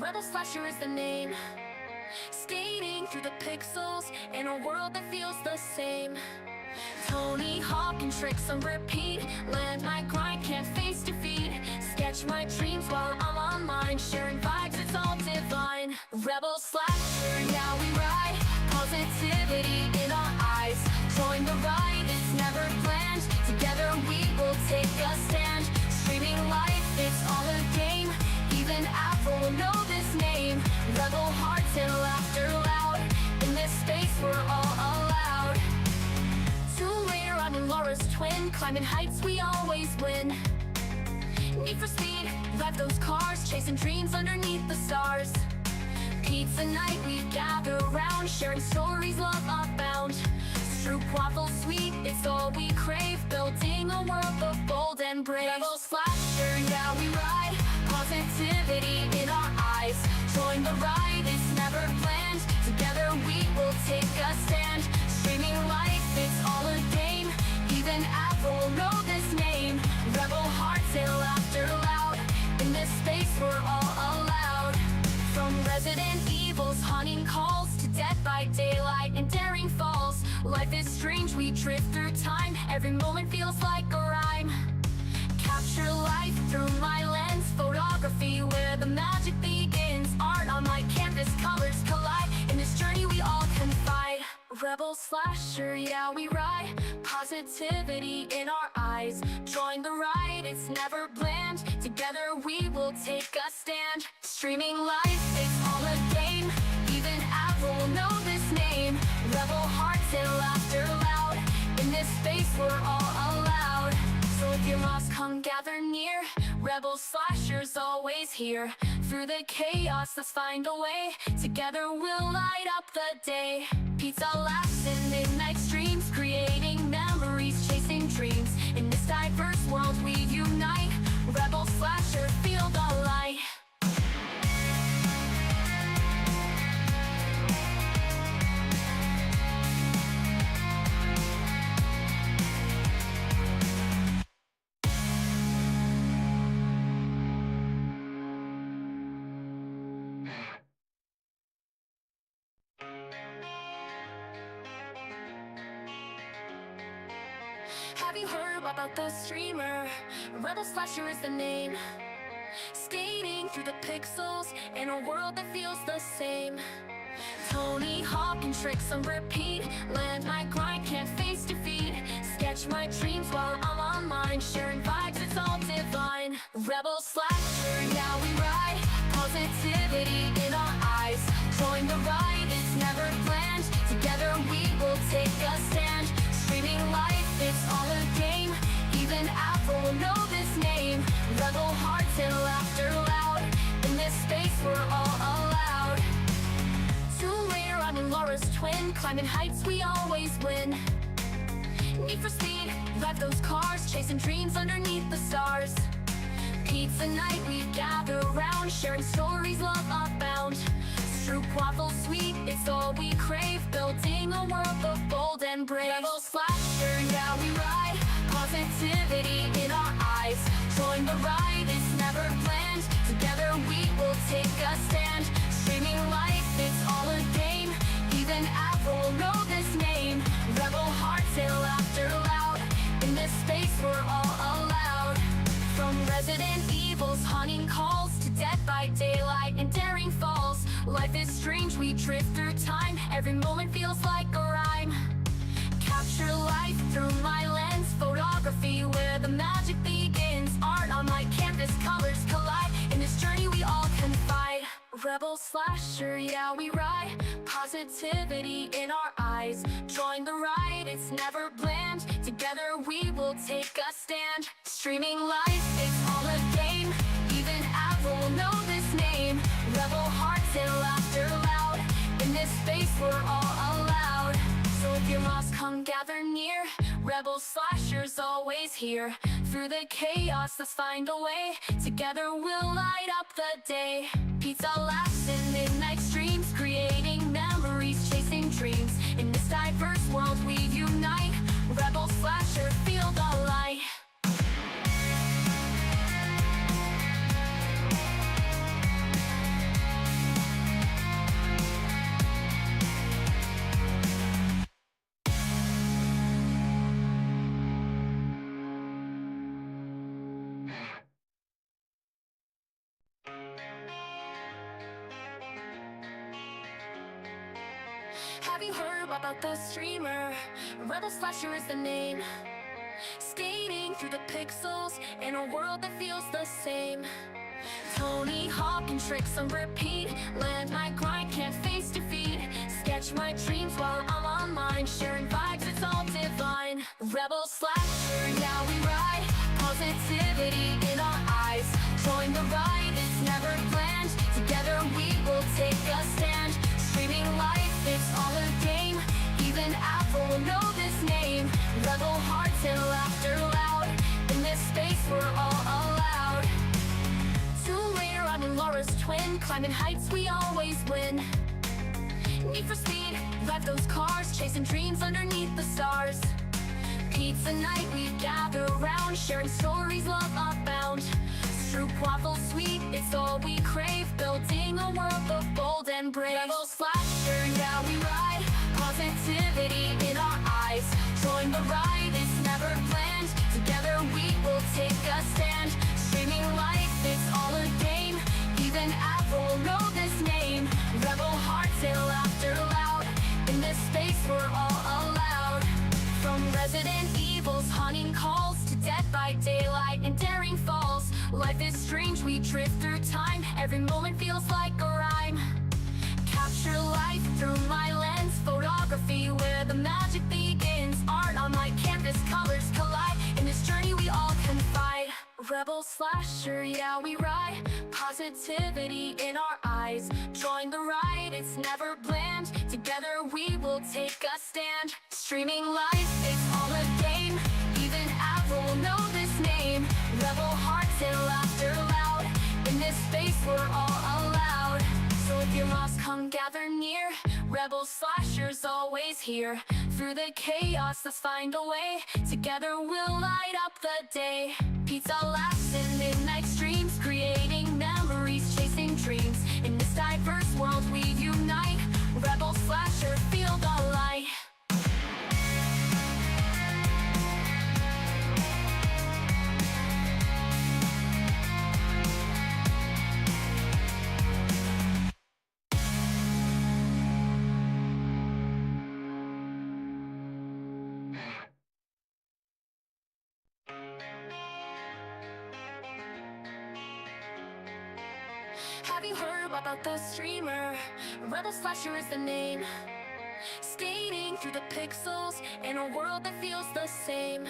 Rebel Slasher is the name. Skating through the pixels in a world that feels the same. Tony Hawk and tricks on repeat. Land my grind, can't face defeat. Sketch my dreams while I'm online. Sharing vibes, it's all divine. Rebel Slasher, yeah we ride. Positivity in our eyes. Join the ride, it's never planned. Together we will take a stand. Streaming life, it's all a game. Even Apple will know this name. Rebel hearts and laughter loud. In this space we're all allowed. Tomb Raider, I'm and Laura's twin. Climbing heights, we always win. Need for speed, drive those cars. Chasing dreams underneath the stars. Pizza night, we gather round. Sharing stories, love abound. Stroop waffle sweet, it's all we crave. Building a world of bold and brave. Rebel Slasher, yeah we ride. Positivity in our eyes. Join the ride, it's never planned. Together we will take a stand. Streaming life, it's all a game. Even Apple will know this name. Rebel hearts and laughter loud. In this space we're all allowed. From Resident Evil's haunting calls to Dead by Daylight and Daring Falls. Life is strange, we drift through time. Every moment feels like a rhyme. Capture life through my lens. Photography where the magic begins. Art on my canvas, colors collide. In this journey we all confide. Rebel Slasher, yeah we ride. Positivity in our eyes. Join the ride, it's never bland. Together we will take a stand. Streaming life, it's all a game. Even Apple will know this name. Rebel hearts and laughter loud. In this space we're all allowed. So if you're lost, come gather near. Rebel Slasher's always here. Through the chaos, let's find a way. Together we'll light up the day. Pizza laughs and midnight streams. Creating memories, chasing dreams. In this diverse world we unite. Rebel Slasher, feel the light. Have you heard about the streamer? Rebel Slasher is the name. Skating through the pixels in a world that feels the same. Tony Hawk and tricks on repeat. Land my grind, can't face defeat. Sketch my dreams while I'm online. Sharing vibes, it's all divine. Rebel Slasher, yeah we ride. Positivity in our eyes. Join the ride, it's never planned. Together we will take a stand. Streaming life, it's all a game. Even Apple will know this name. Rebel hearts and laughter loud. In this space we're all allowed. Tomb Raider, I'm and Laura's twin. Climbing heights, we always win. Need for speed, drive those cars. Chasing dreams underneath the stars. Pizza night, we gather round. Sharing stories, love abound. Stroop waffle sweet, it's all we crave. Building a world of bold and brave. Rebel Slasher, yeah we ride. Positivity in our eyes. Join the ride, it's never planned. Together we will take a stand. Streaming life, it's all a game. Even Apple will know this name. Rebel hearts and laughter loud. In this space we're all allowed. From Resident Evil's haunting calls to Dead by Daylight and Daring Falls. Life is strange, we drift through time. Every moment feels like a rhyme. Capture life through my lens. Photography where the magic begins. Art on my canvas, colors collide. In this journey we all confide. Rebel Slasher, yeah we ride. Positivity in our eyes. Join the ride, it's never bland. Together we will take a stand. Streaming life, it's all a game. Even Apple will know this name. Rebel hearts and laughter loud. In this space we're all allowed. So if you're lost, come gather near. Rebel Slasher's always here. Through the chaos, let's find a way. Together we'll light up the day. Pizza laughs and midnight streams. Creating memories, chasing dreams. In this diverse world we unite. Rebel Slasher, feel the light. Have you heard about the streamer? Rebel Slasher is the name. Skating through the pixels in a world that feels the same. Tony Hawk and tricks on repeat. Land my grind, can't face defeat. Sketch my dreams while I'm online. Sharing vibes, it's all divine. Rebel Slasher, yeah we ride. Positivity in our eyes. Join the ride, it's never planned. Together we will take a stand. Streaming life, it's all a game. Even Apple will know this name. Rebel hearts and laughter loud. In this space we're all allowed. Tomb Raider, I'm in Laura's twin. Climbing heights, we always win. Need for speed, drive those cars. Chasing dreams underneath the stars. Pizza night, we gather round. Sharing stories, love unbound. Stroop waffle sweet, it's all we crave. Building a world of bold and brave. Rebel Slasher, yeah we ride. Positivity in our eyes. Join the ride, it's never planned. Together we will take a stand. Streaming life, it's all a game. Even Apple will know this name. Rebel hearts and laughter loud. In this space we're all allowed. From Resident Evil's haunting calls to Dead by Daylight and Daring Falls. Life is strange, we drift through time. Every moment feels like a rhyme. Capture life through my lens. Photography where the magic begins. Art on my canvas, colors collide. In this journey we all confide. Rebel Slasher, yeah we ride. Positivity in our eyes. Join the ride, it's never planned. Together we will take a stand. Streaming life, it's all a game. Even Apple will know this name. Rebel hearts and laughter loud. In this space we're all allowed. So if you're lost, come gather near. Rebel Slasher's always here. Through the chaos, let's find a way. Together we'll light up the day. Pizza laughs and midnight streams. Creating memories, chasing dreams. In this diverse world we unite. Rebel Slasher, feel the light. Have you heard about the streamer? Rebel Slasher is the name. Skating through the pixels in a world that feels the same.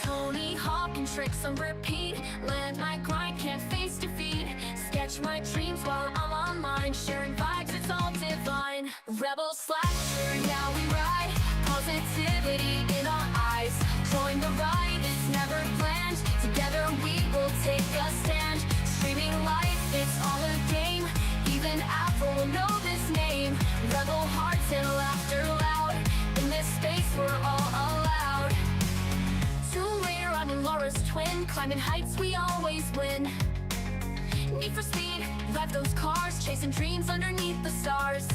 Tony Hawk and tricks on repeat. Land my grind, can't face defeat. Sketch my dreams while I'm online. Sharing vibes, it's all divine. Rebel Slasher, yeah we ride. Positivity in our eyes. Join the ride, it's never planned. Together we will take a stand. Streaming life, it's all a game. Even Apple will know this name. Rebel hearts and laughter loud. In this space we're all allowed. Tomb Raider, I'm in Laura's twin. Climbing heights, we always win. Need for speed, drive those cars. Chasing dreams underneath the stars.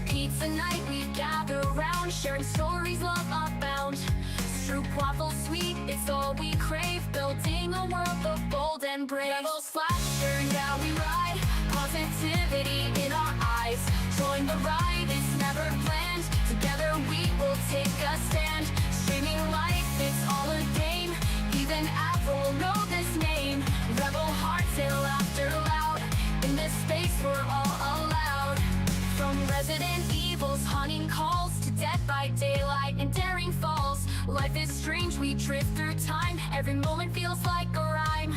Pizza night, we gather round. Sharing stories, love unbound. Stroop waffle sweet, it's all we crave. Building a world of bold and brave. Rebel Slasher, yeah we ride. Positivity in our eyes. Join the ride, it's never planned. Together we will take a stand. Streaming life, it's all a game. Even Apple will know this name. Rebel hearts and laughter loud. In this space we're all allowed. From Resident Evil's haunting calls to Dead by Daylight and Daring Falls. Life is strange, we drift through time. Every moment feels like a rhyme.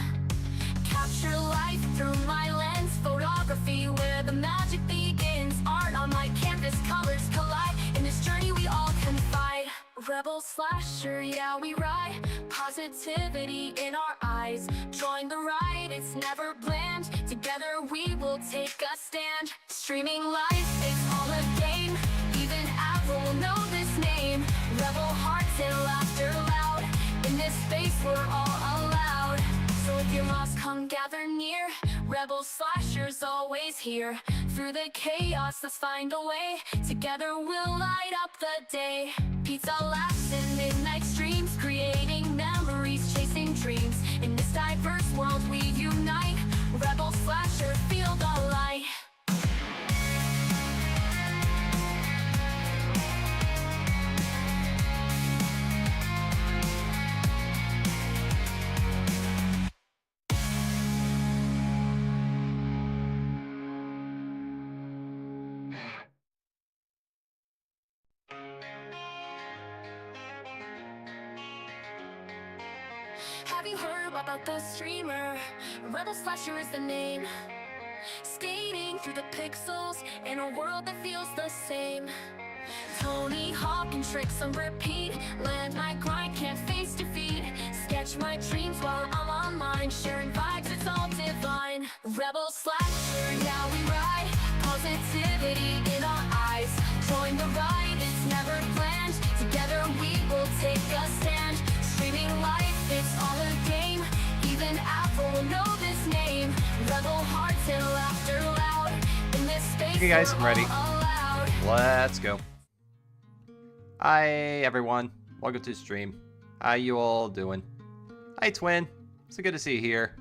Capture life through my lens. Photography where the magic begins. Art on my canvas, colors collide. In this journey we all confide. Rebel Slasher, yeah we ride. Positivity in our eyes. Join the ride, it's never planned. Together we will take a stand. Streaming life, it's all a game. Even Apple will know this name. Rebel hearts and laughter loud. In this space we're all allowed. So if you're lost, come gather near. Rebel Slasher's always here. Through the chaos, let's find a way. Together we'll light up the day. Pizza laughs and midnight streams. Creating memories, chasing dreams. In this diverse world we unite. Rebel Slasher, feel the light. you heard about the streamer? Rebel Slasher is the name. Skating through the pixels in a world that feels the same. Tony Hawk and tricks on repeat. Land my grind, can't face defeat. Sketch my dreams while I'm on mine. Sharing vibes, it's all divine. Rebel Slasher, yeah we ride. Positivity in our eyes. Join the ride, it's never planned. Together we will take a stand. Streaming life, it's all a game. Even Apple will know this name. Rebel hearts and laughter loud. In this space, Okay guys, I'm ready. allowed. Let's go. Hi everyone, welcome to the stream. How you all doing? Hi Twin, so good to see you here.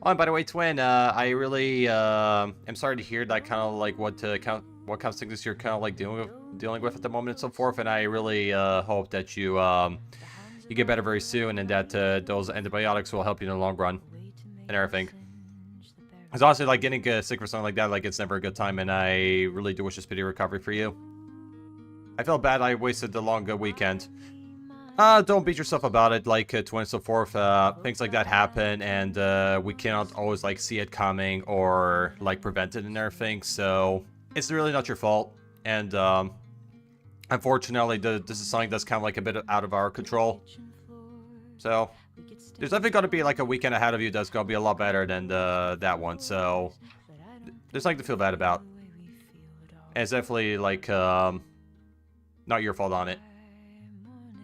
Oh, and by the way, Twin, I really am sorry to hear that kind of like what kind of sickness you're kind of like dealing with at the moment and so forth. And I really hope that you get better very soon, and that those antibiotics will help you in the long run and everything. Because honestly, like getting sick for something like that, like it's never a good time, and I really do wish a speedy recovery for you. I felt bad I wasted the long weekend. Don't beat yourself about it, like Twin and so forth. Things like that happen, and we cannot always like see it coming or like prevent it and everything. So it's really not your fault. And unfortunately, this is something that's kind of like a bit out of our control. So there's definitely going to be like a weekend ahead of you that's going to be a lot better than that one. So there's nothing to feel bad about. And it's definitely like not your fault on it.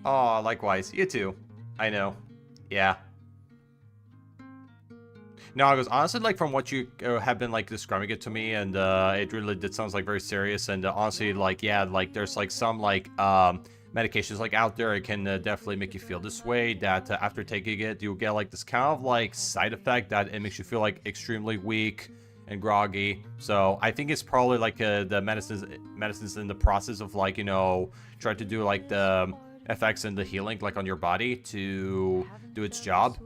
Oh, likewise. You too. I know. Yeah. No, because honestly, like from what you have been like describing it to me, and it really did sounds like very serious. And honestly, like yeah, like there's like some like medications like out there. It can definitely make you feel this way. That after taking it, you get like this kind of like side effect that it makes you feel like extremely weak and groggy. So I think it's probably like the medicines in the process of like, you know, trying to do like the effects and the healing like on your body to do its job.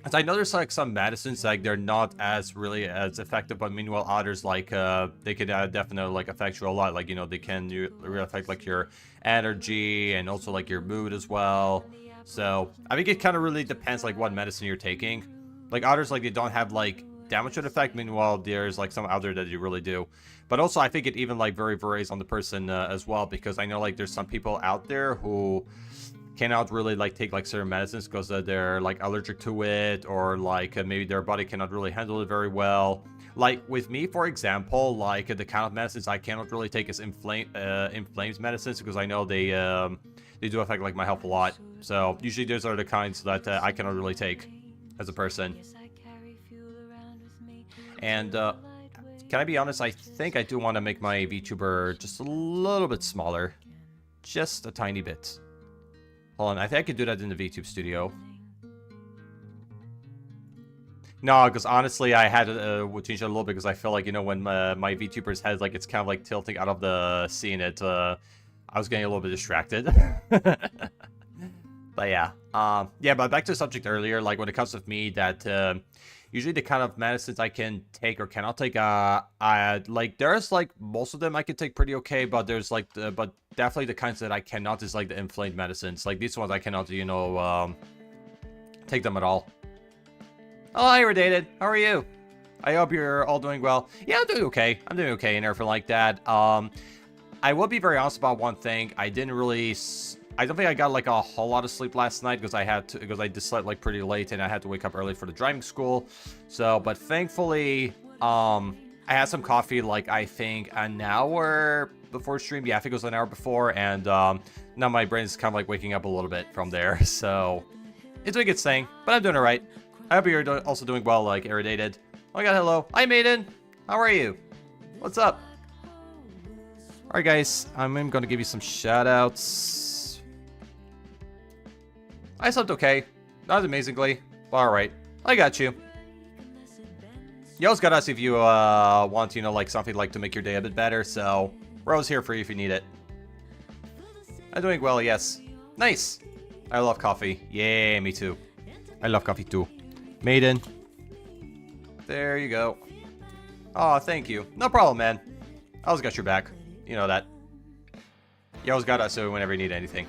As I know there's like some medicines like they're not as really as effective, but meanwhile others like they could definitely like affect you a lot. Like, you know, they can really affect like your energy and also like your mood as well. So I think it kind of really depends like what medicine you're taking. Like others, like they don't have like that much of an effect. Meanwhile, there's like some out there that you really do. But also, I think it even like varies on the person as well, because I know like there's some people out there who cannot really like take like certain medicines because they're like allergic to it, or like maybe their body cannot really handle it very well. Like with me, for example, like the kind of medicines I cannot really take is inflamed medicines, because I know they do affect like my health a lot. So usually those are the kinds that I cannot really take as a person. And can I be honest, I think I do want to make my VTuber just a little bit smaller. Just a tiny bit. Hold on, I think I could do that in the VTube studio. No, because honestly, I had to change it a little bit, because I feel like, you know, when my VTuber's head, like, it's kind of like tilting out of the scene, I was getting a little bit distracted. But yeah. Yeah, but back to the subject earlier, like, when it comes with me, that usually the kind of medicines I can take or cannot take, like, there's, like, most of them I can take pretty okay, but there's, like, but definitely the kinds that I cannot is, like, the inflamed medicines. Like, these ones I cannot, you know, take them at all. Oh, hi, Irritated. How are you? I hope you're all doing well. Yeah, I'm doing okay. I'm doing okay and everything like that. I will be very honest about one thing. I don't think I got like a whole lot of sleep last night, because I just slept like pretty late and I had to wake up early for the driving school. So, but thankfully, I had some coffee like I think an hour before stream. Yeah, I think it was an hour before, and now my brain is kind of like waking up a little bit from there. So it's doing its thing, but I'm doing all right. I hope you're also doing well, like Irritated. Oh my god, hello. Hi, Maiden. How are you? What's up? Alright, guys. I'm going to give you some shout-outs. I slept okay. Not amazingly, but alright. I got you. You always got us if you want, you know, like something like to make your day a bit better, so we're always here for you if you need it. I'm doing well, yes. Nice. I love coffee. Yeah, me too. I love coffee too. Maiden. There you go. Oh, thank you. No problem, man. I always got your back. You know that. You always got us so whenever you need anything.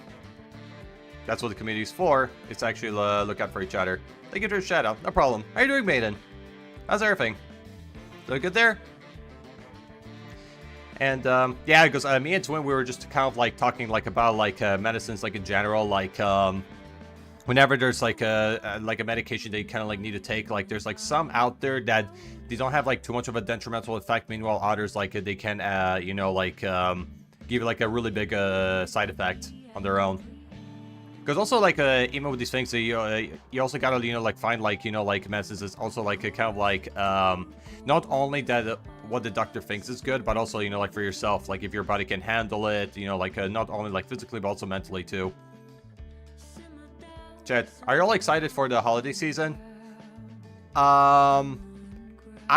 That's what the community's for. It's actually look out for each other. Thank you for the shout out. No problem. How you doing, Maiden? How's everything? Doing good there? And yeah, because me and Twin, we were just kind of like talking like about like medicines like in general, like whenever there's like a medication that you kind of like need to take, like there's like some out there that they don't have like too much of a detrimental effect. Meanwhile, others like they can you know, like give you like a really big side effect on their own. Because also like even with these things, you also gotta, you know, like find like, you know, like medicines is also like a kind of like not only that what the doctor thinks is good, but also, you know, like for yourself, like if your body can handle it, you know, like not only like physically but also mentally too. Chat, are you all excited for the holiday season? I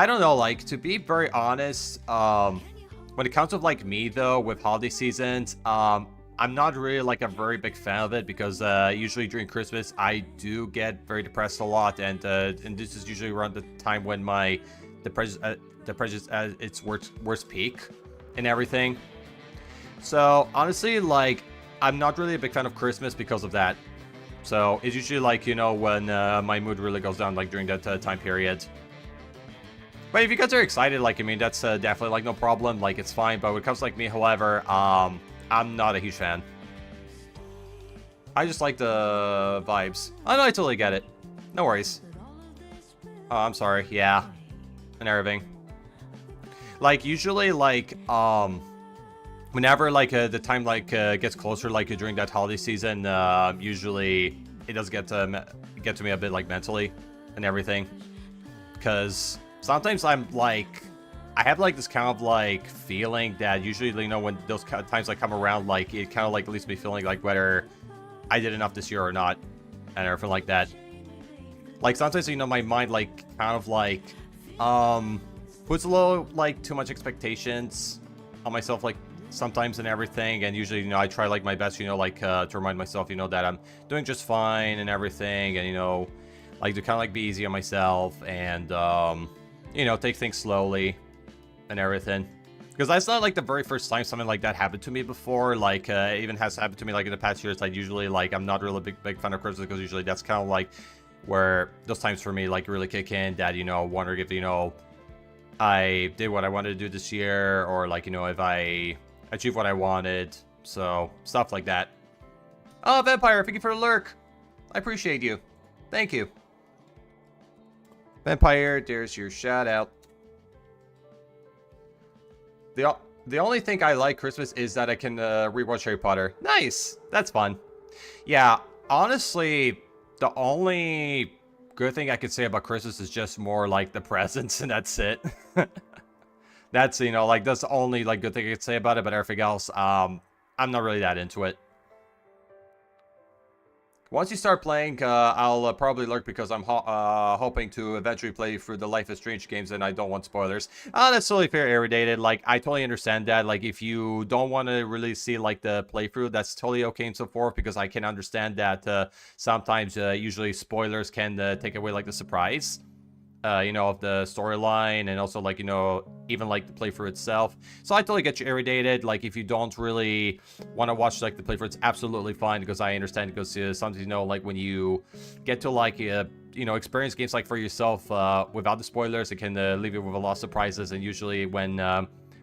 don't know, like to be very honest, when it comes to like me though with holiday seasons, I'm not really like a very big fan of it because usually during Christmas I do get very depressed a lot, and this is usually around the time when my depression at its worst peak and everything. So honestly, like I'm not really a big fan of Christmas because of that. So it's usually like, you know, when my mood really goes down like during that time period. But if you guys are excited, like I mean, that's definitely like no problem, like it's fine. But when it comes to like me, however, I'm not a huge fan. I just like the vibes. I know, I totally get it. No worries. Oh, I'm sorry. Yeah. And everything. Like, usually, like, whenever, like, the time, like, gets closer, like, during that holiday season, usually it does get to me a bit, like, mentally and everything. Because sometimes I'm, like... I have like this kind of like feeling that usually, you know, when those kind of times like come around, like it kind of like leaves me feeling like whether I did enough this year or not, and everything like that. Like sometimes, you know, my mind like kind of like puts a little like too much expectations on myself, like sometimes and everything. And usually, you know, I try like my best, you know, like to remind myself, you know, that I'm doing just fine and everything, and you know, like to kind of like be easy on myself and you know, take things slowly and everything, because that's not like the very first time something like that happened to me before. Like even has happened to me like in the past years. Like usually, like I'm not really big fan of Christmas because usually that's kind of like where those times for me like really kick in, that, you know, wonder if, you know, I did what I wanted to do this year, or like, you know, if I achieved what I wanted. So stuff like that. Oh, Vampire, thank you for the lurk. I appreciate you. Thank you, Vampire. There's your shout out. The only thing I like Christmas is that I can rewatch Harry Potter. Nice! That's fun. Yeah, honestly, the only good thing I could say about Christmas is just more like the presents, and that's it. That's, you know, like that's the only like good thing I could say about it, but everything else, I'm not really that into it. Once you start playing, I'll probably lurk because I'm hoping to eventually play through the Life is Strange games, and I don't want spoilers. That's totally fair, Irritated. Like, I totally understand that. Like, if you don't want to really see, like, the playthrough, that's totally okay and so forth, because I can understand that sometimes, usually spoilers can take away, like, the surprise. You know, of the storyline, and also, like, you know, even, like, the playthrough itself. So I totally get you, Irritated. Like, if you don't really want to watch, like, the playthrough, it's absolutely fine, because I understand, because sometimes, you know, like, when you get to, like, you know, experience games, like, for yourself without the spoilers, it can leave you with a lot of surprises, and usually when,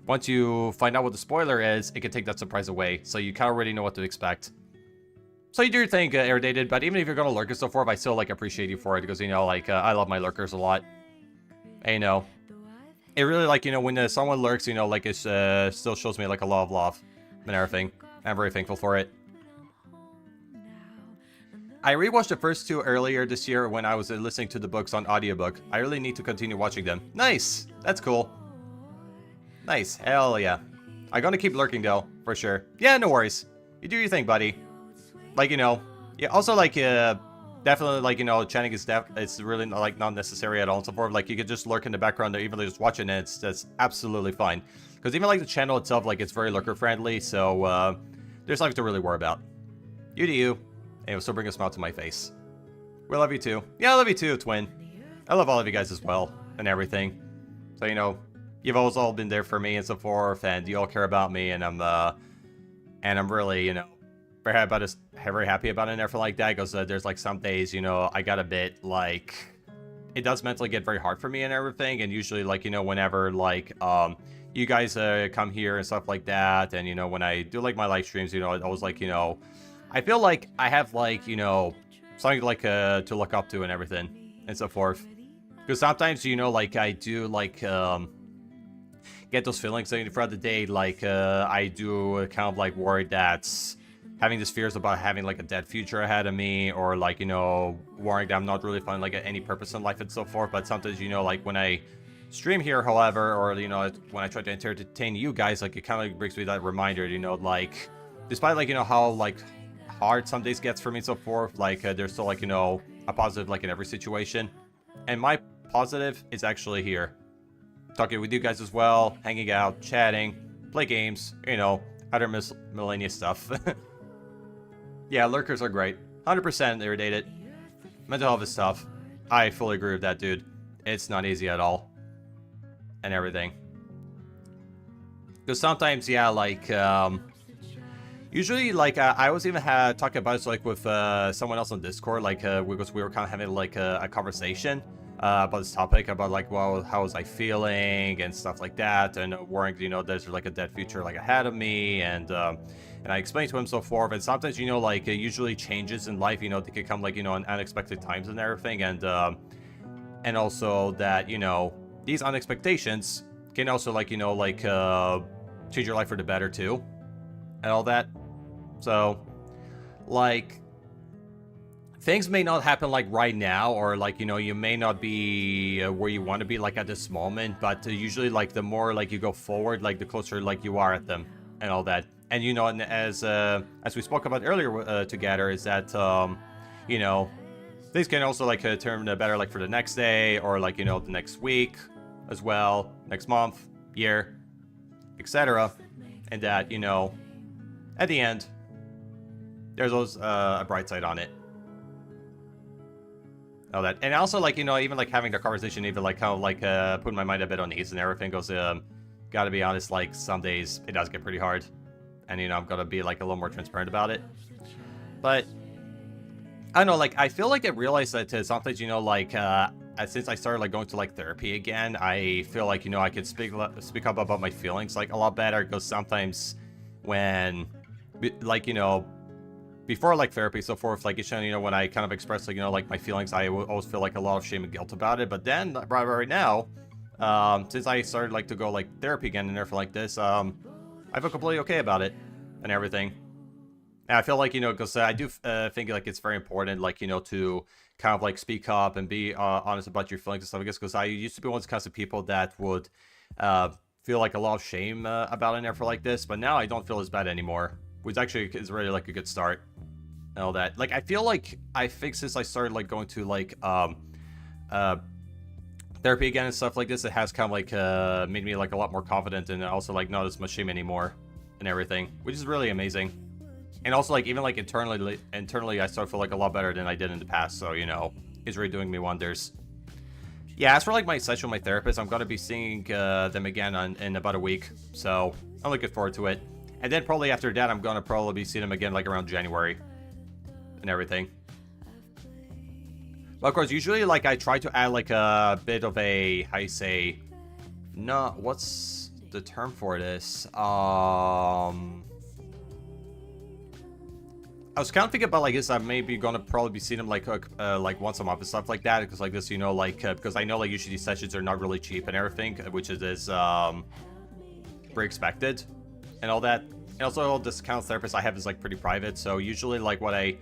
once you find out what the spoiler is, it can take that surprise away, so you kind of already know what to expect. So you do your thing, Irritated, but even if you're gonna lurk and so forth, I still, like, appreciate you for it, because, you know, like, I love my lurkers a lot. And, you know, it really, like, you know, when someone lurks, you know, like, it still shows me, like, a lot of love and everything. I'm very thankful for it. I rewatched the first two earlier this year when I was listening to the books on audiobook. I really need to continue watching them. Nice! That's cool. Nice. Hell yeah. I'm gonna keep lurking, though, for sure. Yeah, no worries. You do your thing, buddy. Like, you know, yeah, also, like, definitely, like, you know, chatting is it's really, like, not necessary at all and so forth. Like, you could just lurk in the background or even just watching it. That's absolutely fine. Because even, like, the channel itself, like, it's very lurker-friendly, so, there's nothing to really worry about. You do you. And it'll still bring a smile to my face. We love you, too. Yeah, I love you, too, Twin. I love all of you guys as well, and everything. So, you know, you've always all been there for me and so forth, and you all care about me, and I'm really, you know, very happy about it and everything like that, because there's like some days, you know, I got a bit like, it does mentally get very hard for me and everything, and usually like, you know, whenever like you guys come here and stuff like that, and you know, when I do like my live streams, you know, I always like, you know, I feel like I have like, you know, something like to look up to and everything and so forth, because sometimes, you know, like I do like get those feelings throughout the day, like I do kind of like worry that having these fears about having like a dead future ahead of me, or like, you know, worrying that I'm not really finding like any purpose in life and so forth. But sometimes, you know, like when I stream here, however, or, you know, when I try to entertain you guys, like it kind of like brings me that reminder, you know, like despite like, you know, how like hard some days gets for me and so forth, like there's still like, you know, a positive like in every situation. And my positive is actually here, talking with you guys as well, hanging out, chatting, play games, you know, other miscellaneous stuff. Yeah, lurkers are great. 100% irritated. Mental health is tough. I fully agree with that, dude. It's not easy at all. And everything. Because sometimes, yeah, like, usually, like, I was even talking about it, like, with someone else on Discord, like, because we were kind of having, like, a conversation about this topic, about, like, well, how was I feeling, and stuff like that, and worrying, you know, there's, like, a dead future, like, ahead of me, and I explained to him so forth, and sometimes, you know, like, usually changes in life, you know, they can come, like, you know, in unexpected times and everything, and also that, you know, these unexpectations can also, like, you know, like, change your life for the better, too, and all that. So, like, things may not happen, like, right now, or, like, you know, you may not be where you want to be, like, at this moment, but usually, like, the more, like, you go forward, like, the closer, like, you are at them, and all that. And, you know, and as we spoke about earlier together, is that, you know, things can also, like, turn better, like, for the next day, or, like, you know, the next week as well, next month, year, etc. And that, you know, at the end, there's always a bright side on it. All that. And also, like, you know, even, like, having the conversation, even, like, kind of, like, putting my mind a bit on ease and everything, goes, gotta be honest, like, some days it does get pretty hard. And, you know, I'm gonna be, like, a little more transparent about it. But, I don't know, like, I feel like I realized that sometimes, you know, like, since I started, like, going to, like, therapy again, I feel like, you know, I can speak up about my feelings, like, a lot better, because sometimes when, like, you know, before, like, therapy, so forth, like, you know, when I kind of express, like, you know, like, my feelings, I always feel, like, a lot of shame and guilt about it, but then, right now, since I started, like, to go, like, therapy again and everything like this, I feel completely okay about it and everything. And I feel like, you know, because I do think, like, it's very important, like, you know, to kind of, like, speak up and be honest about your feelings and stuff, I guess, because I used to be one of those kinds of people that would feel, like, a lot of shame about it and everything like this, but now I don't feel as bad anymore, which actually is really, like, a good start and all that. Like, I feel like I think since I started, like, going to, like, therapy again and stuff like this, it has kind of, like, made me, like, a lot more confident, and also, like, not as much shame anymore and everything, which is really amazing. And also, like, even, like, internally, I start to feel, like, a lot better than I did in the past, so, you know, it's really doing me wonders. Yeah, as for, like, my session with my therapist, I'm gonna be seeing them again in about a week, so I'm looking forward to it. And then probably after that, I'm gonna probably be seeing them again, like, around January and everything. But of course, usually, like, I try to add, like, a bit of a, how you say, no, what's the term for this? I was kind of thinking about, like, this, I may be gonna probably be seeing them, like once a month and stuff like that, because, like, this, you know, like, because I know, like, usually these sessions are not really cheap and everything, which is very expected and all that. And also, all this kind of therapist I have is, like, pretty private, so usually, like, what I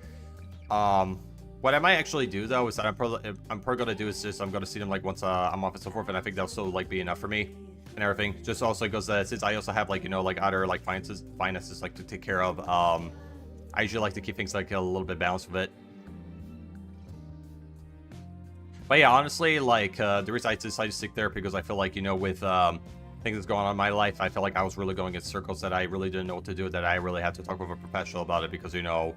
might actually do, though, is that I'm probably gonna do is just, I'm gonna see them, like, once a month and so forth, and I think that'll still, like, be enough for me and everything. Just also because since I also have, like, you know, like, other, like, finances, like, to take care of, I usually like to keep things, like, a little bit balanced with it. But yeah, honestly, like, the reason I decided to seek therapy, because I feel like, you know, with things that's going on in my life, I feel like I was really going in circles that I really didn't know what to do, that I really had to talk with a professional about it, because, you know,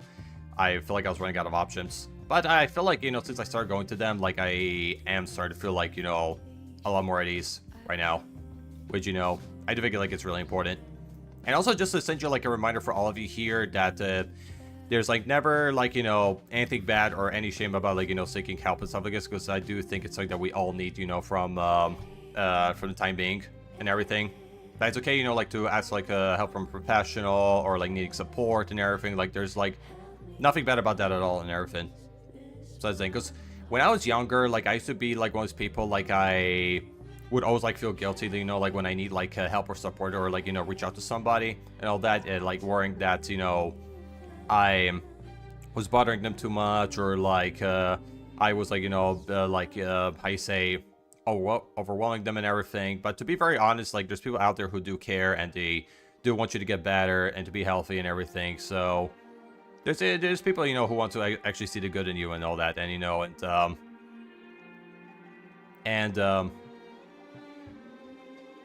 I feel like I was running out of options. But I feel like, you know, since I started going to them, like, I am starting to feel like, you know, a lot more at ease right now, which, you know, I do think, like, it's really important. And also, just to send you, like, a reminder for all of you here that there's like never like, you know, anything bad or any shame about like, you know, seeking help and stuff like this, because I do think it's like that we all need, you know, from the time being and everything. But it's okay, you know, like to ask like help from a professional or like needing support and everything. Like there's like nothing bad about that at all and everything. So that's the thing, because when I was younger, like I used to be like one of those people, like I would always like feel guilty, you know, like when I need like help or support or like, you know, reach out to somebody and all that, and like worrying that, you know, I was bothering them too much, or like I was like, you know, how you say, overwhelming them and everything. But to be very honest, like there's people out there who do care and they do want you to get better and to be healthy and everything. So there's people, you know, who want to actually see the good in you and all that, and you know,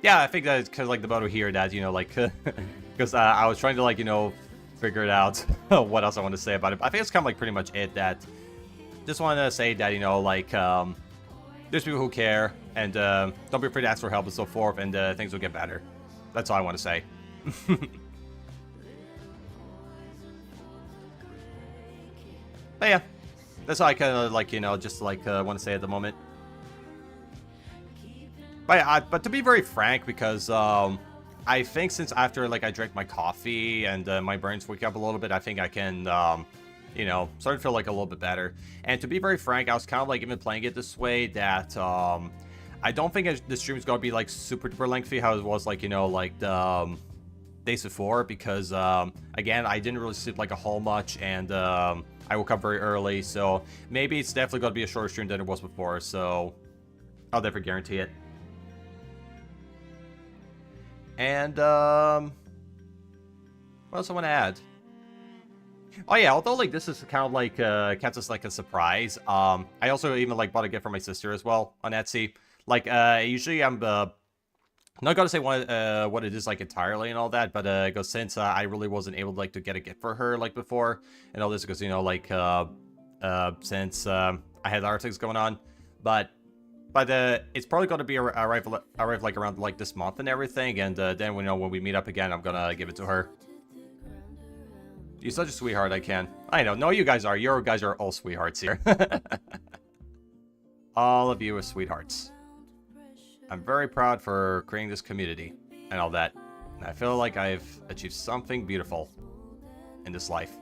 yeah, I think that's kind of like the motto here, that, you know, like because I was trying to like, you know, figure it out what else I want to say about it. But I think it's kind of like pretty much it. That just want to say that, you know, like there's people who care, and don't be afraid to ask for help and so forth, and things will get better. That's all I want to say. But yeah, that's all I kind of like, you know, just like want to say at the moment. But to be very frank, because I think since after like I drank my coffee and my brain's waking up a little bit, I think I can, you know, start to feel like a little bit better. And to be very frank, I was kind of like even playing it this way, that I don't think the stream's gonna be like super duper lengthy, how it was like, you know, like the days before, because again, I didn't really sleep like a whole much, and I woke up very early, so maybe it's definitely gonna be a shorter stream than it was before. So I'll definitely guarantee it. And what else I want to add? Oh yeah, although like this is kind of like counts as like a surprise. I also even like bought a gift for my sister as well on Etsy. Like usually I'm not gonna say what it is like entirely and all that, but because since I really wasn't able to like to get a gift for her like before and all this, because you know like since I had other things going on, but it's probably going to be arrive like around like this month and everything, and then we know when we meet up again, I'm gonna give it to her. You're such a sweetheart, I can. I know. No, you guys are. You guys are all sweethearts here. All of you are sweethearts. I'm very proud for creating this community and all that. And I feel like I've achieved something beautiful in this life.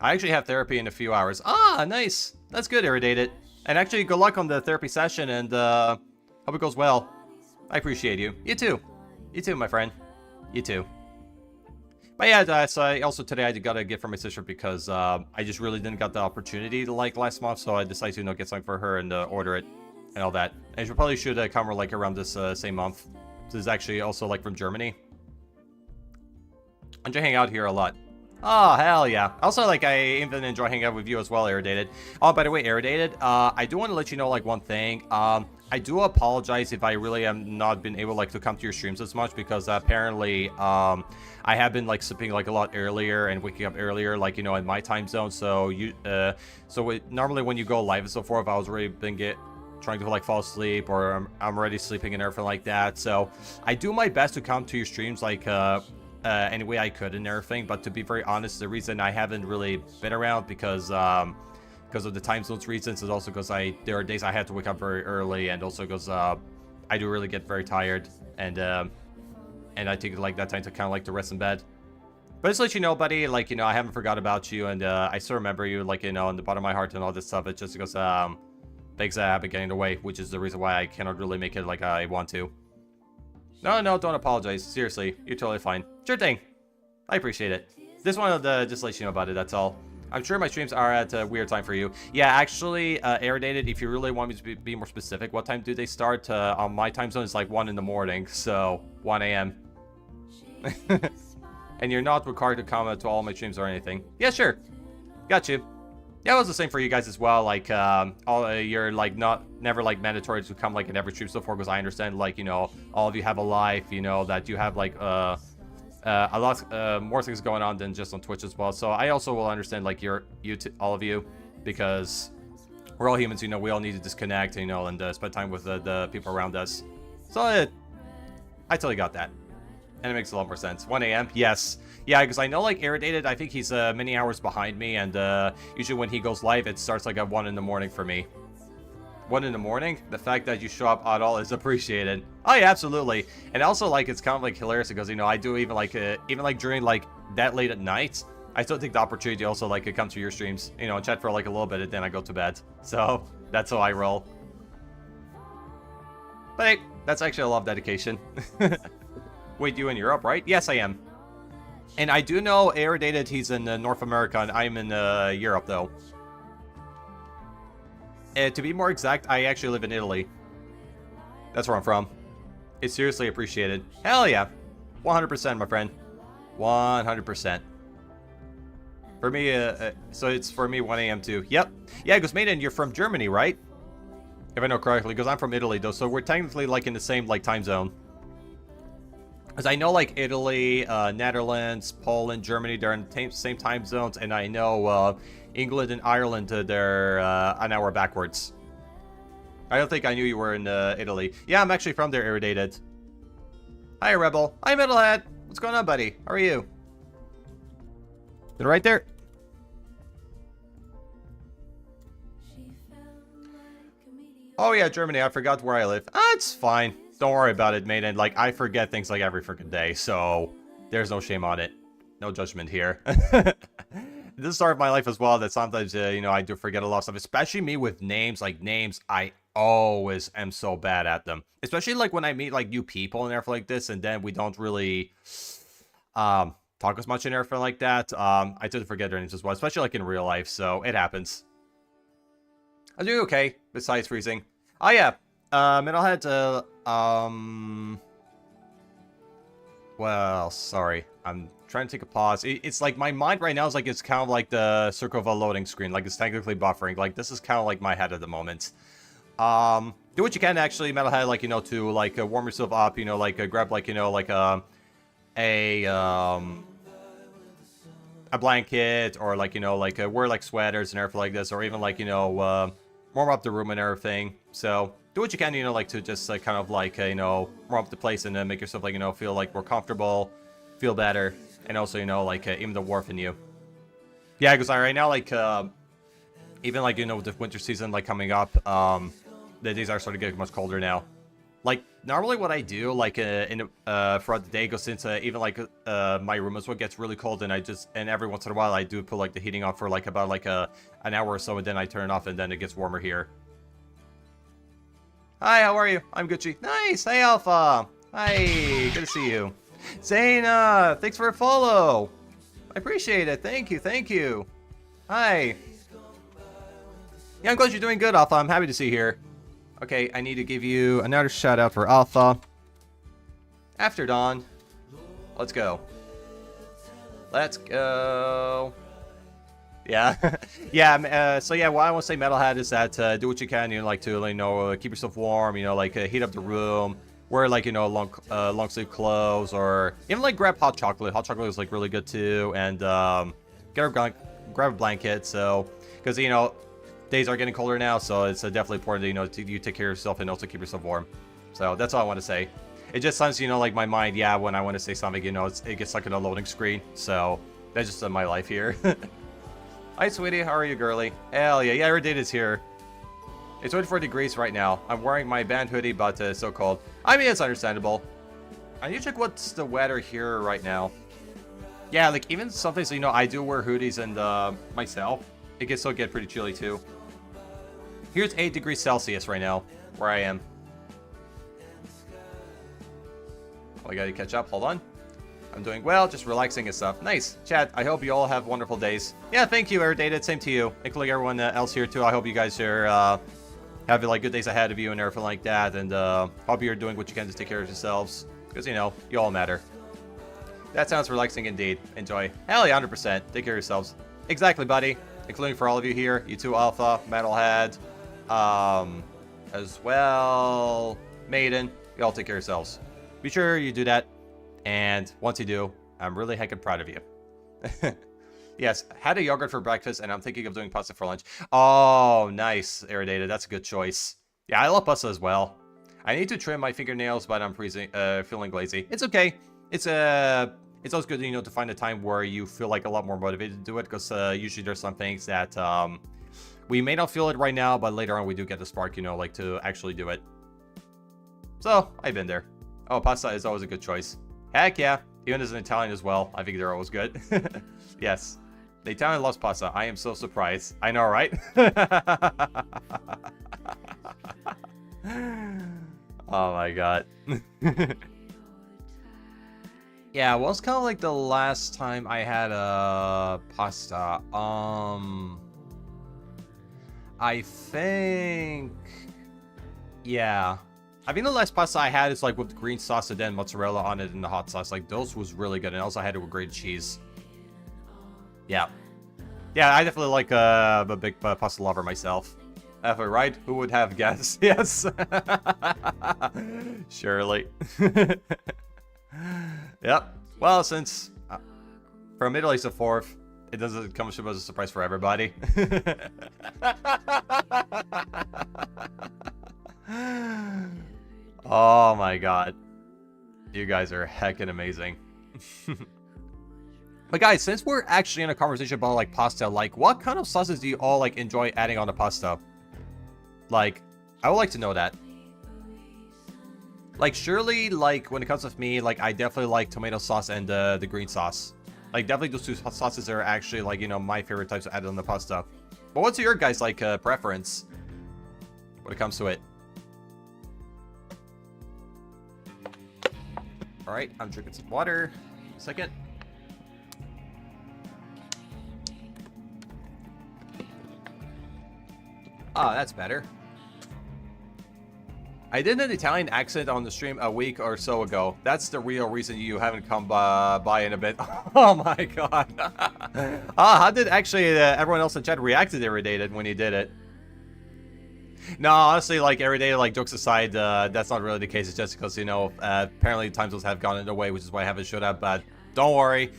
I actually have therapy in a few hours. Ah, nice. That's good, Irritated. And actually, good luck on the therapy session, and hope it goes well. I appreciate you. You too. You too, my friend. You too. But yeah, so also today I got a gift for my sister, because I just really didn't get the opportunity to like last month, so I decided to, you know, get something for her and order it and all that. And she probably should come like around this same month. This is actually also like from Germany. I enjoy hanging out here a lot. Oh, hell yeah. Also, like, I even enjoy hanging out with you as well, Irritated. Oh, by the way, Irritated, I do want to let you know, like, one thing. I do apologize if I really am not been able, like, to come to your streams as much, because apparently, I have been, like, sleeping, like, a lot earlier and waking up earlier, like, you know, in my time zone. So, normally when you go live and so forth, I was already trying to, like, fall asleep, or I'm already sleeping and everything like that. So, I do my best to come to your streams, like, any way I could and everything, but to be very honest, the reason I haven't really been around because of the time zones reasons is also because there are days I had to wake up very early, and also because I do really get very tired, and I take like that time to kind of like to rest in bed. But just to let you know, buddy, like, you know, I haven't forgot about you, and I still remember you, like, you know, in the bottom of my heart and all this stuff. It's just because things have been getting in the way, which is the reason why I cannot really make it like I want to. No, don't apologize. Seriously, you're totally fine. Sure thing. I appreciate it. Just wanted to just let you know about it, that's all. I'm sure my streams are at a weird time for you. Yeah, actually, Irritated, if you really want me to be more specific, what time do they start? On my time zone, it's like 1 in the morning, so 1 a.m. And you're not required to come to all my streams or anything. Yeah, sure. Got you. Yeah, it was the same for you guys as well. Like, you're like never like mandatory to come like in every stream so far, because I understand, like, you know, all of you have a life, you know, that you have like a lot more things going on than just on Twitch as well. So I also will understand like all of you, because we're all humans, you know, we all need to disconnect, you know, and spend time with the people around us. So I totally got that. And it makes a lot more sense. 1 a.m. Yes. Yeah, because I know, like, Irritated, I think he's many hours behind me, and usually when he goes live, it starts, like, at 1 in the morning for me. 1 in the morning? The fact that you show up at all is appreciated. Oh, yeah, absolutely. And also, like, it's kind of, like, hilarious because, you know, I do even, like, during, like, that late at night, I still take the opportunity to also, like, come to your streams, you know, and chat for, like, a little bit, and then I go to bed. So, that's how I roll. But hey, that's actually a lot of dedication. Wait, you in Europe, right? Yes, I am. And I do know Irritated, he's in North America, and I'm in Europe, though. To be more exact, I actually live in Italy. That's where I'm from. It's seriously appreciated. Hell yeah. 100%, my friend. 100%. For me, so it's for me 1 a.m. too. Yep. Yeah, because Maiden, you're from Germany, right? If I know correctly, because I'm from Italy, though, so we're technically, like, in the same, like, time zone. Because I know, like, Italy, Netherlands, Poland, Germany, they're in the same time zones, and I know England and Ireland, they're an hour backwards. I don't think I knew you were in Italy. Yeah, I'm actually from there, Irritated. Hi, Rebel. Hi, Metalhead. What's going on, buddy? How are you? Is it right there? Oh, yeah, Germany. I forgot where I live. Ah, it's fine. Don't worry about it, Maiden. Like, I forget things like every freaking day, so there's no shame on it. No judgment here. This is the start of my life as well, that sometimes, you know, I do forget a lot of stuff. Especially me with names. Like, names, I always am so bad at them. Especially, like, when I meet, like, new people and everything like this, and then we don't really talk as much and everything like that. I tend to forget their names as well, especially, like, in real life, so it happens. I'm doing okay, besides freezing. Oh, yeah. Metalhead, well, sorry. I'm trying to take a pause. It's like my mind right now is like, it's kind of like the circle of a loading screen. Like, it's technically buffering. Like, this is kind of like my head at the moment. Do what you can, actually, Metalhead, like, you know, to, like, warm yourself up, you know, like, grab, like, you know, like, a blanket, or, like, you know, like, wear, like, sweaters and everything like this, or even, like, you know, warm up the room and everything. So do what you can, you know, like, to just like kind of like you know, warm up the place and make yourself, like, you know, feel like more comfortable, feel better, and also, you know, like, even the warmth in you. Yeah, because right now, like, even, like, you know, with the winter season, like, coming up, the days are starting to get much colder now. Like, normally what I do, like, throughout the day, goes since even, like, my room is what gets really cold, and and every once in a while, I do put, like, the heating on for, like, about, like, an hour or so, and then I turn it off, and then it gets warmer here. Hi, how are you? I'm Gucci. Nice! Hey, Alpha! Hi, good to see you. Zaina, thanks for a follow! I appreciate it, thank you, thank you. Hi. Yeah, I'm glad you're doing good, Alpha, I'm happy to see you here. Okay, I need to give you another shout out for Alpha. After Dawn. Let's go. Let's go. Yeah. Yeah, so yeah, what I want to say, Metalhead, is that do what you can, you know, like, to, you know, keep yourself warm, you know, like, heat up the room, wear, like, you know, long sleeve clothes, or even, like, grab hot chocolate. Hot chocolate is, like, really good too, and grab a blanket, so, because, you know, days are getting colder now, so it's definitely important that, you know, you take care of yourself and also keep yourself warm. So that's all I want to say. It just sounds, you know, like my mind, yeah, when I want to say something, you know, it gets stuck in a loading screen. So that's just my life here. Hi, sweetie. How are you, girly? Hell yeah. Yeah, Irrited's here. It's 24 degrees right now. I'm wearing my band hoodie, but it's so cold. I mean, it's understandable. I need to check what's the weather here right now. Yeah, like, even something, so, you know, I do wear hoodies, and myself, it can still get pretty chilly too. Here's 8 degrees Celsius right now, where I am. Oh, I gotta catch up. Hold on. I'm doing well, just relaxing and stuff. Nice. Chat, I hope you all have wonderful days. Yeah, thank you, Irritated. Same to you. Including everyone else here, too. I hope you guys are having, like, good days ahead of you and everything like that. And hope you're doing what you can to take care of yourselves. Because, you know, you all matter. That sounds relaxing indeed. Enjoy. Hell yeah, 100%. Take care of yourselves. Exactly, buddy. Including for all of you here. You too, Alpha, Metalhead, as well, Maiden. You all take care of yourselves. Be sure you do that. And once you do, I'm really heckin' proud of you. Yes, had a yogurt for breakfast, and I'm thinking of doing pasta for lunch. Oh, nice, Irritated. That's a good choice. Yeah, I love pasta as well. I need to trim my fingernails, but I'm feeling lazy. It's okay. it's always good, to find a time where you feel like a lot more motivated to do it, because usually there's some things that we may not feel it right now, but later on we do get the spark, like to actually do it. So I've been there. Oh, pasta is always a good choice. Heck yeah, even as an Italian as well, I think they're always good. Yes, the Italian loves pasta. I am so surprised. I know, right? Oh my god. Yeah, well, it's kind of like the last time I had a pasta. I think, yeah. I think the last pasta I had is like with green sauce and then mozzarella on it and the hot sauce. Like those was really good, and also I had it with grated cheese. Yeah, yeah. I definitely like I'm a big pasta lover myself. Right? Who would have guessed? Yes. Surely. Yep. Well, since from Italy so forth, it doesn't come as a surprise for everybody. Oh my god. You guys are heckin' amazing. But guys, since we're actually in a conversation about like pasta, like what kind of sauces do you all like enjoy adding on to pasta? Like, I would like to know that. Like, surely, like, when it comes with me, like, I definitely like tomato sauce and the green sauce. Like, definitely those two sauces are actually, like, my favorite types of added on the pasta. But what's your guys' like, preference when it comes to it? Alright, I'm drinking some water. A second. Ah, that's better. I did an Italian accent on the stream a week or so ago. That's the real reason you haven't come by in a bit. Oh my god. How did actually everyone else in chat react to Irritated when you did it? No, honestly, like, Irritated, like, jokes aside, that's not really the case. It's just because, apparently time zones have gone in the way, which is why I haven't showed up, but don't worry.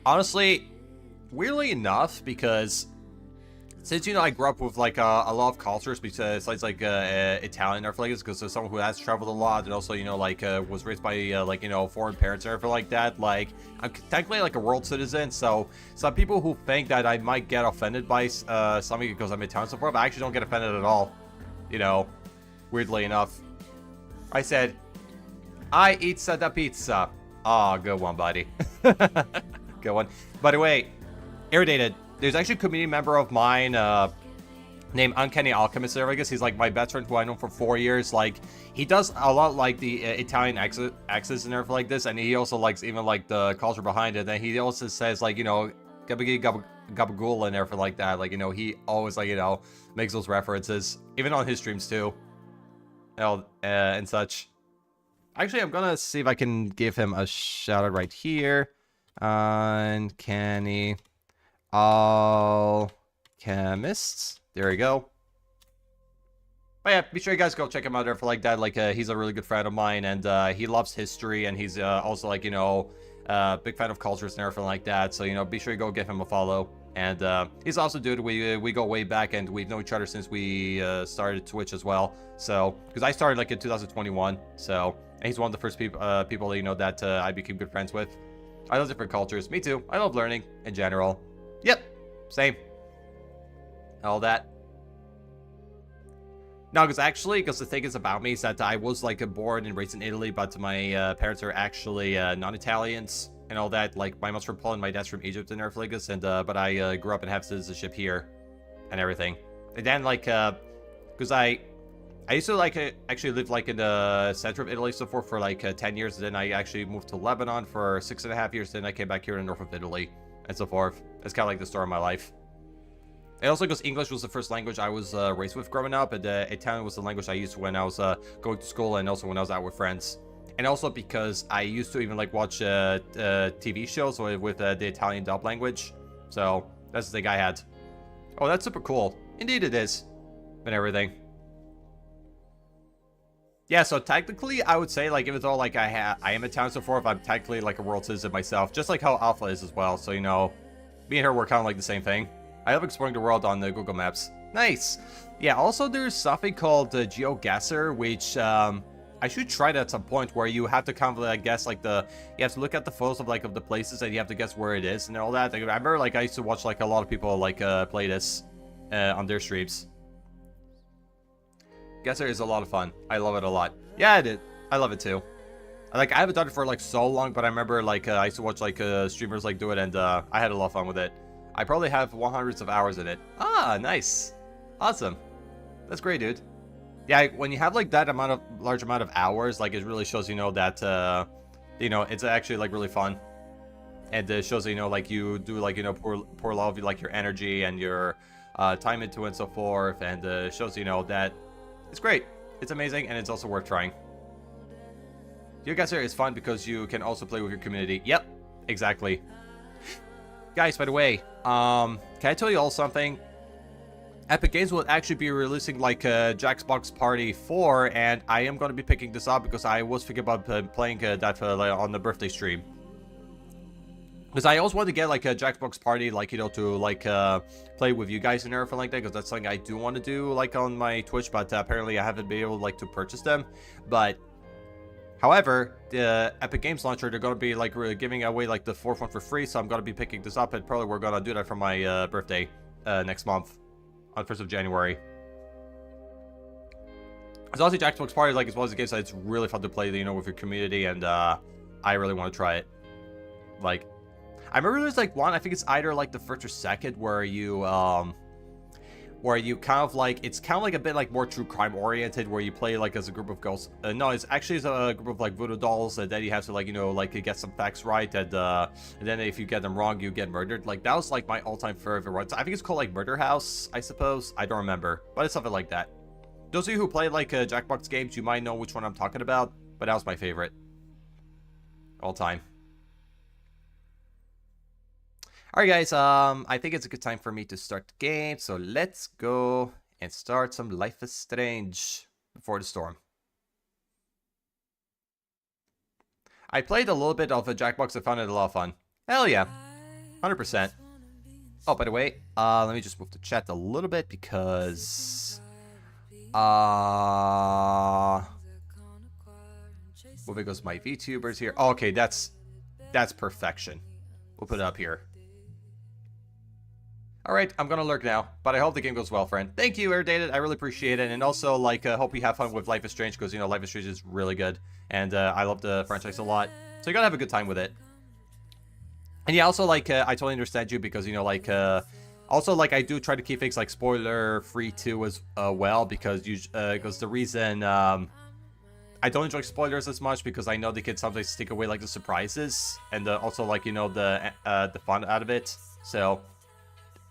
Honestly, weirdly enough, because since, I grew up with, like, a lot of cultures, besides, like, Italian or flags, because there's someone who has traveled a lot, and also, like, was raised by, like, foreign parents or everything like that, like, I'm technically, like, a world citizen, so some people who think that I might get offended by something because I'm Italian so forth, I actually don't get offended at all, weirdly enough. I said, I eat the pizza. Oh, good one, buddy. Good one. By the way, Irritated, there's actually a community member of mine named Uncanny Alchemist there, I guess. He's like my best friend who I know for 4 years. Like, he does a lot like the Italian accents and everything like this, and he also likes even like the culture behind it. And he also says like, gabagool and everything like that. Like, he always like, makes those references, even on his streams too. And such. Actually, I'm gonna see if I can give him a shout out right here. Uncanny Alchemists. There we go. But yeah, be sure you guys go check him out there for like that. Like, he's a really good friend of mine, and he loves history, and he's also like, big fan of cultures and everything like that. So, be sure you go give him a follow. And he's also a dude we go way back, and we've known each other since we started Twitch as well. So, because I started like in 2021, so and he's one of the first people that I became good friends with. I love different cultures. Me too. I love learning in general. Yep, same. All that. No, because the thing is about me is that I was like born and raised in Italy, but my parents are actually non-Italians and all that. Like, my mom's from Poland, my dad's from Egypt and everything like this, and but I grew up and have citizenship here and everything. And then like because I used to like actually live like in the center of Italy so for like 10 years, and then I actually moved to Lebanon for 6.5 years. Then I came back here in the north of Italy and so forth. It's kind of like the story of my life. And also because English was the first language I was raised with growing up, and Italian was the language I used when I was going to school, and also when I was out with friends. And also because I used to even like watch TV shows with the Italian dub language. So that's the thing I had. Oh, that's super cool. Indeed it is. And everything. Yeah, so technically I would say like, even though like I am Italian so forth, I'm technically like a world citizen myself, just like how Alpha is as well. So, me and her were kind of like the same thing. I love exploring the world on the Google Maps. Nice. Yeah, also there's something called GeoGuessr, which I should try that at some point where you have to kind of like guess like you have to look at the photos of like of the places and you have to guess where it is and all that. Like, I remember like I used to watch like a lot of people like play this on their streams. Guesser is a lot of fun. I love it a lot. Yeah, I did. I love it too. Like, I haven't done it for like so long, but I remember like I used to watch like streamers like do it, and I had a lot of fun with it. I probably have 100s of hours in it. Ah, nice. Awesome. That's great, dude. Yeah, when you have like that large amount of hours, like it really shows, you know, that you know, it's actually like really fun. And it shows, you know, like you do like, you know, pour a lot of like your energy and your time into it and so forth, and shows, you know, that it's great. It's amazing, and it's also worth trying. GeoGuessr is fun because you can also play with your community. Yep, exactly. Guys, by the way, can I tell you all something? Epic Games will actually be releasing like Jackbox Party 4, and I am going to be picking this up because I was thinking about playing that on the birthday stream. Because I always want to get like a Jackbox Party, like, you know, to like play with you guys and everything like that, because that's something I do want to do like on my Twitch, but apparently I haven't been able like to purchase them. But however, the Epic Games Launcher, they're going to be like giving away like the fourth one for free, so I'm going to be picking this up, and probably we're going to do that for my birthday next month on 1st of January. So obviously Jackbox Party, like, as well as the game side, it's really fun to play, you know, with your community, and I really want to try it. Like, I remember there's like one, I think it's either like the first or second, where you kind of like, it's kind of like a bit like more true crime oriented, where you play like as a group of girls. No, it's actually a group of like voodoo dolls, and then you have to like, you know, like get some facts right, and then if you get them wrong, you get murdered. Like, that was like my all-time favorite one. I think it's called like Murder House, I suppose. I don't remember, but it's something like that. Those of you who play like Jackbox games, you might know which one I'm talking about, but that was my favorite all time. Alright guys, I think it's a good time for me to start the game, so let's go and start some Life is Strange Before the Storm. I played a little bit of a Jackbox, I found it a lot of fun. Hell yeah, 100%. Oh, by the way, let me just move the chat a little bit because... Where goes my VTubers here? Oh, okay, that's perfection. We'll put it up here. Alright, I'm gonna lurk now, but I hope the game goes well, friend. Thank you, Airdated, I really appreciate it, and also, like, hope you have fun with Life is Strange, because, you know, Life is Strange is really good, and I love the franchise a lot, so you gotta have a good time with it. And yeah, also, like, I totally understand you, because, you know, like, also, like, I do try to keep things, like, spoiler-free, too, as well, because the reason, I don't enjoy spoilers as much, because I know they can sometimes take away, like, the surprises, and also, like, you know, the fun out of it, so...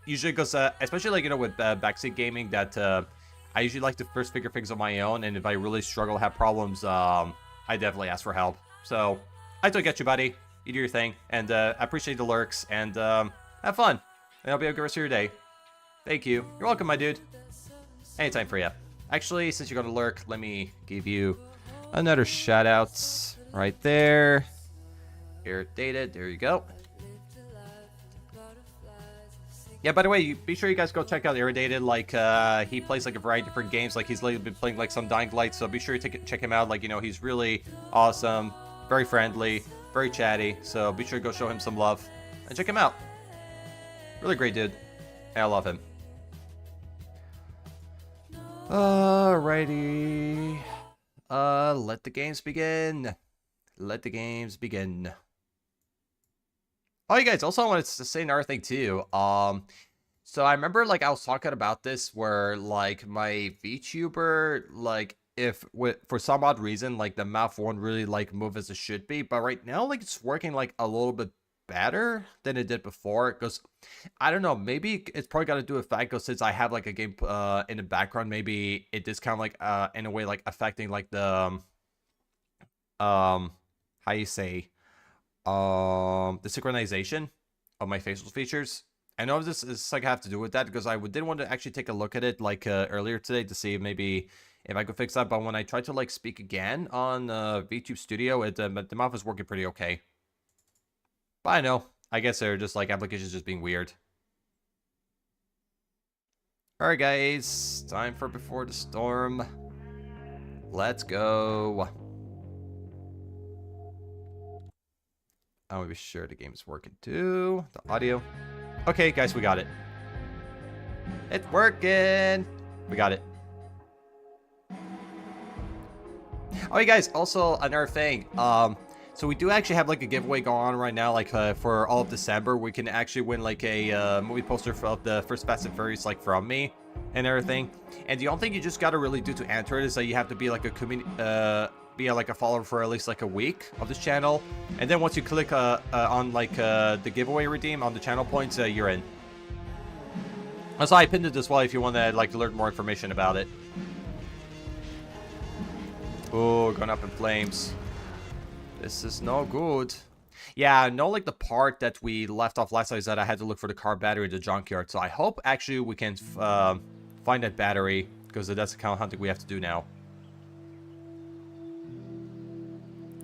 Usually, because especially like, you know, with backseat gaming, that I usually like to first figure things on my own, and if I really struggle, have problems, I definitely ask for help. So I totally get you, buddy. You do your thing, and I appreciate the lurks, and have fun. And I'll be a good rest of your day. Thank you. You're welcome, my dude. Anytime for you. Actually, since you're gonna lurk, let me give you another shout out right there. Irritated. There you go. Yeah, by the way, be sure you guys go check out Irritated. Like, he plays like a variety of different games. Like, he's lately been playing like some Dying Light, so be sure you check him out. Like, you know, he's really awesome, very friendly, very chatty. So be sure to go show him some love and check him out. Really great dude. I love him. Alrighty. Let the games begin. Let the games begin. Oh, you guys, also I wanted to say another thing too. So I remember like I was talking about this where like my VTuber, like if for some odd reason like the mouth won't really like move as it should be, but right now like it's working like a little bit better than it did before, because I don't know, maybe it's probably got to do with fact, because since I have like a game in the background, maybe it is kind of like in a way like affecting like the how you say the synchronization of my facial features. I know this is like have to do with that, because I did want to actually take a look at it like earlier today to see maybe if I could fix that, but when I tried to like speak again on VTube Studio, the mouth is working pretty okay. But I know, I guess they're just like applications just being weird. Alright guys, time for Before the Storm. Let's go. I want to be sure the game is working too. The audio. Okay, guys, we got it. It's working. We got it. Oh, you guys, also another thing. So we do actually have like a giveaway going on right now, like for all of December. We can actually win like a movie poster of the first Fast and Furious, like from me and everything. And the only thing you just gotta really do to enter it is that you have to be like a community, like a follower for at least like a week of this channel. And then once you click on like the giveaway redeem on the channel points, you're in. Also, I pinned it as well if you want to like learn more information about it. Oh, going up in flames. This is no good. Yeah, no, like the part that we left off last time is that I had to look for the car battery in the junkyard. So I hope actually we can find that battery, because that's the kind of hunting we have to do now.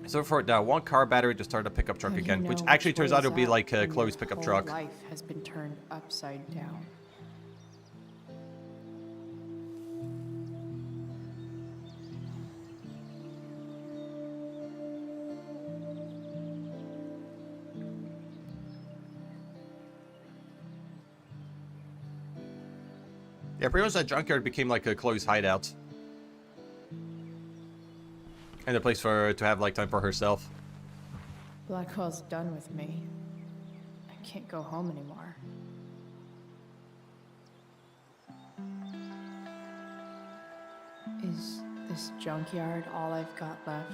So for that one car battery to start a pickup truck again, which actually turns out to be like Chloe's pickup truck. Life has been turned upside down. Yeah, pretty much that junkyard became like a Chloe's hideout. And a place for her to have like time for herself. Blackwell's done with me. I can't go home anymore. Is this junkyard all I've got left?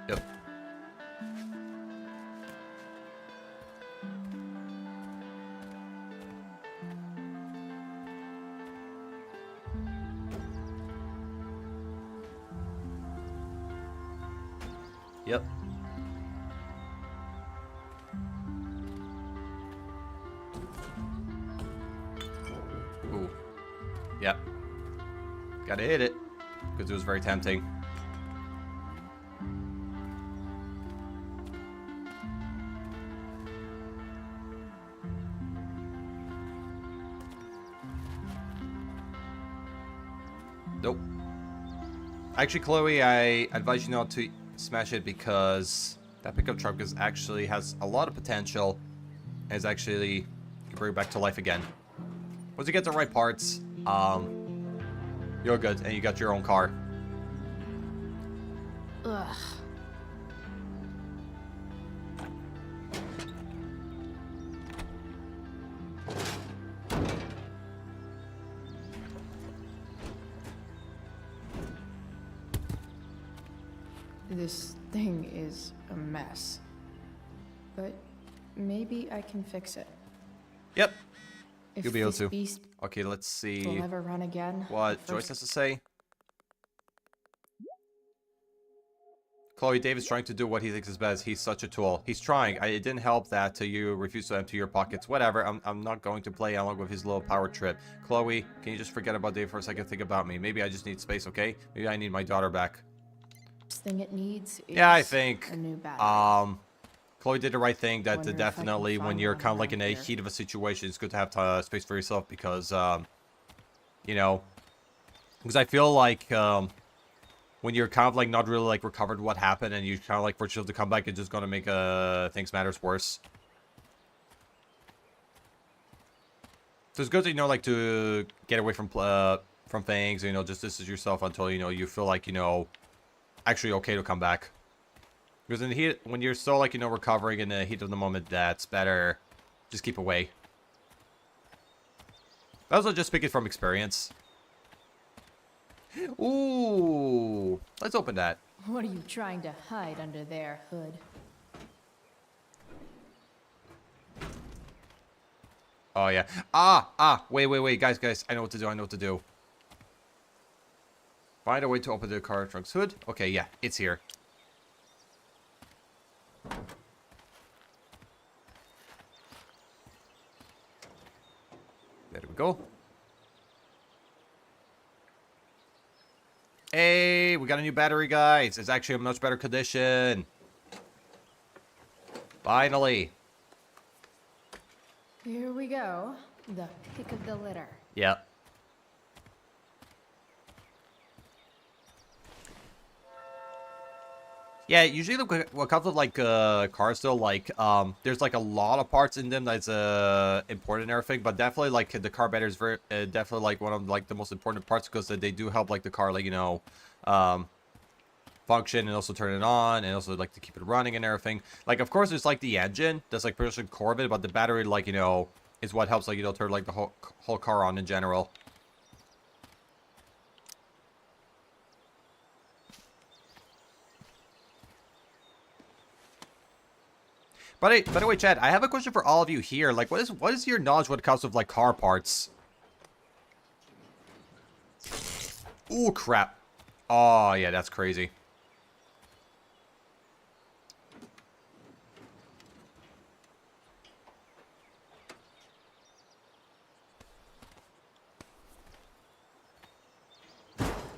Yep. Yep. Ooh. Yep. Gotta hit it, because it was very tempting. Nope. Actually, Chloe, I advise you not to smash it, because that pickup truck actually has a lot of potential and is actually, you can bring it back to life again. Once you get the right parts, you're good and you got your own car. Ugh. This thing is a mess. But maybe I can fix it. Yep. If You'll be able this to. beast Okay, let's see will ever run again. what Joyce has to say. Chloe, David's trying to do what he thinks is best. He's such a tool. He's trying. It didn't help that you refuse to empty your pockets. Whatever. I'm not going to play along with his little power trip. Chloe, can you just forget about Dave for a second? Think about me. Maybe I just need space, okay? Maybe I need my daughter back. Thing it needs is Yeah, I think a new battery. Chloe did the right thing. That Wonder if I can definitely, when find you're one kind of like in around a here. heat of a situation, it's good to have space for yourself, because you know, because I feel like when you're kind of like not really like recovered what happened, and you kind of like for chill to come back, it's just gonna make things matters worse. So it's good to, you know, like to get away from things, you know, just distance yourself until, you know, you feel like, you know, actually okay to come back. Because in the heat, when you're still like, you know, recovering in the heat of the moment, that's better. Just keep away. Also, just speaking from experience. Ooh, let's open that. What are you trying to hide under there, Hood? Oh yeah. Wait, guys, I know what to do. Find a way to open the car trunk's hood. Okay, yeah, it's here. There we go. Hey, we got a new battery, guys. It's actually in much better condition. Finally. Here we go. The pick of the litter. Yeah. Yeah, usually what comes with like cars though, like there's like a lot of parts in them that's important and everything, but definitely like the car battery is very definitely like one of like the most important parts because they do help like the car like um function and also turn it on and also like to keep it running and everything. Like of course there's like the engine that's like pretty much the core of it, but the battery like is what helps like turn like the whole car on in general. But by the way, Chad, I have a question for all of you here. Like, what is your knowledge when it comes to like car parts? Ooh, crap. Oh, yeah, that's crazy.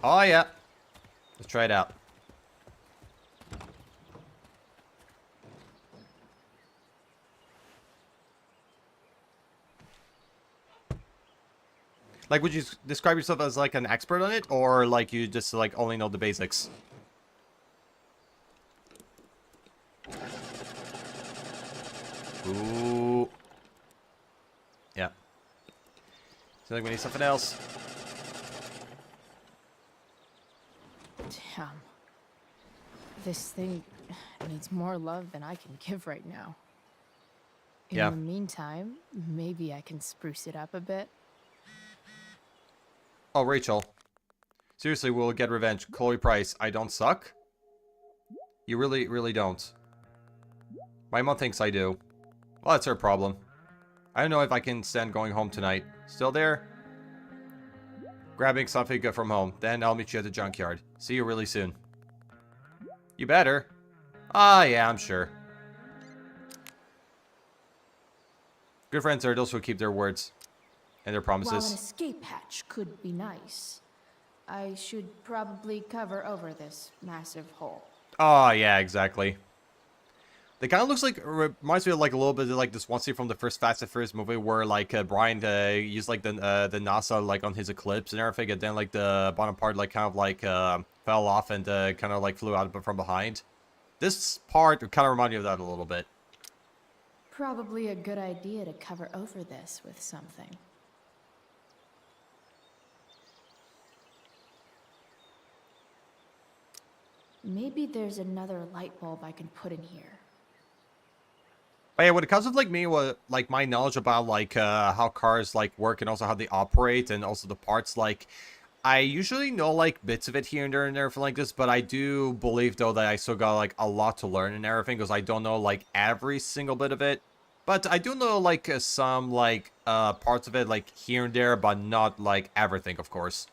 Oh, yeah. Let's try it out. Like, would you describe yourself as, like, an expert on it? Or, like, you just, like, only know the basics? Ooh. Yeah. Seems like we need something else. Damn. This thing needs more love than I can give right now. In Yeah. the meantime, maybe I can spruce it up a bit. Oh, Rachel. Seriously, we'll get revenge. Chloe Price, I don't suck? You really, really don't. My mom thinks I do. Well, that's her problem. I don't know if I can stand going home tonight. Still there? Grabbing something good from home. Then I'll meet you at the junkyard. See you really soon. You better. Ah, yeah, I'm sure. Good friends are those who keep their words. And their While an promises. escape hatch could be nice, I should probably cover over this massive hole. Oh, yeah, exactly. It kind of looks like, reminds me of like a little bit of like this one scene from the first Fast and Furious movie where like Brian used like the NASA like on his Eclipse and everything, and then like the bottom part like kind of like fell off and kind of like flew out from behind. This part kind of reminded me of that a little bit. Probably a good idea to cover over this with something. Maybe there's another light bulb I can put in here. But yeah, when it comes to like me, like my knowledge about like how cars like work and also how they operate and also the parts, like I usually know like bits of it here and there and everything like this, but I do believe though that I still got like a lot to learn and everything because I don't know like every single bit of it. But I do know like some like parts of it like here and there, but not like everything, of course.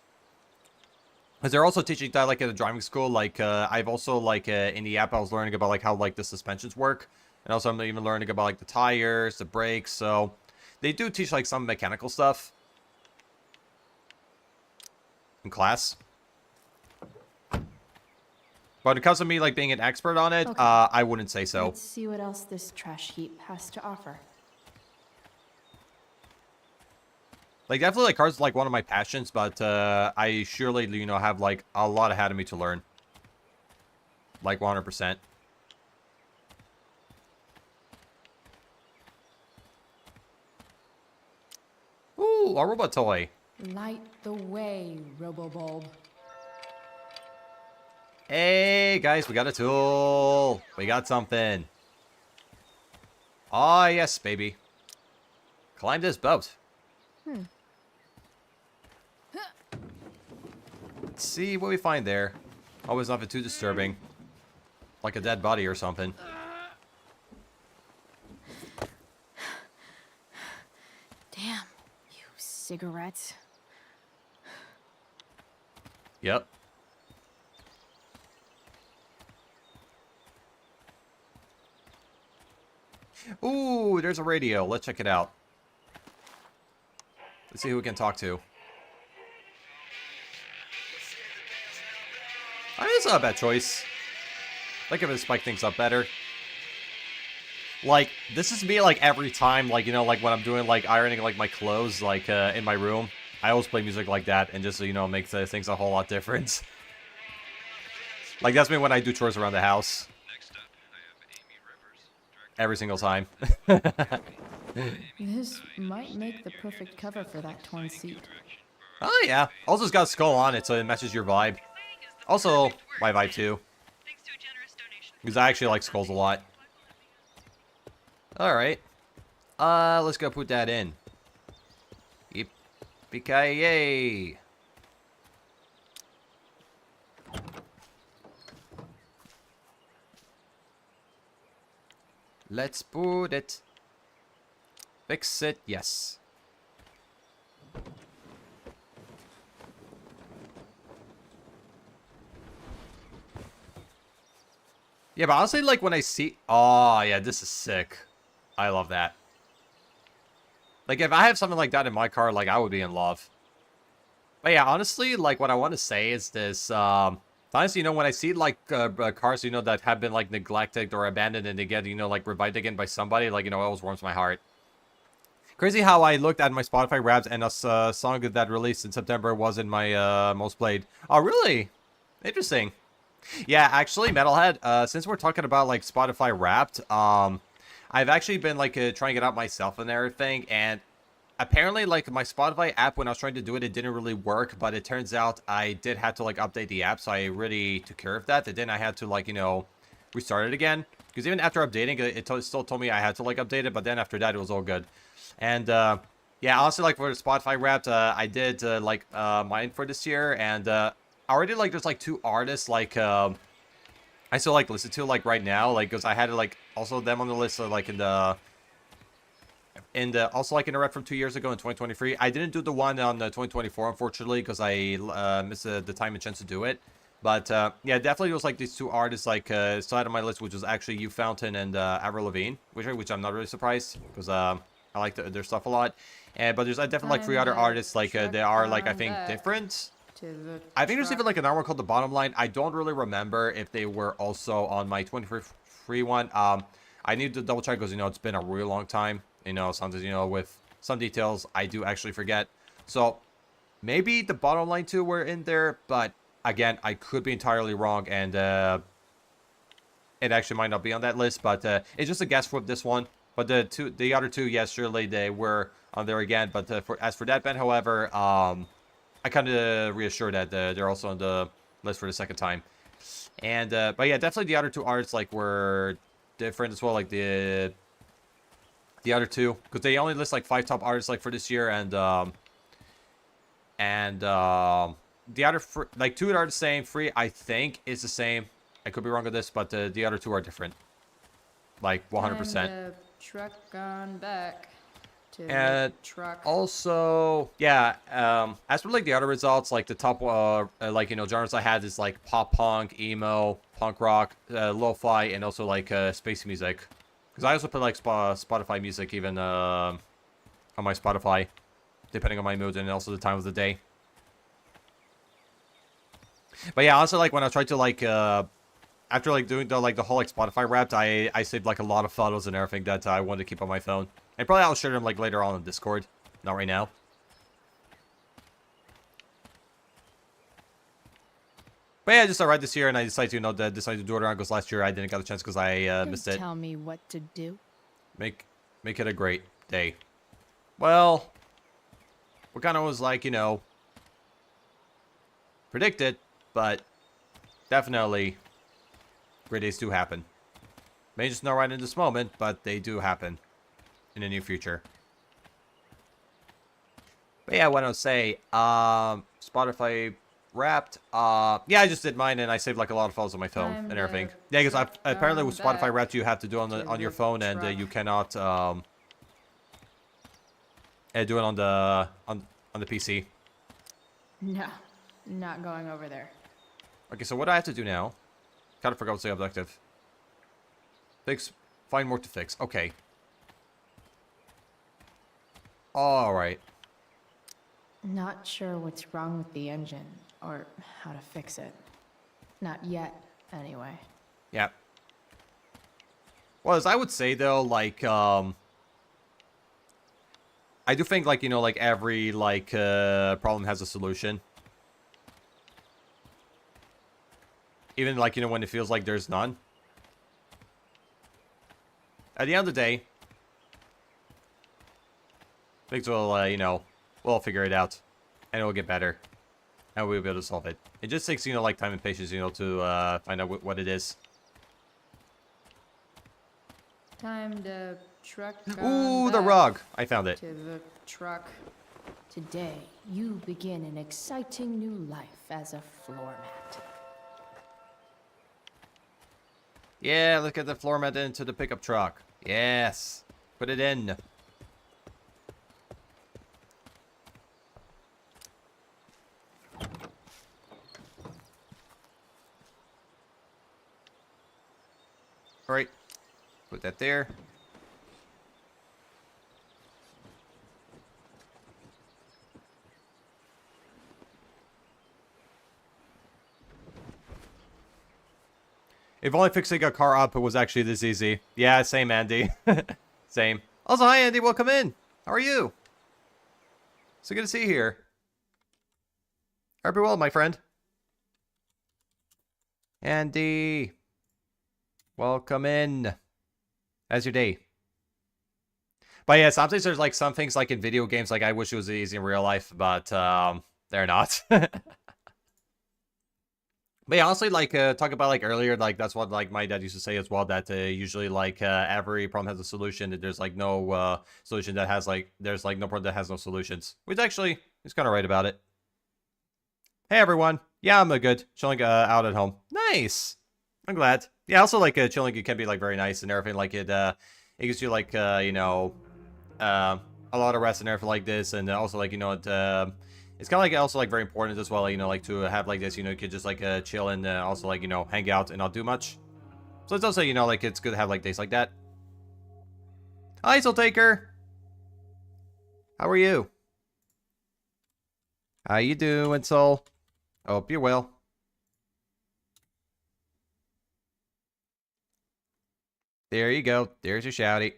Because they're also teaching that like at the driving school. Like I've also like in the app I was learning about like how like the suspensions work, and also I'm even learning about like the tires, the brakes. So they do teach like some mechanical stuff in class. But when it comes to me like being an expert on it, Okay. I wouldn't say so. Let's see what else this trash heap has to offer. Like definitely like cars is like one of my passions, but I surely have like a lot ahead of me to learn. Like 100%. Ooh, a robot toy. Light the way, Robobulb. Hey guys, we got a tool. We got something. Ah, yes, baby. Climb this boat. Let's see what we find there. Always nothing too disturbing. Like a dead body or something. Damn, you cigarettes. Yep. Ooh, there's a radio. Let's check it out. Let's see who we can talk to. I mean, it's not a bad choice. Like if it spike things up better. Like, this is me, like, every time, like, you know, like, when I'm doing, like, ironing, like, my clothes, like, in my room. I always play music like that, and just, you know, makes things a whole lot different. Like, that's me when I do chores around the house. Every single time. This might make the perfect cover for that torn seat. Oh, yeah. Also, it's got a skull on it, so it matches your vibe. Also, my vibe, too. Because I actually like skulls a lot. Alright. Let's go put that in. Yippee-ki-yay! Let's put it. Fix it, yes. Yeah, but honestly, like, when I see... Oh, yeah, this is sick. I love that. Like, if I have something like that in my car, like, I would be in love. But yeah, honestly, like, what I want to say is this, honestly, you know, when I see, like, cars, you know, that have been, like, neglected or abandoned and they get, you know, like, revived again by somebody, like, you know, it always warms my heart. Crazy how I looked at my Spotify Wrapped and a song that released in September was in my, most played. Oh, really? Interesting. Yeah, actually, Metalhead, since we're talking about, like, Spotify Wrapped, I've actually been, like, trying it out myself and everything, and apparently, like, my Spotify app, when I was trying to do it, it didn't really work, but it turns out I did have to, like, update the app, so I really took care of that, and then I had to, like, you know, restart it again, because even after updating it, still told me I had to, like, update it, but then after that, it was all good. And, yeah, honestly, like, for the Spotify Wrapped, I did, like, mine for this year, and, already, like, there's, like, 2 artists, like, I still, like, listen to, like, right now, like, because I had, like, also them on the list, like, also, like, in the rep from 2 years ago in 2023. I didn't do the one on 2024, unfortunately, because I missed the time and chance to do it. But, yeah, definitely was, like, these 2 artists, like, side on my list, which was actually Hugh Fountain and Avril Lavigne, which I'm not really surprised, because, I like their stuff a lot. But there's definitely, like, 3 other artists, like, they are, like, I think, different. I think there's even, like, another one called The Bottom Line. I don't really remember if they were also on my 23 one. I need to double check because, you know, it's been a really long time. You know, sometimes, you know, with some details, I do actually forget. So, maybe The Bottom Line 2 were in there, but, again, I could be entirely wrong, and, it actually might not be on that list, but, it's just a guess for this one. But the other 2, yes, surely they were on there again, but, as for that band, however, I kind of reassured that they're also on the list for the second time. And, but yeah, definitely the other 2 artists, like, were different as well, like, the other 2, because they only list, like, 5 top artists, like, for this year, and, the other, like, 2 are the same, 3, I think, is the same. I could be wrong with this, but, the other 2 are different. Like, 100%. And truck on back. And Truck. also, yeah, as for, like, the other results, like, the top, like, you know, genres I had is, like, pop punk, emo, punk rock, lo-fi, and also, like, space music. Because I also put, like, Spotify music even, on my Spotify, depending on my mood and also the time of the day. But yeah, also, like, when I tried to, like, after, like, doing the whole, like, Spotify Wrapped, I saved, like, a lot of photos and everything that I wanted to keep on my phone. And probably I'll share them, like, later on Discord. Not right now. But yeah, I just arrived this year, and I decided to, you know, decided to do it around, because last year I didn't get a chance because I missed it. Tell me what to do. Make it a great day. Well, we kind of was, like, you know, predicted, but definitely great days do happen. May just not right in this moment, but they do happen in the near future. But yeah, what I was say, Spotify Wrapped, yeah, I just did mine, and I saved, like, a lot of photos on my phone and everything. Yeah, because apparently with Spotify Wrapped, you have to do it on your phone, and you cannot do it on the PC. No, not going over there. Okay, so what do I have to do now? Kind of forgot what's the objective. Find more to fix. Okay. Alright. Not sure what's wrong with the engine, or how to fix it. Not yet, anyway. Yeah. Well, as I would say though, like I do think like, you know, like every like problem has a solution. Even like, you know, when it feels like there's none. At the end of the day, things will, you know, we'll figure it out. And it will get better. And we'll be able to solve it. It just takes, you know, like time and patience, you know, to find out what it is. Time to truck Ooh, on the back rug. I found it. to the truck. Today, you begin an exciting new life as a floor mat. Yeah, look at the floor mat into the pickup truck. Yes. Put it in. Alright. Put that there. If only fixing a car up was actually this easy. Yeah, same, Andy. Same. Also, hi, Andy. Welcome in. How are you? So good to see you here. Hope you're well, my friend. Andy. Welcome in. How's your day? But yeah, sometimes there's like some things like in video games, like I wish it was easy in real life, but they're not. But yeah, honestly, like, talk about, like, earlier, like, that's what, like, my dad used to say as well, that usually, like, every problem has a solution, that there's, like, no solution that has, like, there's, like, no problem that has no solutions. Which, actually, he's kind of right about it. Hey, everyone. Yeah, I'm good. Chilling out at home. Nice. I'm glad. Yeah, also, like, chilling, it can be, like, very nice and everything. Like, it gives you, like, you know, a lot of rest and everything like this, and also, like, you know, it's kind of like also like very important as well, you know, like to have like this, you know, you could just like chill and also like, you know, hang out and not do much. So it's also, you know, like it's good to have like days like that. Hi, Soul Taker. How are you? How you doing, Soul? Hope you're well. There you go. There's your shouty.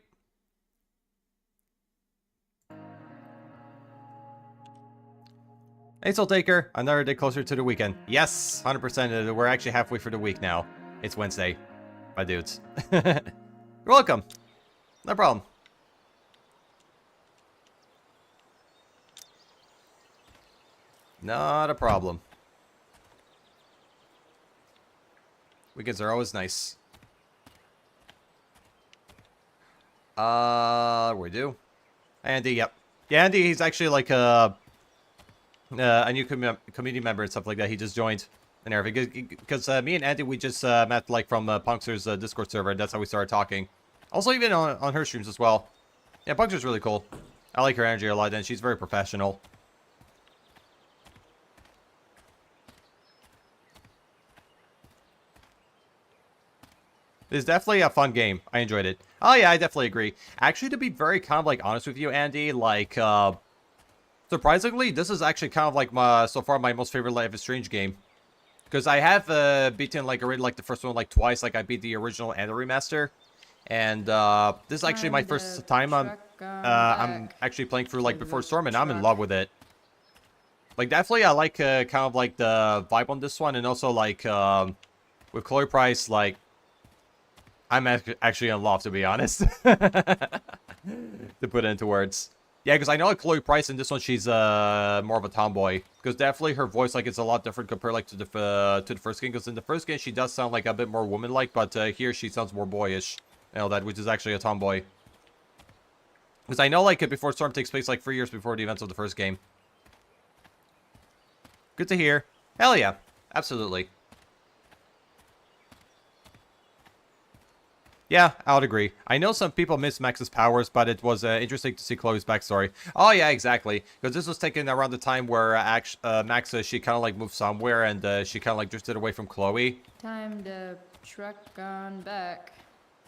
Hey, Soul Taker. Another day closer to the weekend. Yes, 100%. We're actually halfway through the week now. It's Wednesday. My dudes. You're welcome. No problem. Not a problem. Weekends are always nice. We do. Andy, yep. Yeah, Andy, he's actually like a new community member and stuff like that. He just joined and everything. Because me and Andy, we just met like from Punkster's Discord server, and that's how we started talking. Also, even on her streams as well. Yeah, Punkster's really cool. I like her energy a lot, and she's very professional. It's definitely a fun game. I enjoyed it. Oh yeah, I definitely agree. Actually, to be very kind of like honest with you, Andy, like surprisingly, this is actually kind of like so far my most favorite Life is Strange game. Because I have beaten like already like the first one like twice. Like I beat the original and the remaster. And this is actually my first time I'm actually playing through like Before Storm, and I'm in love with it. Like definitely I like kind of like the vibe on this one, and also like with Chloe Price, like I'm actually in love, to be honest. To put it into words. Yeah, because I know like Chloe Price in this one, she's more of a tomboy. Because definitely her voice, like, it's a lot different compared like to the first game. Because in the first game, she does sound like a bit more woman-like, but here she sounds more boyish. You know, that, which is actually a tomboy. Because I know like Before Storm takes place like 3 years before the events of the first game. Good to hear. Hell yeah, absolutely. Yeah, I would agree. I know some people miss Max's powers, but it was interesting to see Chloe's backstory. Oh yeah, exactly. Because this was taken around the time where Max, she kind of like moved somewhere, and she kind of like drifted away from Chloe. Time to truck on back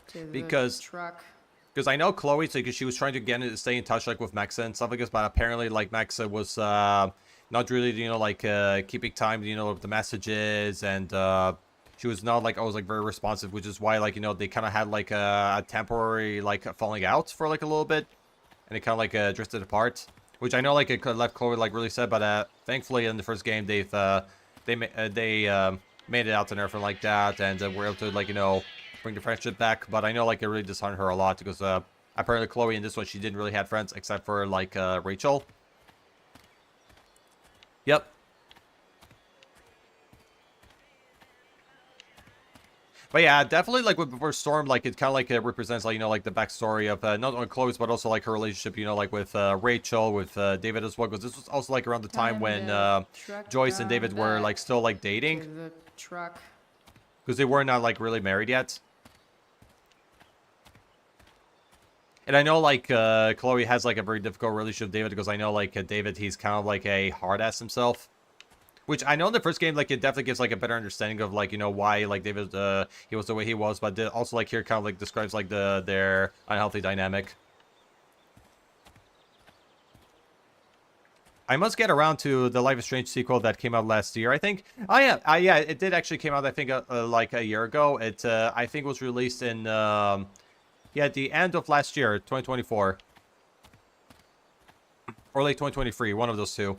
to the truck. Because I know Chloe, so because she was trying to stay in touch like with Maxa and stuff like this, but apparently like Maxa was not really, you know, like keeping time, you know, with the messages, and she was not like always like very responsive, which is why like, you know, they kind of had like a temporary like falling out for like a little bit, and it kind of like drifted apart, which I know like it could have left Chloe like really sad, but thankfully in the first game they made it out to nothing like that, and were able to like, you know, bring the friendship back. But I know like it really disheartened her a lot because apparently Chloe in this one, she didn't really have friends except for like Rachel. Yep. But yeah, definitely like with Before Storm, like it kind of like represents like, you know, like the backstory of not only Chloe's but also like her relationship, you know, like with Rachel, with David as well, because this was also like around the time when Joyce and David were like still like dating, To the truck. because they were not like really married yet. And I know like Chloe has like a very difficult relationship with David, because I know like David, he's kind of like a hard ass himself. Which I know in the first game, like, it definitely gives, like, a better understanding of, like, you know, why, like, David, he was the way he was. But also, like, here kind of, like, describes, like, their unhealthy dynamic. I must get around to the Life is Strange sequel that came out last year, I think. Oh, yeah. Yeah, it did actually came out, I think, like, a year ago. It, I think, was released in, yeah, at the end of last year, 2024. Or late 2023, one of those two.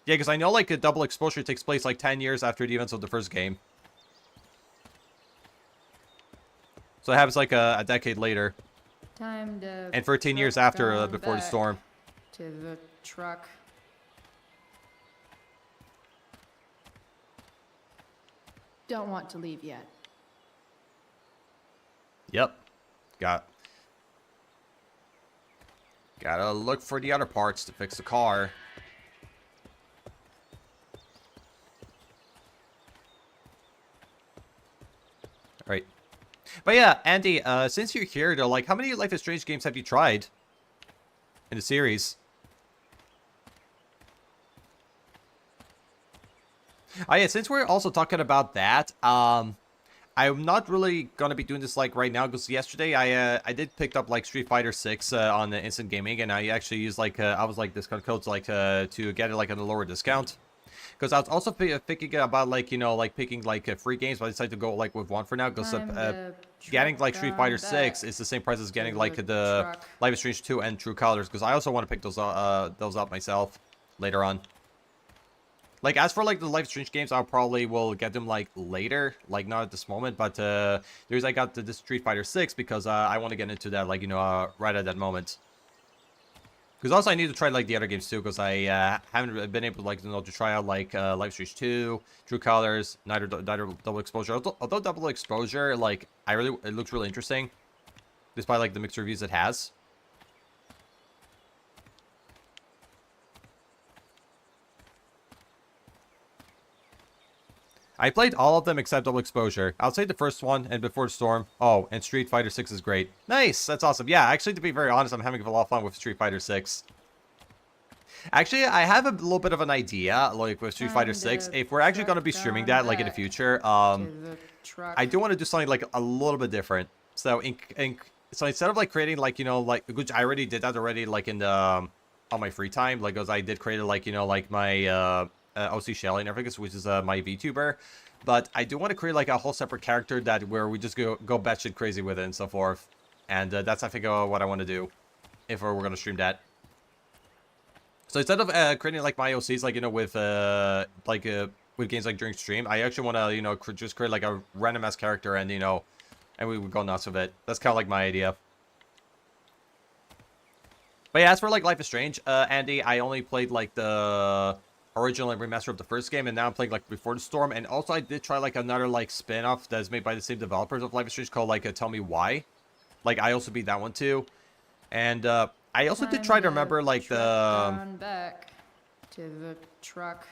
Yeah, because I know, like, a Double Exposure takes place, like, 10 years after the events of the first game. So it happens, like, a decade later. Time to And 13 years truck after, on Before the back Storm. To the truck. Don't want to leave yet. Yep. Gotta look for the other parts to fix the car. Right. But yeah, Andy, since you're here, though, like, how many Life is Strange games have you tried in the series? Oh yeah, since we're also talking about that, I'm not really gonna be doing this like right now, because yesterday I did pick up like Street Fighter 6 on the Instant Gaming, and I actually used like I was like discount codes like to get it like on a lower discount. Because I was also thinking about, like, you know, like picking like free games, but I decided to go like with one for now, because getting like Street Fighter 6 is the same price as getting like the Life is Strange 2 and True Colors, because I also want to pick those up myself later on. Like, as for like the Life is Strange games, I'll probably will get them like later, like not at this moment, but there's I got the Street Fighter 6 because I want to get into that, like, you know, right at that moment. Because also I need to try like the other games too, because I haven't been able to, like, you know, to try out like Life is Strange 2, True Colors, neither Double Exposure. Although Double Exposure, like, it looks really interesting, despite like the mixed reviews it has. I played all of them except Double Exposure. I'll say the first one and Before the Storm. Oh, and Street Fighter 6 is great. Nice, that's awesome. Yeah, actually, to be very honest, I'm having a lot of fun with Street Fighter 6. Actually, I have a little bit of an idea, like, with Street Fighter 6. If we're actually going to be streaming that, like, in the future, I do want to do something, like, a little bit different. So, so instead of, like, creating, like, you know, like, which I already did that already, like, in the, on my free time, like, as I did create, like, you know, like, my, OC Shelly and everything, which is my VTuber, but I do want to create like a whole separate character that where we just go batshit crazy with it and so forth, and that's I think what I want to do if we're gonna stream that. So instead of creating like my OCs, like, you know, with games like during stream, I actually want to, you know, just create like a random ass character, and, you know, and we would go nuts with it. That's kind of like my idea. But yeah, as for like Life is Strange, Andy, I only played like the original and remaster of the first game, and now I'm playing like Before the Storm. And also I did try like another like spin-off that's made by the same developers of Life is Strange called like Tell Me Why. Like, I also beat that one too. And I also did try to remember like back to the truck.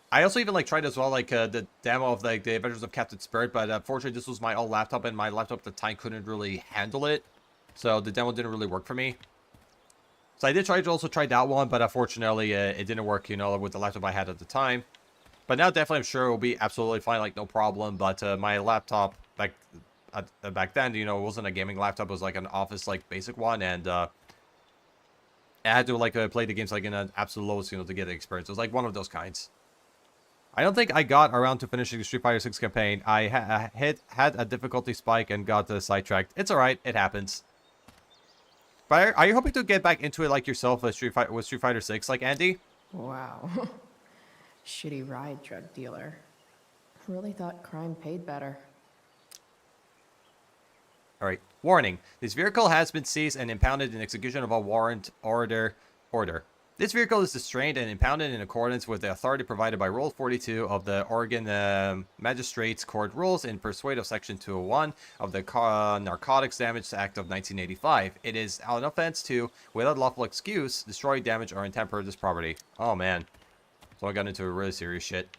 I also even like tried as well like the demo of like the Adventures of Captain Spirit, but unfortunately this was my old laptop, and my laptop at the time couldn't really handle it, so the demo didn't really work for me. So I did try to also try that one, but unfortunately it didn't work, you know, with the laptop I had at the time. But now definitely I'm sure it will be absolutely fine, like no problem. But my laptop back then, you know, it wasn't a gaming laptop, it was like an office like basic one, and I had to like play the games like in an absolute lowest, you know, to get the experience. It was like one of those kinds. I don't think I got around to finishing the Street Fighter 6 campaign. I had a difficulty spike and got sidetracked. It's alright, it happens. But are you hoping to get back into it like yourself with Street Fighter 6, like Andy? Wow. Shitty ride drug dealer. Really thought crime paid better. Alright. Warning. This vehicle has been seized and impounded in execution of a warrant order. This vehicle is distrained and impounded in accordance with the authority provided by Rule 42 of the Oregon Magistrates Court Rules in pursuit of Section 201 of the Narcotics Damage Act of 1985. It is an offense to, without lawful excuse, destroy, damage, or tamper this property. Oh, man. So I got into really serious shit.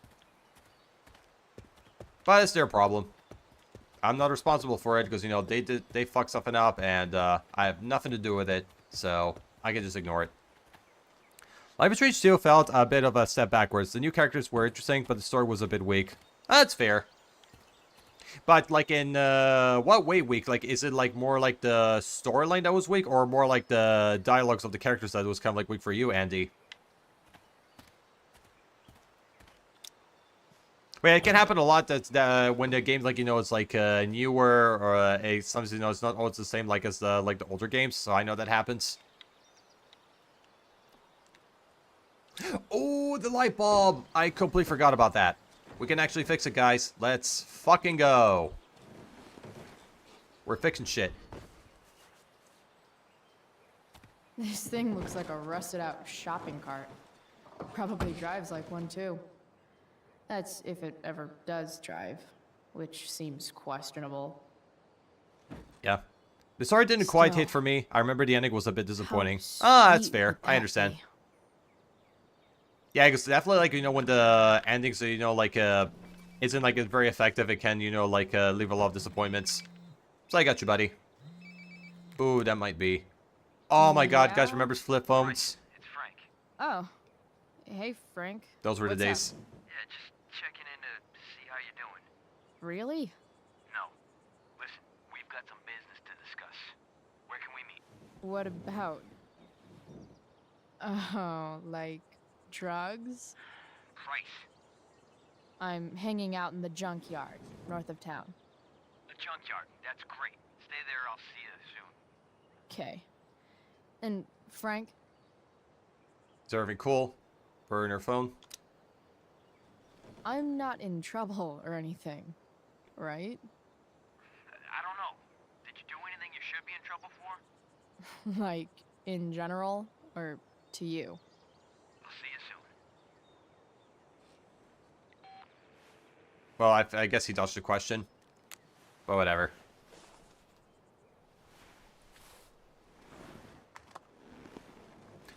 But it's their problem. I'm not responsible for it because, you know, they fucked something up and I have nothing to do with it. So I can just ignore it. Life is Strange 2 felt a bit of a step backwards. The new characters were interesting, but the story was a bit weak. That's fair. But, like, in, what way weak? Like, is it, like, more like the storyline that was weak, or more like the dialogues of the characters that was kind of, like, weak for you, Andy? But it can happen a lot that when the game, like, you know, it's, like, newer, or, sometimes, you know, it's not always the same, like, as the, like, the older games, so I know that happens. Oh, the light bulb! I completely forgot about that. We can actually fix it, guys. Let's fucking go. We're fixing shit. This thing looks like a rusted out shopping cart. Probably drives like one too. That's if it ever does drive, which seems questionable. Yeah. The story didn't quite Still, hit for me. I remember the ending was a bit disappointing. How Ah, that's sweet fair. would I that understand. be? Yeah, because definitely, like, you know, when the endings, you know, like, isn't, like, very effective, it can, you know, like, leave a lot of disappointments. So I got you, buddy. Ooh, that might be. Oh my god, guys, Yeah? remember flip phones? It's Frank. Oh. Hey, Frank. Those were the What's up? days. Yeah, just checking in to see how you're doing. Really? No. Listen, we've got some business to discuss. Where can we meet? What about? Oh, like drugs? Price. I'm hanging out in the junkyard, north of town. The junkyard. That's great. Stay there. I'll see you soon. Okay. And Frank, Is everything cool? Burn her phone. I'm not in trouble or anything, right? I don't know. Did you do anything you should be in trouble for? Like, in general, or to you? I'll see you soon. Well, I guess he dodged the question. But whatever.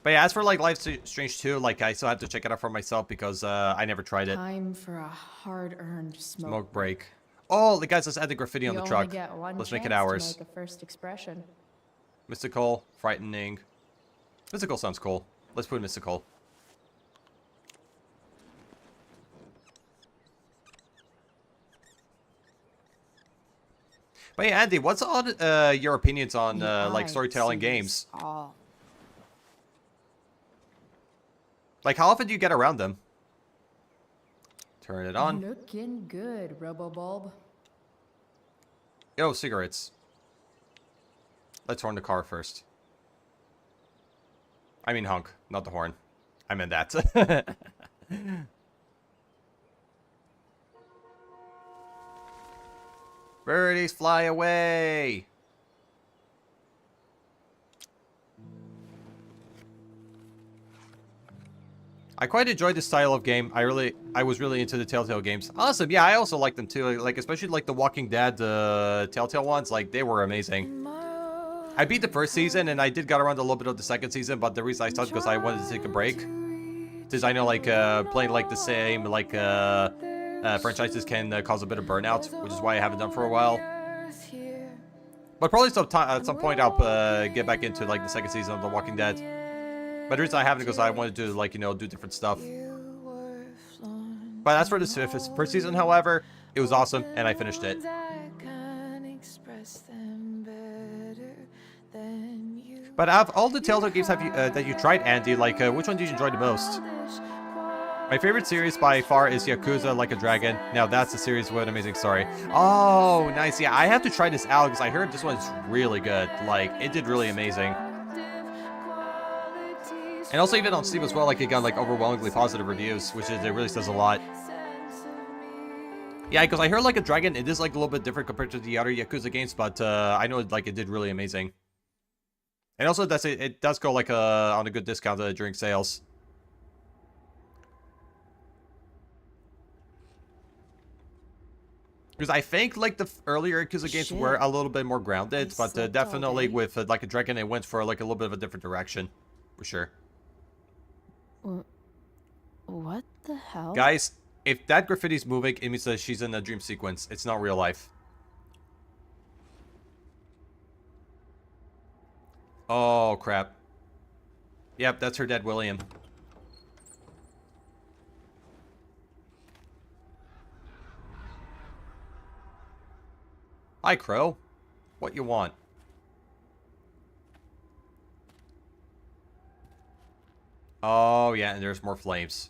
But yeah, as for, like, Life is Strange 2, like, I still have to check it out for myself because I never tried it. Time for a hard-earned Smoke break. Oh, the guys, let's add the graffiti on You the only truck. get one Let's make it chance to ours. make a first expression. Mystical, frightening. Mystical sounds cool. Let's put mystical. But yeah, Andy, what's on your opinions on The like eye storytelling sees games? all. Like, how often do you get around them? Turn it on. Looking good, Robobulb. Yo, cigarettes. Let's horn the car first. I mean honk, not the horn. I meant that. Birdies fly away! I quite enjoyed this style of game. I was really into the Telltale games. Awesome, yeah, I also like them too. Like, especially like the Walking Dead Telltale ones. Like, they were amazing. I beat the first season, and I did get around a little bit of the second season, but the reason I stopped because I wanted to take a break. Since I know, like, playing like the same like franchises can cause a bit of burnout, which is why I haven't done for a while. But probably at some point I'll get back into like the second season of The Walking Dead. But the reason I haven't is because I wanted to, like, you know, do different stuff. But as for this first season, however, it was awesome, and I finished it. But out of all the Telltale games that you tried, Andy, like, which one did you enjoy the most? My favorite series by far is Yakuza Like a Dragon. Now that's a series with an amazing story. Oh, nice. Yeah, I have to try this out because I heard this one's really good. Like, it did really amazing. And also even on Steam as well, like it got like overwhelmingly positive reviews, which is, it really says a lot. Yeah, because I heard Like a Dragon, it is like a little bit different compared to the other Yakuza games, but I know like it did really amazing. And also it does go like on a good discount during sales. Because I think like the earlier Yakuza games were a little bit more grounded, but definitely with Like a Dragon, it went for like a little bit of a different direction, for sure. What the hell? Guys, if that graffiti's moving, it means that she's in a dream sequence. It's not real life. Oh, crap. Yep, that's her dead William. Hi, Crow. What you want? Oh, yeah, and there's more flames.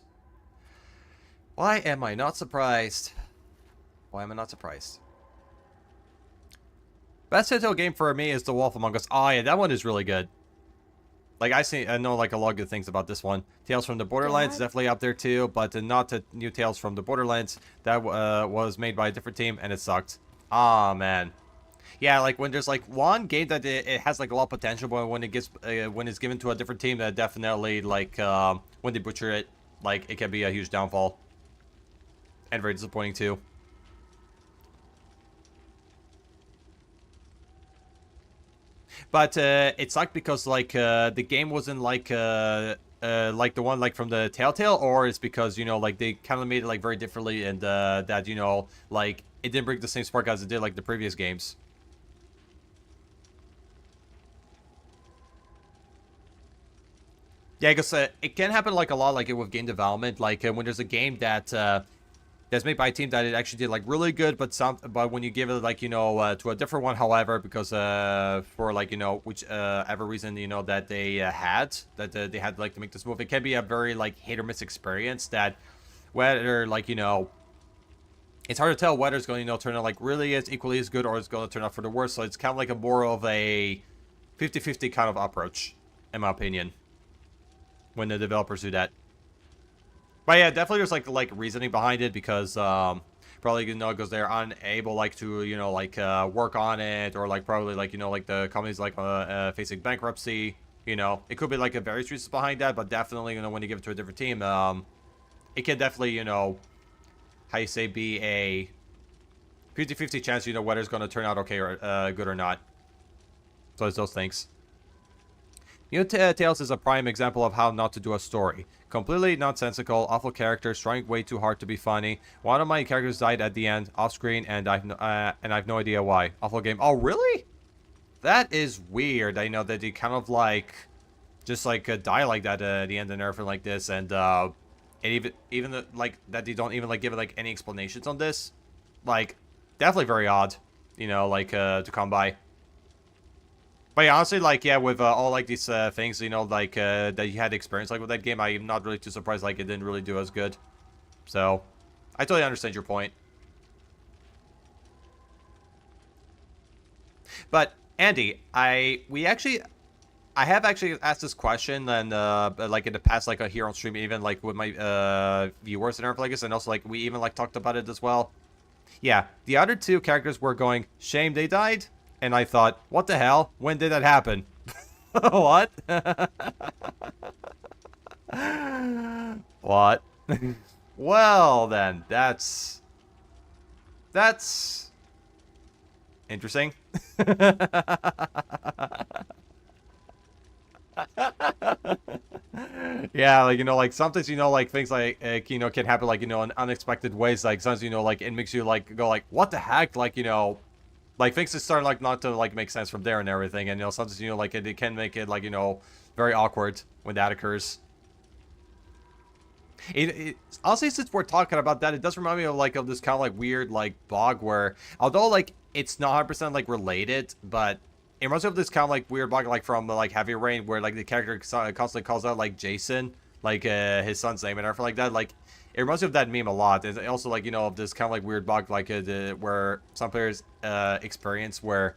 Why am I not surprised? Why am I not surprised? Best Telltale game for me is The Wolf Among Us. Oh, yeah, that one is really good. Like, I know, like, a lot of good things about this one. Tales from the Borderlands is definitely up there, too. But not the new Tales from the Borderlands. That was made by a different team, and it sucked. Ah, man. Yeah, like, when there's, like, one game that it has, like, a lot of potential, but when it gets, when it's given to a different team, that definitely, like, when they butcher it, like, it can be a huge downfall. And very disappointing, too. But it sucked because like the game wasn't like the one like from the Telltale, or it's because, you know, like they kind of made it like very differently, and that, you know, like it didn't bring the same spark as it did like the previous games. Yeah, because it can happen like a lot like with game development, like when there's a game that that's made by a team that it actually did like really good, but when you give it like, you know, to a different one, however, because for like, you know, whichever reason, you know, that they had like to make this move, it can be a very like hit or miss experience that whether like, you know, it's hard to tell whether it's going to, you know, turn out like really as equally as good or it's going to turn out for the worse. So it's kind of like a more of a 50-50 kind of approach, in my opinion, when the developers do that. But yeah, definitely there's like reasoning behind it, because probably, you know, because they're unable like to, you know, like work on it, or like probably like, you know, like the company's like facing bankruptcy. You know, it could be like a various reasons behind that, but definitely, you know, when you give it to a different team, it can definitely, you know, how you say, be a 50-50 chance, you know, whether it's going to turn out okay or good or not. So it's those things. You know, Tales is a prime example of how not to do a story. Completely nonsensical, awful characters, trying way too hard to be funny. One of my characters died at the end, off screen, and I've no idea why. Awful game. Oh, really? That is weird. I know that you kind of like just like die like that at the end and everything like this, and even like that you don't even like give it like any explanations on this. Like, definitely very odd, you know, like to come by. But yeah, honestly, like, yeah, with all, like, these things, you know, like, that you had experience, like, with that game, I'm not really too surprised, like, it didn't really do as good. So, I totally understand your point. But, Andy, I have actually asked this question, and, like, in the past, like, here on stream, even, like, with my, viewers and everything like this, and also, like, we even, like, talked about it as well. Yeah, the other two characters were going, shame they died. And I thought, what the hell? When did that happen? What? What? Well, then, that's interesting. Yeah, like, you know, like, sometimes, you know, like, things like you know, can happen, like, you know, in unexpected ways. Like, sometimes, you know, like, it makes you, like, go, like, what the heck? Like, you know, like, things just start, like, not to, like, make sense from there and everything. And, you know, sometimes, you know, like, it can make it, like, you know, very awkward when that occurs. Honestly, since we're talking about that, it does remind me of, like, of this kind of, like, weird, like, bug where, although, like, it's not 100%, like, related, but it reminds me of this kind of, like, weird bug, like, from, like, Heavy Rain, where, like, the character constantly calls out, like, Jason, like his son's name and everything like that. Like it reminds me of that meme a lot. And also like, you know, of this kind of like weird bug like where some players experience where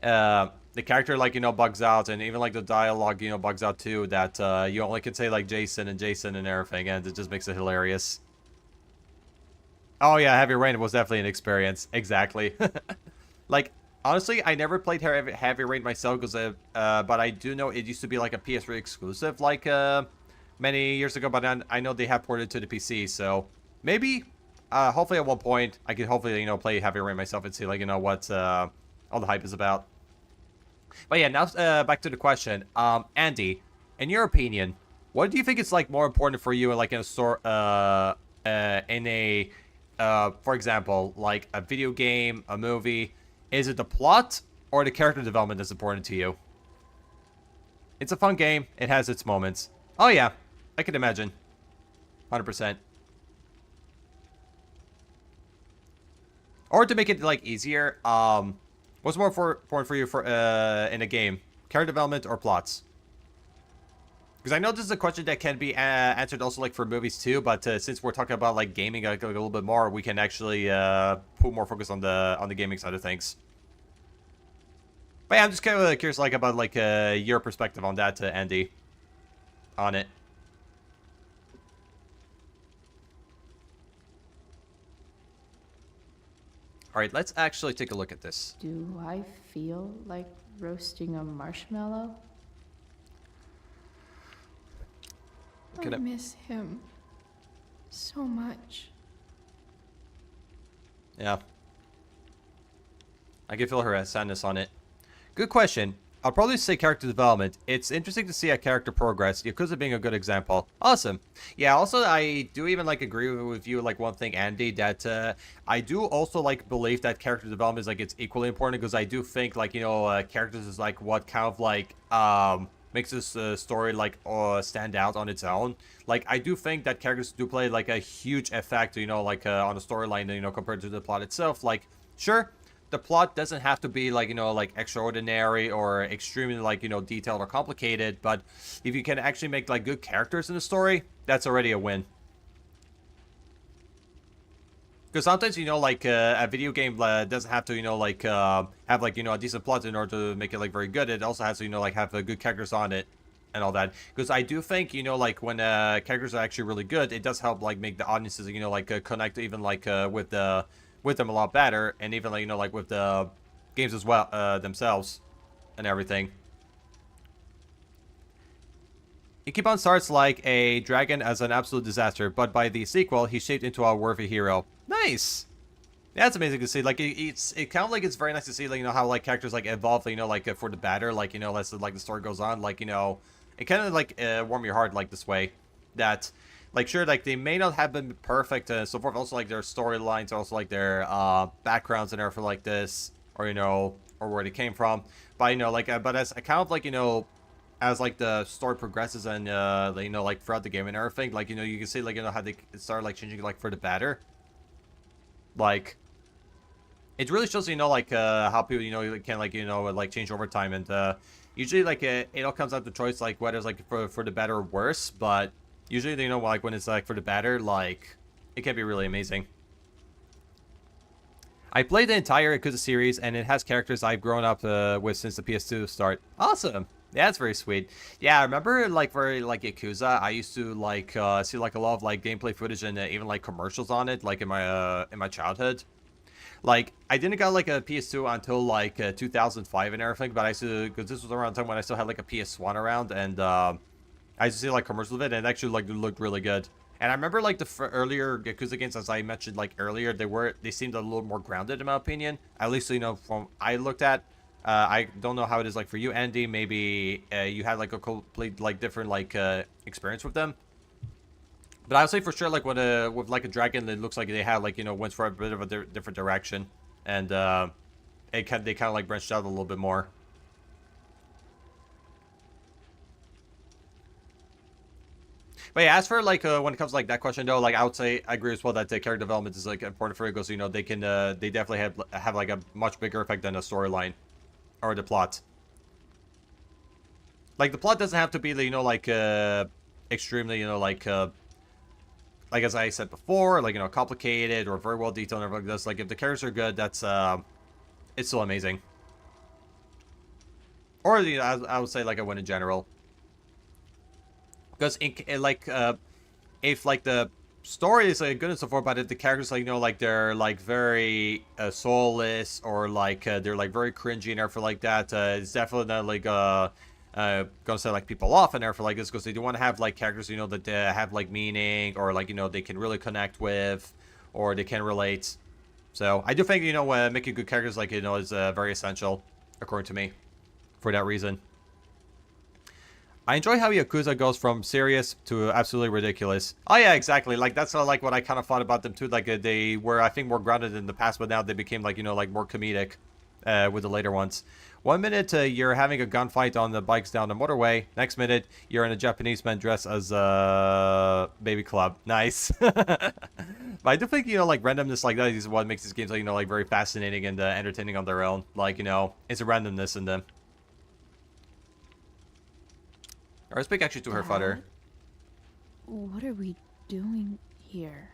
the character like, you know, bugs out, and even like the dialogue, you know, bugs out too, that you only can say like Jason and everything, and it just makes it hilarious. Oh yeah, Heavy Rain was definitely an experience. Exactly. Like, honestly, I never played Heavy Rain myself, because but I do know it used to be like a PS3 exclusive, like many years ago. But I know they have ported to the PC, so maybe, hopefully at one point, I could hopefully, you know, play Heavy Rain myself and see like, you know, what all the hype is about. But yeah, now back to the question. Andy, in your opinion, what do you think is like more important for you, like in a store, in a, for example, like a video game, a movie? Is it the plot or the character development that's important to you? It's a fun game. It has its moments. Oh yeah, I can imagine. 100%. Or to make it like easier, what's more important for you for in a game? Character development or plots? Because I know this is a question that can be answered also like for movies too, but since we're talking about like gaming like, a little bit more, we can actually put more focus on the gaming side of things. But yeah, I'm just kind of curious like about like your perspective on that, Andy, on it. All right, let's actually take a look at this. Do I feel like roasting a marshmallow? I miss him so much. Yeah. I can feel her sadness on it. Good question. I'll probably say character development. It's interesting to see a character progress, Yakuza being a good example. Awesome. Yeah, also, I do even, like, agree with you, like, one thing, Andy, that I do also, like, believe that character development is, like, it's equally important, because I do think, like, you know, characters is, like, what kind of, like, makes this story, like, stand out on its own. Like, I do think that characters do play, like, a huge effect, you know, like, on the storyline, you know, compared to the plot itself. Like, sure, the plot doesn't have to be, like, you know, like, extraordinary or extremely, like, you know, detailed or complicated, but if you can actually make, like, good characters in the story, that's already a win. Because sometimes, you know, like, a video game doesn't have to, you know, like, have, like, you know, a decent plot in order to make it, like, very good. It also has to, you know, like, have good characters on it and all that. Because I do think, you know, like, when characters are actually really good, it does help, like, make the audiences, you know, like, connect even, like, with them a lot better, and even, like, you know, like, with the games as well, themselves, and everything. Ichiban starts like a dragon as an absolute disaster, but by the sequel, he's shaped into a worthy hero. Nice! Yeah, it's amazing to see. Like, it kind of, like, it's very nice to see, like, you know, how, like, characters, like, evolve, you know, like, for the better, like, you know, as, like, the story goes on, like, you know, it kind of, like, warm your heart, like, this way, that, like, sure, like, they may not have been perfect and so forth. Also, like, their storylines, also, like, their backgrounds and everything like this, or, you know, or where they came from. But, you know, like, but as kind of, like, you know, as, like, the story progresses and, you know, like, throughout the game and everything, like, you know, you can see, like, you know, how they start, like, changing, like, for the better. Like, it really shows, you know, like, how people, you know, can, like, you know, like, change over time. And, usually, like, it all comes down to choice, like, whether it's, like, for the better or worse. But usually, you know, like, when it's, like, for the better, like, it can be really amazing. I played the entire Yakuza series, and it has characters I've grown up with since the PS2 start. Awesome! Yeah, that's very sweet. Yeah, I remember, like, for, like, Yakuza, I used to, like, see, like, a lot of, like, gameplay footage and even, like, commercials on it, like, in my childhood. Like, I didn't got, like, a PS2 until, like, 2005 and everything, but I used to, because this was around the time when I still had, like, a PS1 around, and, I used to see, like, commercials of it, and it actually, like, looked really good. And I remember, like, the earlier Yakuza games, as I mentioned, like, earlier, they seemed a little more grounded, in my opinion. At least, you know, from I looked at. I don't know how it is, like, for you, Andy. Maybe you had, like, a complete, like, different, like, experience with them. But I would say for sure, like, with like, a dragon, it looks like they had, like, you know, went for a bit of a different direction. And they kind of, like, branched out a little bit more. But yeah, as for, like, when it comes to, like, that question, though, like, I would say I agree as well that the character development is, like, important for it, because, you know, they can, they definitely have, like, a much bigger effect than a storyline or the plot. Like, the plot doesn't have to be, you know, like, extremely, you know, like as I said before, like, you know, complicated or very well detailed and everything like this. Like, if the characters are good, that's it's still amazing. Or, you know, I would say like a win in general. Because if like the story is like good and so forth, but if the characters, like, you know, like they're like very soulless, or like they're like very cringy and everything like that, it's definitely not like gonna set like people off and everything like this, because they do want to have like characters, you know, that have like meaning, or like, you know, they can really connect with, or they can relate. So I do think, you know, making good characters, like, you know, is very essential, according to me, for that reason. I enjoy how Yakuza goes from serious to absolutely ridiculous. Oh yeah, exactly. Like, that's like what I kind of thought about them too. Like, they were, I think, more grounded in the past, but now they became like, you know, like more comedic with the later ones. 1 minute you're having a gunfight on the bikes down the motorway. Next minute you're in a Japanese man dressed as Baby Club. Nice. But I do think, you know, like randomness like that is what makes these games, like, you know, like very fascinating and entertaining on their own. Like, you know, it's a randomness in them. Or speak actually to her father. What are we doing here?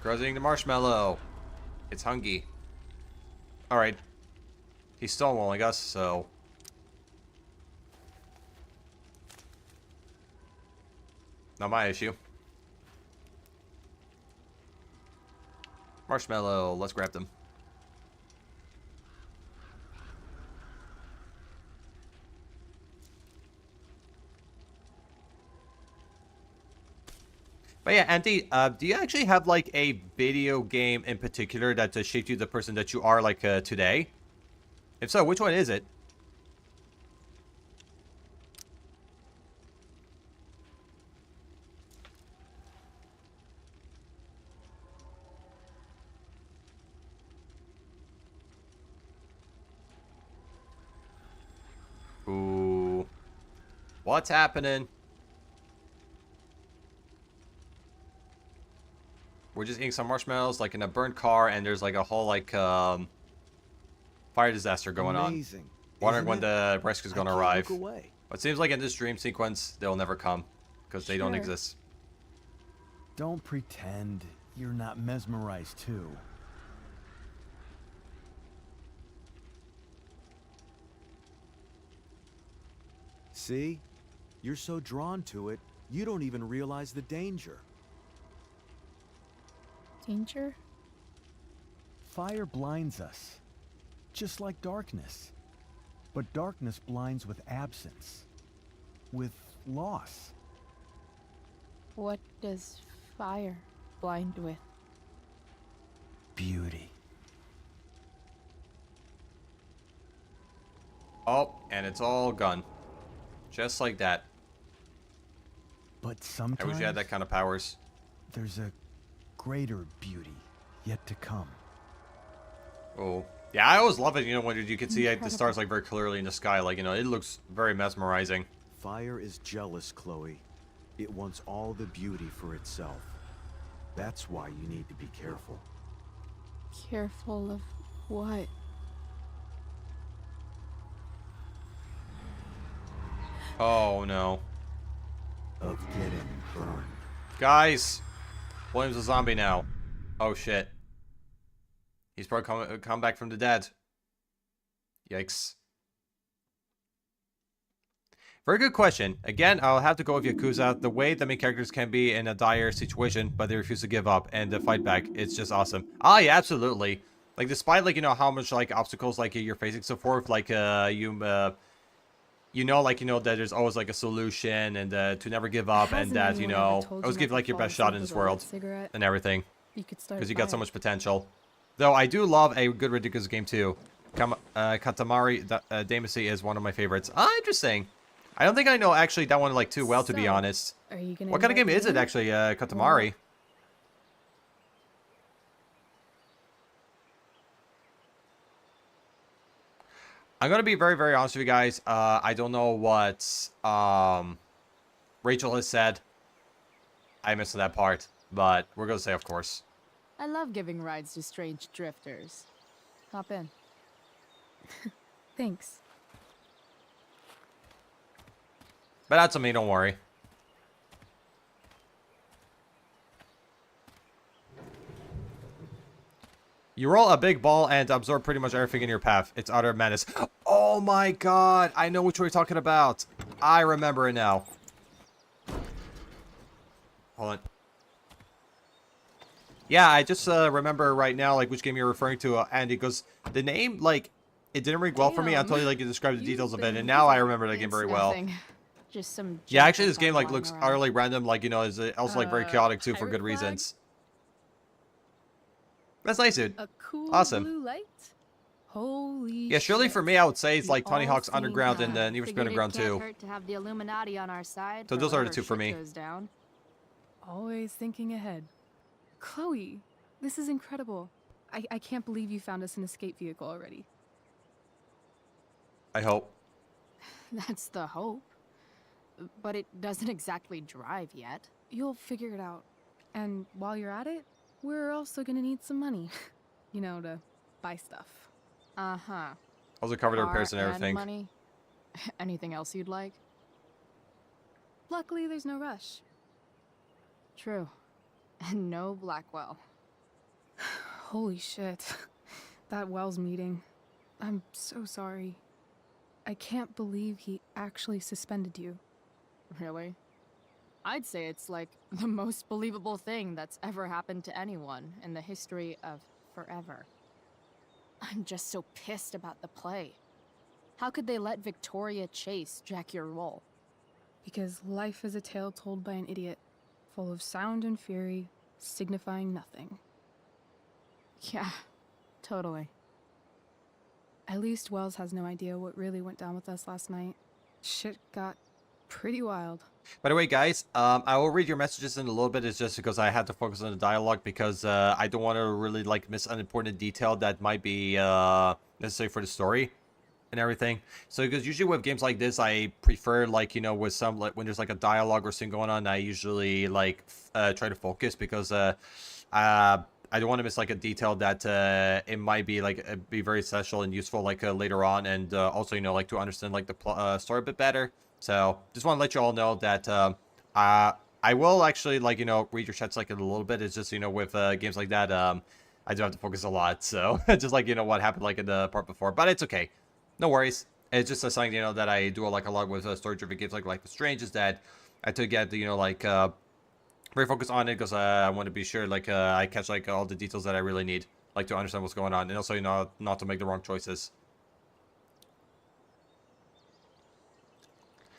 Girls eating the marshmallow. It's hungry. Alright. He's stonewalling us, so... not my issue. Marshmallow. Let's grab them. But yeah, Andy, do you actually have like a video game in particular that shaped you the person that you are like today? If so, which one is it? Ooh. What's happening? We're just eating some marshmallows, like in a burnt car, and there's like a whole like fire disaster going on. Wondering when the rescue's gonna arrive. But it seems like in this dream sequence, they'll never come, because they don't exist. Don't pretend you're not mesmerized too. See? You're so drawn to it, you don't even realize the danger. Danger? Fire blinds us, just like darkness. But darkness blinds with absence, with loss. What does fire blind with? Beauty. Oh, and it's all gone. Just like that. But I sometimes wish you had that kind of powers. there's a greater beauty yet to come. Oh. Yeah, I always love it, you know, when you can see the stars like very clearly in the sky. Like, you know, it looks very mesmerizing. Fire is jealous, Chloe. It wants all the beauty for itself. That's why you need to be careful. Careful of what? Oh, no. Of getting burned. Guys! William's a zombie now. Oh, shit. He's probably come back from the dead. Yikes. Very good question. Again, I'll have to go with Yakuza. The way the main characters can be in a dire situation, but they refuse to give up and fight back, it's just awesome. Ah, yeah, absolutely. Like, despite, like, you know, how much, like, obstacles, like, you're facing so forth, like, you know, that there's always, like, a solution, and to never give up, and that, you know, always give, like, your best shot in this world and everything. Because you got so much potential. Though, I do love a good ridiculous game, too. Katamari Damacy is one of my favorites. Ah, interesting. I don't think I know, actually, that one, like, too well, to be honest. Are you gonna What kind of game is it, actually, Katamari? I'm gonna be very, very honest with you guys. I don't know what Rachel has said. I missed that part, but we're gonna say, of course. I love giving rides to strange drifters. Hop in. Thanks. But that's on me, don't worry. You roll a big ball and absorb pretty much everything in your path. It's utter menace. Oh my god! I know which one you're talking about. I remember it now. Hold on. Yeah, I just remember right now, like, which game you're referring to, Andy, because the name, like, it didn't ring well for me until you described the details of it, and now I remember the game very well. Nothing. Just some Yeah, junk actually, I this game, found like, lying looks around. utterly random, like, is also, like, very chaotic, too, for pirate good flag? reasons. That's nice, dude. A cool Awesome. blue light? Holy Yeah, surely for me, I would say it's like Tony Hawk's all Underground seen and that. Need for Speed Figured it Underground can't 2. hurt to have the Illuminati on our side. So for those are the whenever two for shit me. goes down. Always thinking ahead. Chloe, this is incredible. I can't believe you found us an escape vehicle already. I hope. That's the hope. But it doesn't exactly drive yet. You'll figure it out. And while you're at it, we're also gonna need some money. You know, to buy stuff. Uh-huh. Also cover the Car repairs and everything. money. Anything else you'd like? Luckily, there's no rush. True. And no Blackwell. Holy shit. That Wells meeting. I'm so sorry. I can't believe he actually suspended you. Really? I'd say it's like the most believable thing that's ever happened to anyone in the history of forever. I'm just so pissed about the play. How could they let Victoria Chase jack your role? Because life is a tale told by an idiot, full of sound and fury, signifying nothing. Yeah, totally. At least Wells has no idea what really went down with us last night. Shit got pretty wild. By the way, guys, I will read your messages in a little bit. It's just because I had to focus on the dialogue because I don't want to really like miss an important detail that might be necessary for the story and everything. So because usually with games like this, I prefer like with some like when there's like a dialogue or scene going on, I usually like try to focus because I don't want to miss like a detail that it might be like be very essential and useful like later on, and also like to understand like the story a bit better. So just want to let you all know that I will actually like read your chats like in a little bit. It's just with games like that I do have to focus a lot. So just like what happened like in the part before, but it's okay, no worries. It's just something that I do like a lot with story-driven games like Life is Strange, is that I to get like very focused on it because I want to be sure like I catch like all the details that I really need like to understand what's going on, and also not to make the wrong choices.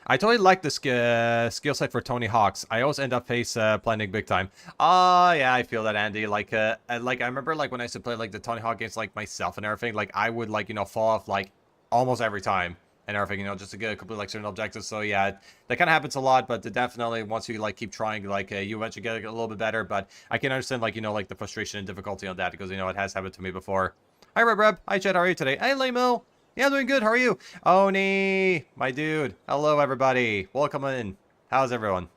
I totally like the skill set for Tony Hawk's. I always end up face planting big time. Yeah, I feel that, Andy. Like I remember like when I used to play like the Tony Hawk games like myself and everything. Like I would like fall off like almost every time and everything. Just to get complete like certain objectives. So yeah, that kind of happens a lot. But definitely once you like keep trying, like you eventually get a little bit better. But I can understand like like the frustration and difficulty on that because it has happened to me before. Hi Reb. Hi Chad. How are you today? Hey Lamo. Yeah, I'm doing good. How are you? Oni, my dude. Hello, everybody. Welcome in. How's everyone?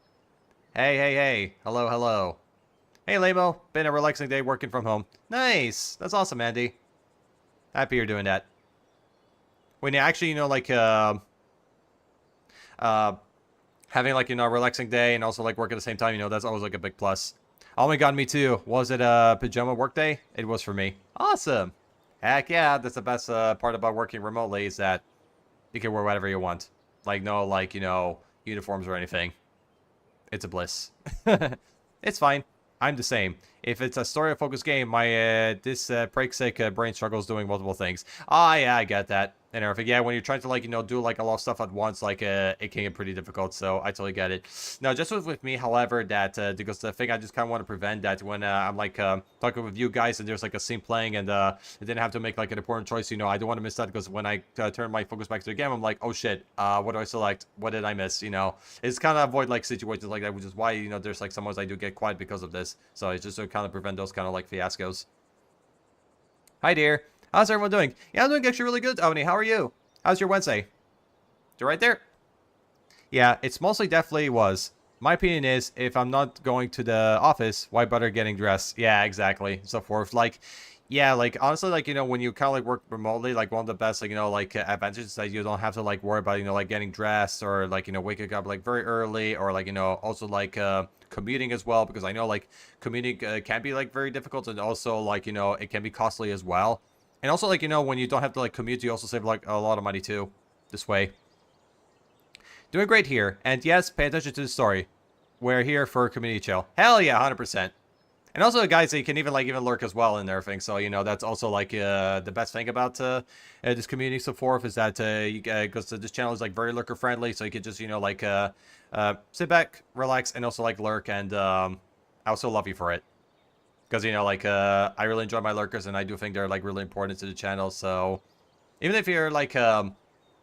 Hey. Hello. Hey, Lamo. Been a relaxing day working from home. Nice. That's awesome, Andy. Happy you're doing that. When you actually, like, having, like, a relaxing day and also, like, work at the same time, that's always, like, a big plus. Oh my god, me too. Was it a pajama work day? It was for me. Awesome. Heck yeah, that's the best part about working remotely is that you can wear whatever you want. Like, no, like, uniforms or anything. It's a bliss. It's fine. I'm the same. If it's a story-focused game, my, this, break's sake, brain struggles doing multiple things. Ah, yeah, I get that. And everything. Yeah, when you're trying to, like, do, like, a lot of stuff at once, like, it can get pretty difficult, so I totally get it. Now, just with me, however, that, because the thing I just kind of want to prevent that when, I'm, like, talking with you guys and there's, like, a scene playing and, I didn't have to make, like, an important choice, I don't want to miss that because when I turn my focus back to the game, I'm like, oh, shit, what do I select? What did I miss, It's kind of avoid, like, situations like that, which is why, there's, like, sometimes I do get quiet because of this. So it's just to kind of prevent those kind of, like, fiascos. Hi, dear. How's everyone doing? Yeah, I'm doing actually really good, Oni. How are you? How's your Wednesday? You're right there? Yeah, it's mostly definitely was. My opinion is, if I'm not going to the office, why bother getting dressed? Yeah, exactly. So forth. Like, yeah, like honestly, like when you kind of like work remotely, like one of the best, like like advantages is that you don't have to like worry about like getting dressed or like waking up like very early or like also like commuting as well, because I know like commuting can be like very difficult, and also like it can be costly as well. And also like when you don't have to like commute, you also save like a lot of money too this way. Doing great here, and yes, pay attention to the story. We're here for community chill. Hell yeah, 100%. And also, guys, you can even lurk as well and everything. So that's also like the best thing about this community so forth, is that because this channel is like very lurker friendly, so you can just like sit back, relax, and also like lurk. And I also love you for it, because like I really enjoy my lurkers, and I do think they're like really important to the channel. So even if you're like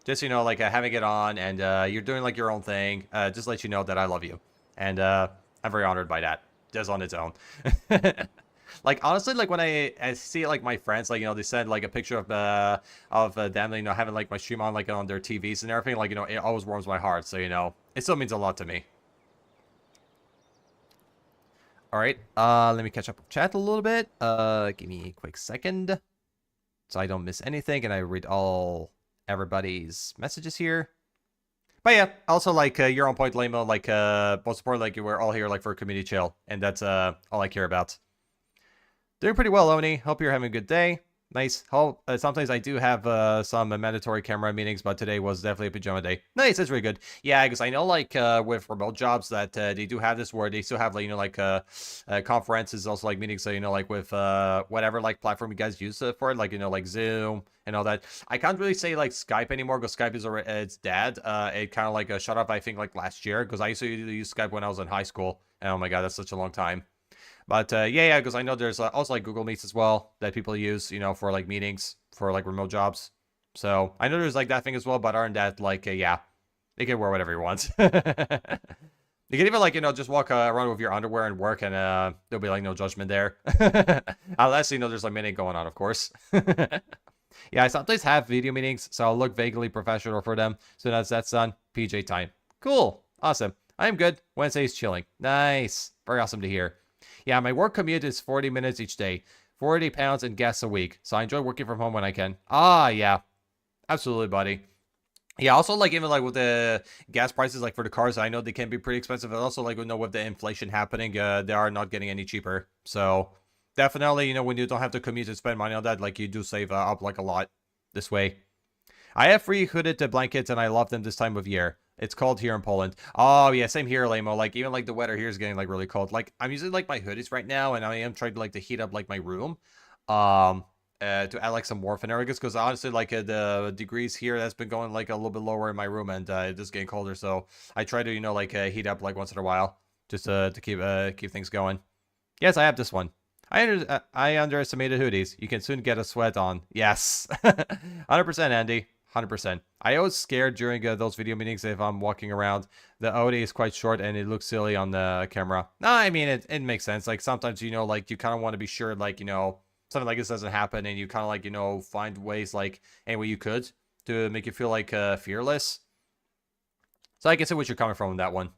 just like having it on and you're doing like your own thing, just let you know that I love you, and I'm very honored by that. Just on its own. Like honestly, like when I see like my friends, like they send like a picture of them, having like my stream on like on their TVs and everything, like it always warms my heart. So it still means a lot to me. All right, let me catch up with chat a little bit. Give me a quick second, so I don't miss anything and I read all everybody's messages here. But yeah, also like you're on point, Lamo. Like most important, like we're all here like for community chill, and that's all I care about. Doing pretty well, Oni. Hope you're having a good day. Nice. Sometimes I do have some mandatory camera meetings, but today was definitely a pajama day. Nice, that's really good. Yeah, because I know like with remote jobs that they do have this where they still have like conferences, also like meetings. So like with whatever like platform you guys use for it, like like Zoom and all that. I can't really say like Skype anymore because Skype is already it's dead. It kind of like shut off I think like last year, because I used to use Skype when I was in high school, and oh my god, that's such a long time. But yeah, because I know there's also like Google Meets as well that people use, for like meetings for like remote jobs. So I know there's like that thing as well, but other than that, like yeah, you can wear whatever you want. You can even like just walk around with your underwear and work, and there'll be like no judgment there, unless there's like meeting going on, of course. Yeah, I sometimes have video meetings, so I'll look vaguely professional for them. So that's done. PJ time. Cool, awesome. I am good. Wednesday's chilling. Nice, very awesome to hear. Yeah, my work commute is 40 minutes each day, 40 pounds in gas a week. So I enjoy working from home when I can. Ah, yeah, absolutely, buddy. Yeah, also like even like with the gas prices, like for the cars, I know they can be pretty expensive. And also like with the inflation happening, they are not getting any cheaper. So definitely, when you don't have to commute and spend money on that, like you do save up like a lot this way. I have 3 hooded blankets and I love them this time of year. It's cold here in Poland. Oh, yeah, same here, Lamo. Like, even, like, the weather here is getting, like, really cold. Like, I'm using, like, my hoodies right now, and I am trying to, like, to heat up, like, my room. To add, like, some warmth and everything. Because, honestly, like, the degrees here, that's been going, like, a little bit lower in my room, and it's just getting colder. So, I try to, like, heat up, like, once in a while. Just to keep things going. Yes, I have this one. I underestimated hoodies. You can soon get a sweat on. Yes. 100%, Andy. 100%. I always scared during those video meetings if I'm walking around. The OD is quite short and it looks silly on the camera. No, I mean, it makes sense. Like, sometimes, like, you kind of want to be sure, like, something like this doesn't happen, and you kind of, like, find ways, like, any way you could to make you feel, like, fearless. So I can see what you're coming from on that one.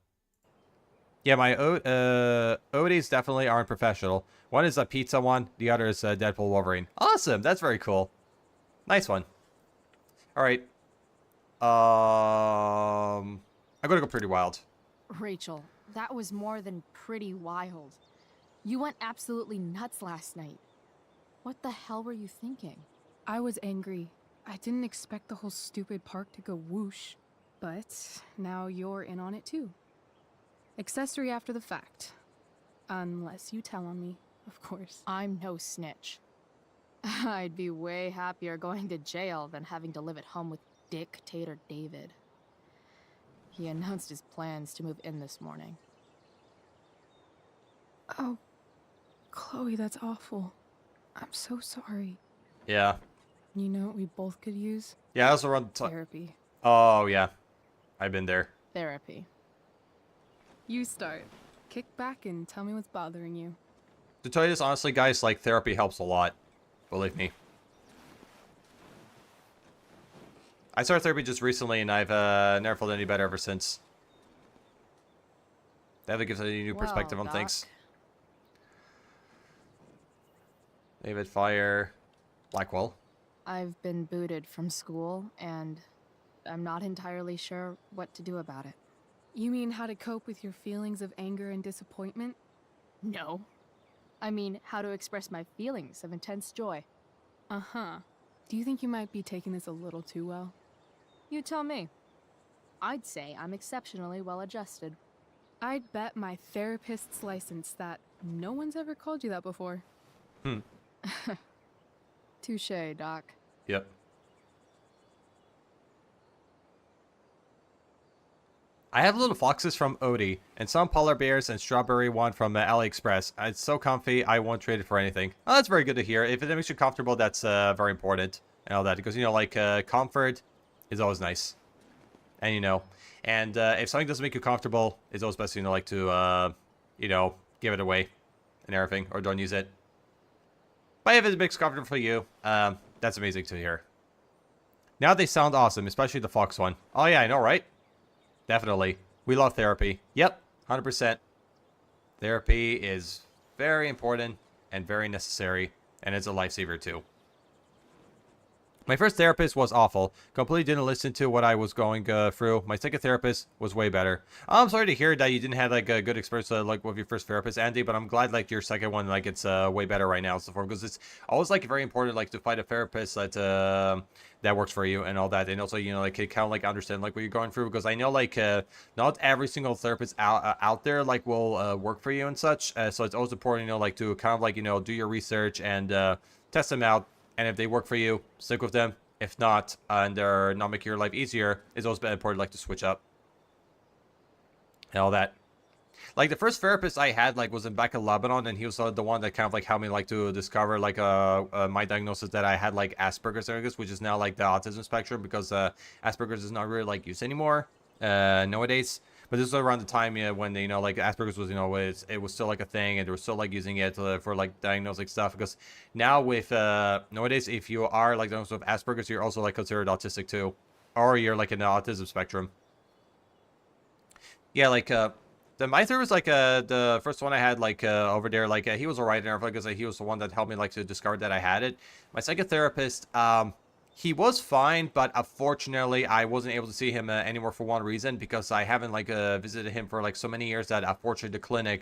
Yeah, my ODs definitely aren't professional. One is a pizza one, the other is Deadpool Wolverine. Awesome, that's very cool. Nice one. All right. I'm gonna go pretty wild. Rachel, that was more than pretty wild. You went absolutely nuts last night. What the hell were you thinking? I was angry. I didn't expect the whole stupid park to go whoosh. But now you're in on it too. Accessory after the fact. Unless you tell on me, of course. I'm no snitch. I'd be way happier going to jail than having to live at home with Dictator David. He announced his plans to move in this morning. Oh, Chloe, that's awful. I'm so sorry. Yeah. You know what we both could use? Yeah, I also run therapy. Oh, yeah. I've been there. Therapy. You start. Kick back and tell me what's bothering you. To tell you this honestly, guys, like, therapy helps a lot. Believe me. I started therapy just recently, and I've never felt any better ever since. That gives a new perspective on things. David Fire. Blackwell. I've been booted from school, and I'm not entirely sure what to do about it. You mean how to cope with your feelings of anger and disappointment? No. I mean, how to express my feelings of intense joy. Uh-huh. Do you think you might be taking this a little too well? You tell me. I'd say I'm exceptionally well adjusted. I'd bet my therapist's license that no one's ever called you that before. Touché, Doc. Yep. I have little foxes from Odie, and some polar bears and strawberry one from AliExpress. It's so comfy, I won't trade it for anything. Oh, that's very good to hear. If it makes you comfortable, that's very important. And all that, because, you know, like, comfort is always nice. And, you know, and if something doesn't make you comfortable, it's always best, you know, like, to, you know, give it away and everything, or don't use it. But if it makes it comfortable for you, that's amazing to hear. Now they sound awesome, especially the fox one. Oh yeah, I know, right? Definitely. We love therapy. Yep, 100%. Therapy is very important and very necessary, and it's a lifesaver too. My first therapist was awful. Completely didn't listen to what I was going through. My second therapist was way better. I'm sorry to hear that you didn't have like a good experience like with your first therapist, Andy. But I'm glad like your second one like it's way better right now and so forth, because it's always like very important like to find a therapist that that works for you and all that, and also you know like kind of like understand like what you're going through, because I know like not every single therapist out there like will work for you and such. So it's always important, you know, like to kind of like you know do your research and test them out. And if they work for you, stick with them. If not, and they're not making your life easier, it's always been important like to switch up. And all that. Like the first therapist I had like was in back in Lebanon, and he was the one that kind of like helped me like to discover like my diagnosis that I had like Asperger's, which is now like the autism spectrum, because Asperger's is not really like used anymore nowadays. But this was around the time when you know like Asperger's was, you know, it was still like a thing, and they were still like using it for like diagnosing stuff. Because now with nowadays, if you are like diagnosed with Asperger's, you're also like considered autistic too, or you're like in the autism spectrum. Yeah, like my therapist, like the first one I had like over there, like he was alright and everything, because he was the one that helped me like to discover that I had it. My second therapist, he was fine, but unfortunately, I wasn't able to see him anymore for one reason, because I haven't like visited him for like so many years that unfortunately the clinic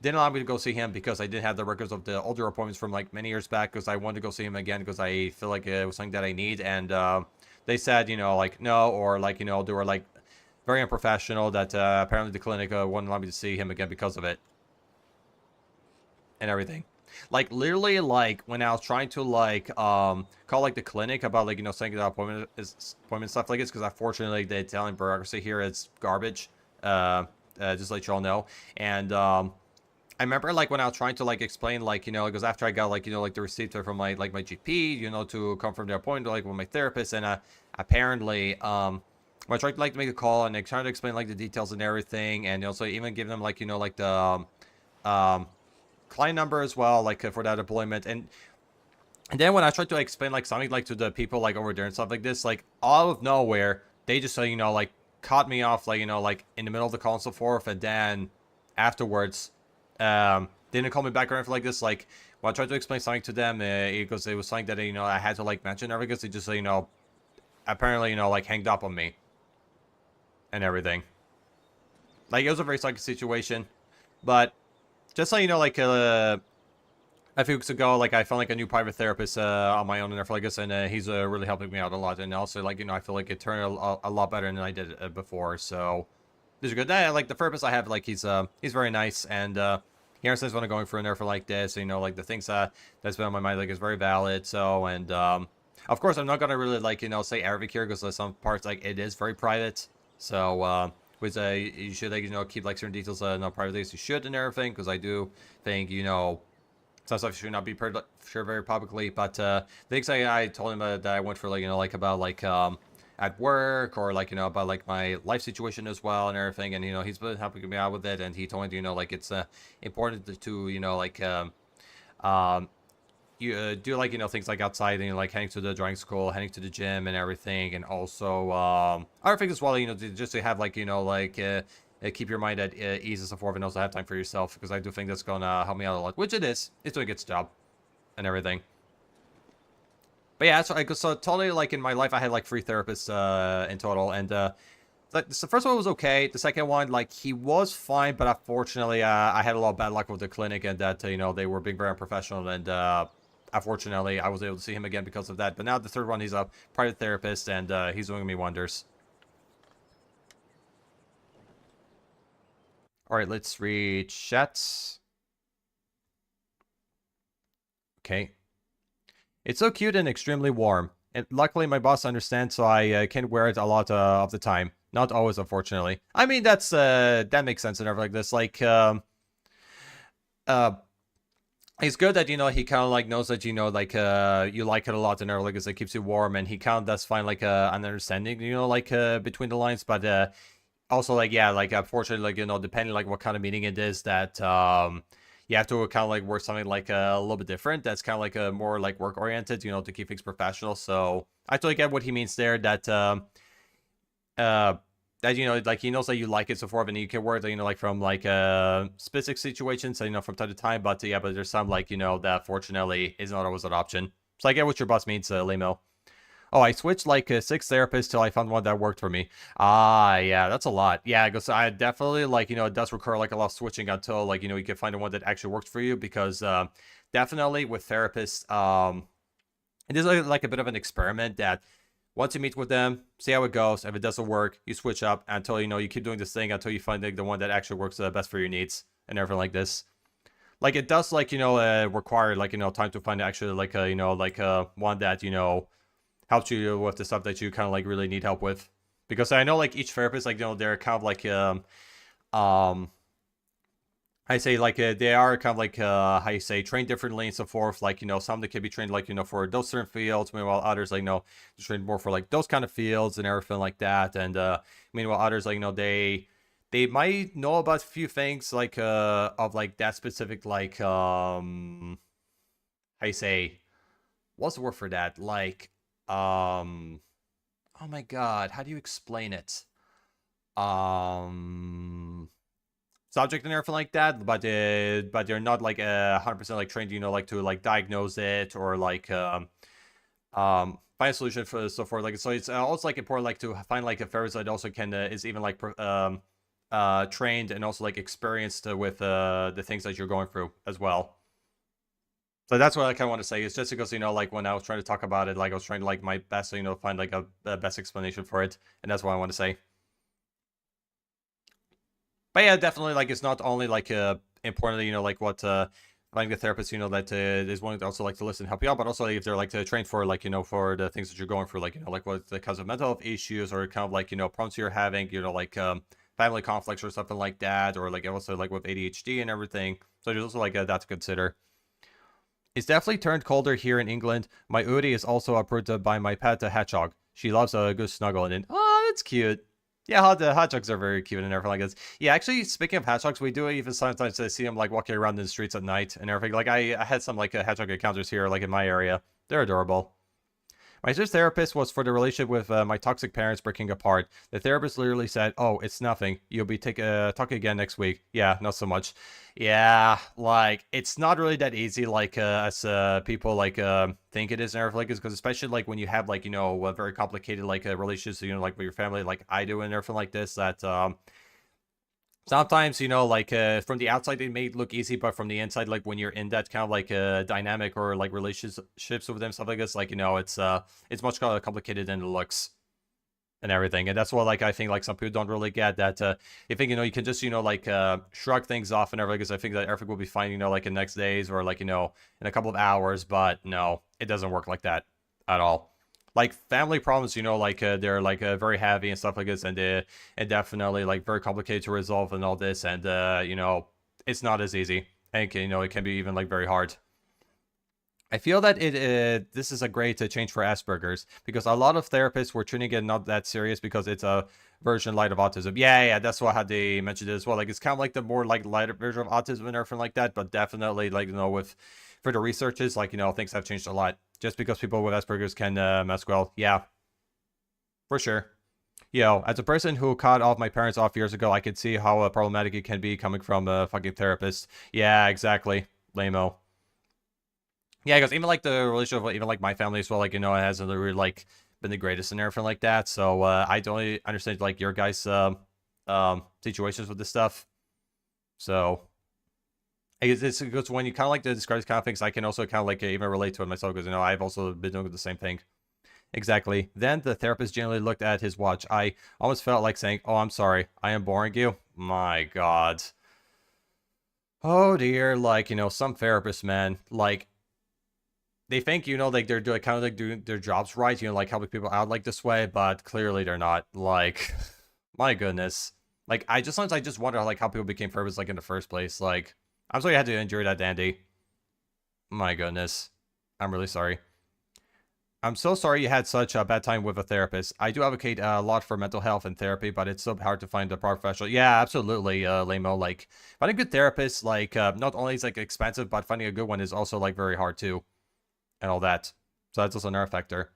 didn't allow me to go see him, because I didn't have the records of the older appointments from like many years back, because I wanted to go see him again, because I feel like it was something that I need, and they said, you know, like no, or like, you know, they were like very unprofessional, that apparently the clinic wouldn't allow me to see him again because of it and everything. Like literally, like when I was trying to like call like the clinic about like, you know, setting the appointment stuff like this, because unfortunately the Italian bureaucracy here is garbage, just to let you all know. And I remember like when I was trying to like explain like, you know, because after I got like, you know, like the receipt from my like my GP, you know, to confirm the appointment like with my therapist, and apparently when I tried to like make a call and I tried to explain like the details and everything, and also even give them like, you know, like the client number as well, like for that employment, and then when I tried to explain like something like to the people like over there and stuff like this, like out of nowhere they just you know like cut me off, like, you know, like in the middle of the call and so forth, and then afterwards didn't call me back or anything like this. Like when I tried to explain something to them, because it was something that, you know, I had to like mention everything, because they just, you know, apparently, you know, like hanged up on me and everything. Like it was a very sucky situation, but just so you know, like a few weeks ago, like I found like a new private therapist on my own and everything like this, and he's really helping me out a lot. And also, like, you know, I feel like it turned a lot better than I did before. So this is good. Like the therapist I have, like he's very nice, and he understands what I'm going through and everything like this. You know, like the things that's been on my mind like is very valid. So, and of course, I'm not gonna really like, you know, say everything here, because some parts like it is very private. So which you should, like, you know, keep like certain details not private as you should and everything, because I do think, you know, some stuff should not be shared very publicly. But things I told him that I went for, like, you know, like about like at work, or like, you know, about like my life situation as well and everything, and, you know, he's been helping me out with it, and he told me, you know, like it's important to you know, like you do, like, you know, things like outside, and, like heading to the drawing school, heading to the gym and everything, and also other things as well, you know, just to have like, you know, like keep your mind at ease and so forth, and also have time for yourself, because I do think that's gonna help me out a lot, which it is. It's doing its job and everything. But yeah, so totally, like, in my life, I had, like, 3 therapists, in total, and, the first one was okay. The second one, like, he was fine, but unfortunately, I had a lot of bad luck with the clinic, and that, you know, they were being very unprofessional, and, unfortunately, I was able to see him again because of that. But now the third one, he's a private therapist, and, he's doing me wonders. Alright, let's read chats. Okay. It's so cute and extremely warm. And luckily, my boss understands, so I can wear it a lot of the time. Not always, unfortunately. I mean, that makes sense and everything like this. Like, it's good that, you know, he kind of, like, knows that, you know, like, you like it a lot and everything, because it keeps you warm, and he kind of does find, like, an understanding, you know, like, between the lines, but, also, like, yeah, like, unfortunately, like, you know, depending, like, what kind of meeting it is, that, you have to kind of, like, work something, like, a little bit different, that's kind of, like, a more, like, work-oriented, you know, to keep things professional, so I totally get what he means there, that, that, you know, like, he knows that you like it so forth, and you can work, you know, like, from, like, specific situations, you know, from time to time, but, yeah, but there's some, like, you know, that fortunately is not always an option. So I get what your boss means, Lemo. Oh, I switched, like, 6 therapists till I found one that worked for me. Ah, yeah, that's a lot. Yeah, because I definitely, like, you know, it does require, like, a lot of switching until, like, you know, you can find the one that actually works for you, because, definitely with therapists, it is, like, a bit of an experiment that once you meet with them, see how it goes. If it doesn't work, you switch up until, you know, you keep doing this thing until you find, like, the one that actually works best for your needs and everything like this. Like, it does, like, you know, require, like, you know, time to find actually, like, you know, like, one that, you know, helps you with the stuff that you kind of, like, really need help with. Because I know, like, each therapist, like, you know, they're kind of, like, I say, like, they are kind of, like, how you say, trained differently and so forth. Like, you know, some that can be trained, like, you know, for those certain fields, meanwhile others, like, you know, trained more for, like, those kind of fields and everything like that. And, meanwhile others, like, you know, they might know about a few things, like, of, like, that specific, like, how you say, what's the word for that? Like, oh my god, how do you explain it? Subject and everything like that, but they're not, like, 100% like trained, you know, like, to, like, diagnose it or, like, find a solution for so forth. Like, so it's also, like, important, like, to find, like, a therapist that also can is even, like, trained and also, like, experienced with the things that you're going through as well. So that's what I kind of want to say. It's just because, you know, like, when I was trying to talk about it, like, I was trying to, like, my best, you know, find, like, a best explanation for it, and that's what I want to say. But yeah, definitely, like, it's not only, like, important, you know, like, what finding a therapist, you know, that is willing to also, like, to listen and help you out, but also, like, if they're, like, trained for, like, you know, for the things that you're going through, like, you know, like, what the kinds of mental health issues or kind of, like, you know, problems you're having, you know, like, family conflicts or something like that, or, like, also, like, with ADHD and everything. So there's also, like, that to consider. It's definitely turned colder here in England. My Udi is also approved by my pet, the hedgehog. She loves a good snuggle, and oh, that's cute. Yeah, the hedgehogs are very cute and everything like this. Yeah, actually, speaking of hedgehogs, we do even sometimes see them, like, walking around in the streets at night and everything. Like, I had some, like, hedgehog encounters here, like, in my area. They're adorable. My sister's therapist was for the relationship with my toxic parents breaking apart. The therapist literally said, "Oh, it's nothing. You'll be talking again next week." Yeah, not so much. Yeah, like, it's not really that easy, like, as people, like, think it is and everything, because especially, like, when you have, like, you know, a very complicated, like, relationships, you know, like, with your family, like I do and everything like this, that sometimes, you know, like, from the outside it may look easy, but from the inside, like, when you're in that kind of, like, dynamic or, like, relationships with them, stuff like this, like, you know, it's much more complicated than it looks and everything. And that's what, like, I think, like, some people don't really get, that you think, you know, you can just, you know, like, shrug things off and everything, because I think that everything will be fine, you know, like, in the next days or, like, you know, in a couple of hours. But no, it doesn't work like that at all. Like, family problems, you know, like, they're, like, very heavy and stuff like this, and definitely, like, very complicated to resolve and all this, and, you know, it's not as easy, and, you know, it can be even, like, very hard. I feel that this is a great change for Asperger's, because a lot of therapists were treating it not that serious because it's a version light of autism. Yeah, that's how they mentioned it as well. Like, it's kind of like the more, like, lighter version of autism and everything like that, but definitely, like, you know, for the researchers, like, you know, things have changed a lot. Just because people with Asperger's can mess well. Yeah, for sure. Yo, as a person who cut off my parents off years ago, I could see how problematic it can be coming from a fucking therapist. Yeah, exactly. Lame-o. Yeah, because even like the relationship with even like my family as well, like, you know, it hasn't really like been the greatest and everything like that. So I don't understand like your guys' situations with this stuff. So it's because when you kind of like to describe these kind of things, I can also kind of like even relate to it myself because, you know, I've also been doing the same thing. Exactly. Then the therapist generally looked at his watch. I almost felt like saying, "Oh, I'm sorry. I am boring you." My God. Oh dear. Like, you know, some therapists, man, like they think, you know, like they're doing kind of like doing their jobs right, you know, like helping people out like this way, but clearly they're not. Like, my goodness. Like, sometimes I just wonder like how people became therapists like in the first place. Like, I'm sorry you had to endure that, Dandy. My goodness. I'm really sorry. I'm so sorry you had such a bad time with a therapist. I do advocate a lot for mental health and therapy, but it's so hard to find a professional. Yeah, absolutely, Lamo. Like, finding a good therapist, like, not only is like expensive, but finding a good one is also like very hard too, and all that. So that's also another factor.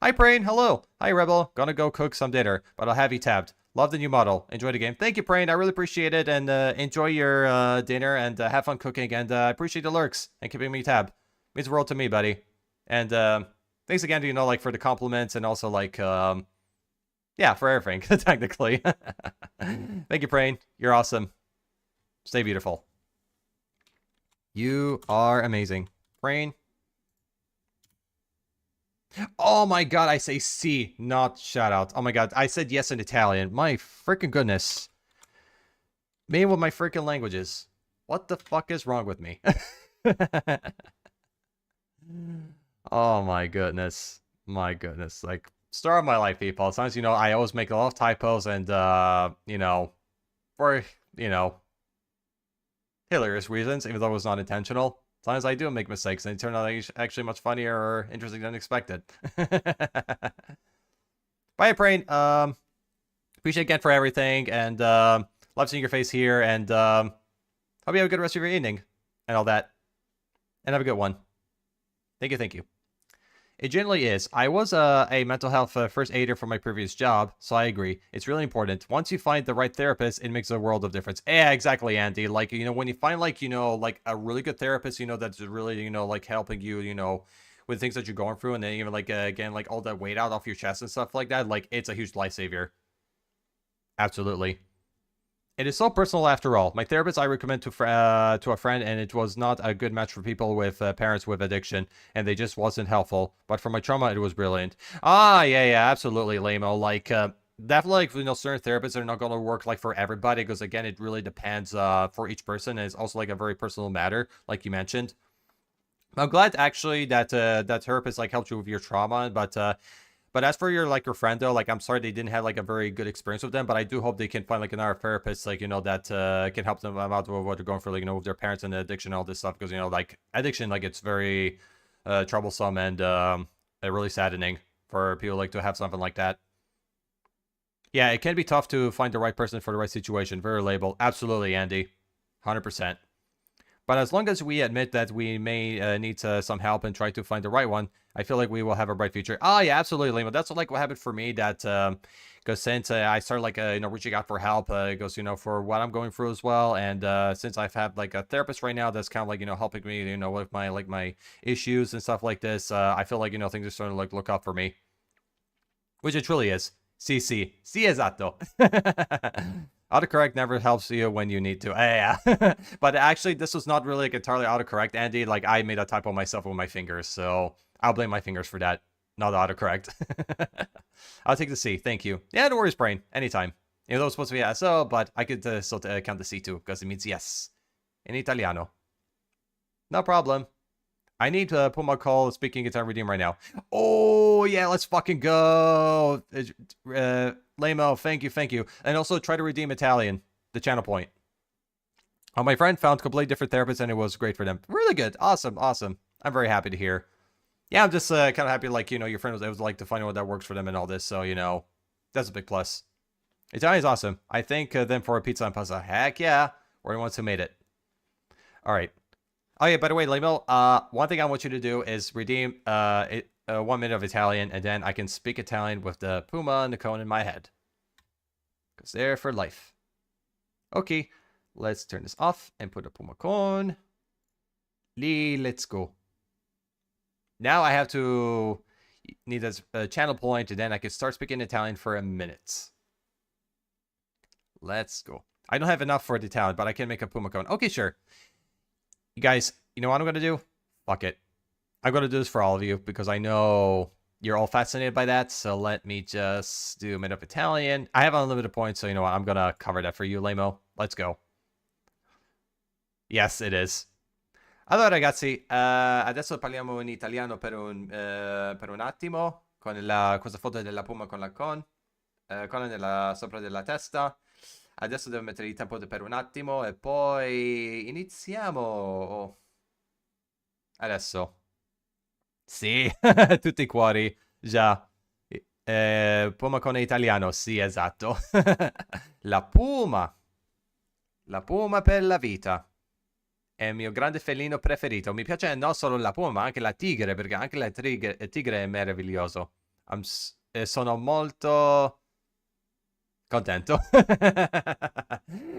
Hi, Prain. Hello. Hi, Rebel. Gonna go cook some dinner, but I'll have you tabbed. Love the new model. Enjoy the game. Thank you, Prain. I really appreciate it, and enjoy your dinner, and have fun cooking, and I appreciate the lurks and keeping me tabbed. Means the world to me, buddy. And thanks again, you know, like for the compliments and also like, yeah, for everything, technically. Thank you, Prain. You're awesome. Stay beautiful. You are amazing. Prain. Oh my God, I say C, not shout out. Oh my God, I said yes in Italian. My freaking goodness. Me with my freaking languages. What the fuck is wrong with me? Oh my goodness. My goodness. Like, story of my life, people. Sometimes, you know, I always make a lot of typos and, you know, for, you know, hilarious reasons, even though it was not intentional. Sometimes I do make mistakes and they turn out actually much funnier or interesting than expected. Bye, Prain. Appreciate again for everything and, love seeing your face here and, hope you have a good rest of your evening and all that. And have a good one. Thank you, thank you. It generally is. I was a mental health first aider for my previous job, so I agree. It's really important. Once you find the right therapist, it makes a world of difference. Yeah, exactly, Andy. Like, you know, when you find, like, you know, like a really good therapist, you know, that's really, you know, like helping you, you know, with things that you're going through, and then even, like, again, like all that weight out off your chest and stuff like that, like, it's a huge lifesaver. Absolutely. It is so personal after all. My therapist I recommend to a friend, and it was not a good match for people with parents with addiction, and they just wasn't helpful. But for my trauma, it was brilliant. Ah, yeah, absolutely, Lamo. Like, definitely, like, you know, certain therapists are not going to work, like, for everybody, because, again, it really depends for each person, and it's also, like, a very personal matter, like you mentioned. I'm glad, actually, that that therapist, like, helped you with your trauma, but as for your, like, your friend, though, like, I'm sorry they didn't have, like, a very good experience with them, but I do hope they can find, like, another therapist, like, you know, that can help them out with what they're going through, like, you know, with their parents and addiction and all this stuff, because, you know, like, addiction, like, it's very troublesome and really saddening for people, like, to have something like that. Yeah, it can be tough to find the right person for the right situation. Very relatable. Absolutely, Andy. 100%. But as long as we admit that we may need some help and try to find the right one, I feel like we will have a bright future. Oh, yeah, absolutely, Lima. That's like what happened for me. That because since I started like you know, reaching out for help, it goes, you know, for what I'm going through as well. And since I've had like a therapist right now that's kind of like, you know, helping me, you know, with my like my issues and stuff like this, I feel like, you know, things are starting to like look up for me, which it truly is. Sí, esatto. Autocorrect never helps you when you need to. Yeah. But actually, this was not really like entirely autocorrect, Andy. Like, I made a typo myself with my fingers, so I'll blame my fingers for that, not autocorrect. I'll take the C. Thank you. Yeah, no worries, Brain. Anytime. Even though it's supposed to be SO, but I could still count the C too, because it means yes. In Italiano. No problem. I need to put my call speaking guitar redeem right now. Oh, yeah, let's fucking go. Lamo, thank you. And also try to redeem Italian, the channel point. My friend found completely different therapists and it was great for them. Really good. Awesome. I'm very happy to hear. Yeah, I'm just kind of happy, like, you know, your friend was able to, like, to find out that works for them and all this. So, you know, that's a big plus. Italian's awesome. I thank them for a pizza and pasta. Heck yeah. We're the ones who made it. All right. Oh, yeah, by the way, Lamo, one thing I want you to do is redeem 1 minute of Italian, and then I can speak Italian with the Puma and the cone in my head. Because they're for life. Okay, let's turn this off and put a Puma cone. Let's go. Now I have to need a channel point, and then I can start speaking Italian for a minute. Let's go. I don't have enough for the Italian, but I can make a puma cone. Okay, sure. You guys, you know what I'm going to do? Fuck it. I'm going to do this for all of you because I know you're all fascinated by that. So let me just do a minute of Italian. I have unlimited points, so you know what? I'm going to cover that for you, Lemo. Let's go. Yes, it is. Allora ragazzi, adesso parliamo in italiano per un attimo con questa foto della puma con la con sopra della testa. Adesso devo mettere il tempo per un attimo e poi iniziamo. Adesso. Sì, tutti i cuori, già. Puma con italiano, sì, esatto. La puma per la vita. È il mio grande felino preferito. Mi piace non solo la puma, ma anche la tigre, perché anche la tigre è meraviglioso. Sono molto contento.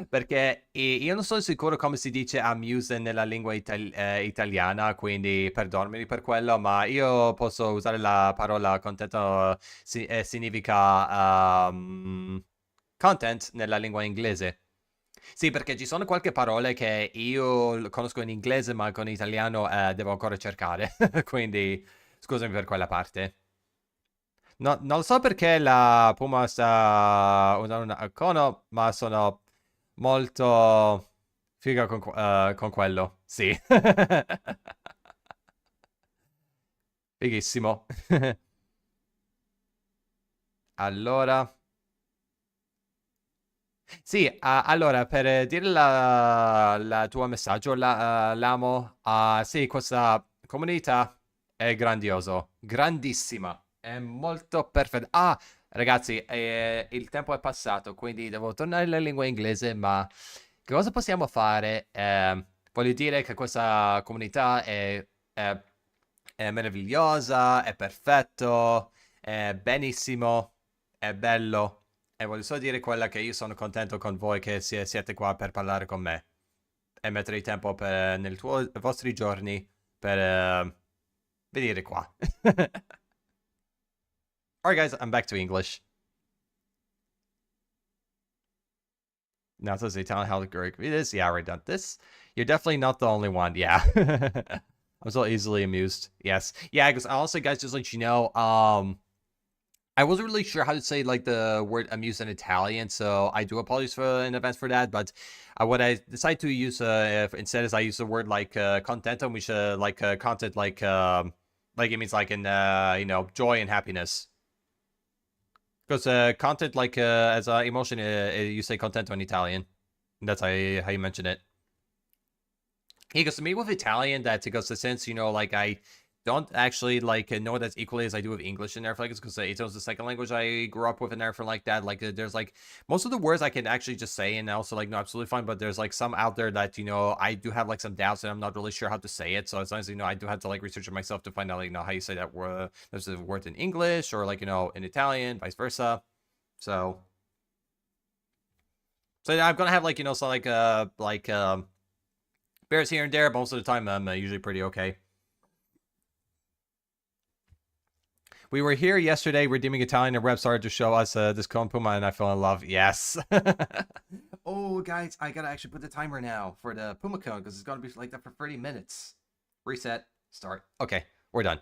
Perché io non sono sicuro come si dice amuse nella lingua italiana, quindi perdonami per quello, ma io posso usare la parola contento, significa content nella lingua inglese. Sì, perché ci sono qualche parole che io conosco in inglese, ma con italiano devo ancora cercare. Quindi scusami per quella parte. No, non so perché la puma sta usando un icono, ma sono molto figa con quello. Sì. Fighissimo. Allora... Sì, allora, per dire la tua messaggio, l'amo, sì, questa comunità è grandioso, grandissima, è molto perfetta. Ah, ragazzi, il tempo è passato, quindi devo tornare alla lingua inglese, ma che cosa possiamo fare? Voglio dire che questa comunità è meravigliosa, è perfetto, è benissimo, è bello. E voglio solo dire quella che io sono contento con voi che siete qua per parlare con me. E mettere il tempo nei vostri giorni per venire qua. Alright guys, I'm back to English. Now says Italian how great it is. Yeah, I already done this. You're definitely not the only one. Yeah. I'm so easily amused. Yes. Yeah, because honestly, guys, just let you know, I wasn't really sure how to say like the word amuse in Italian, so I do apologize in advance for that. But what I decided to use instead is I use the word like contento, which like content like it means like in you know, joy and happiness. Because content like as emotion, you say contento in Italian. That's how you mention it. He goes to me with Italian that it goes to since, you know, like I don't actually like know that equally as I do with English and everything, because it's the second language I grew up with and everything like that. Like there's like most of the words I can actually just say and also like no, absolutely fine, but there's like some out there that, you know, I do have like some doubts and I'm not really sure how to say it. So it's nice, you know, I do have to like research it myself to find out, like, you know, how you say that word. There's a word in English or like, you know, in Italian, vice versa. So I'm gonna have like, you know, so like bears here and there, but most of the time I'm usually pretty okay. We were here yesterday redeeming Italian, and Reb started to show us this cone puma, and I fell in love. Yes. Oh, guys, I gotta actually put the timer now for the puma cone, because it's gonna be like that for 30 minutes. Reset. Start. Okay, we're done.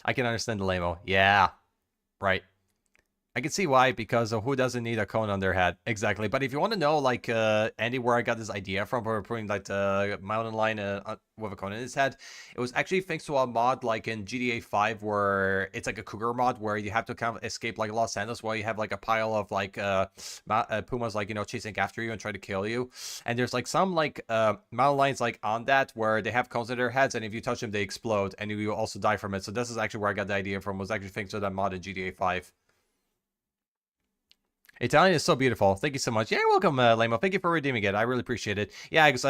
I can understand the lame-o. Yeah. Right. I can see why, because who doesn't need a cone on their head? Exactly. But if you want to know, like, Andy, where I got this idea from for putting, like, the mountain lion with a cone in his head, it was actually thanks to a mod, like, in GTA 5, where it's, like, a cougar mod, where you have to kind of escape, like, Los Santos, while you have, like, a pile of, like, pumas, like, you know, chasing after you and trying to kill you. And there's, like, some, like, mountain lions, like, on that, where they have cones in their heads, and if you touch them, they explode, and you also die from it. So this is actually where I got the idea from, was actually thanks to that mod in GTA 5. Italian is so beautiful. Thank you so much. Yeah, you're welcome, Lamo. Thank you for redeeming it. I really appreciate it. Yeah, because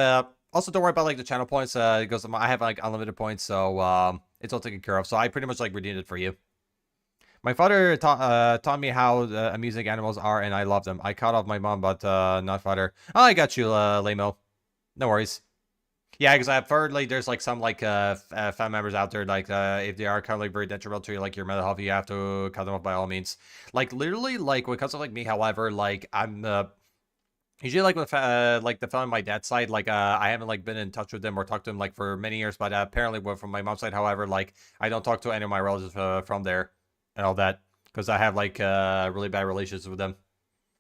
also don't worry about like the channel points. Because I have like unlimited points, so it's all taken care of. So I pretty much like redeemed it for you. My father taught me how amusing animals are, and I love them. I caught off my mom, but not father. Oh, I got you, Lamo. No worries. Yeah, because I've heard like there's like some like family members out there like if they are kind of like very detrimental to like your mental health, you have to cut them off by all means. Like literally, like when it comes to like me, however, like I'm usually like with like the family on my dad's side, like I haven't like been in touch with them or talked to them like for many years, but apparently from my mom's side, however, like I don't talk to any of my relatives from there and all that because I have like really bad relations with them.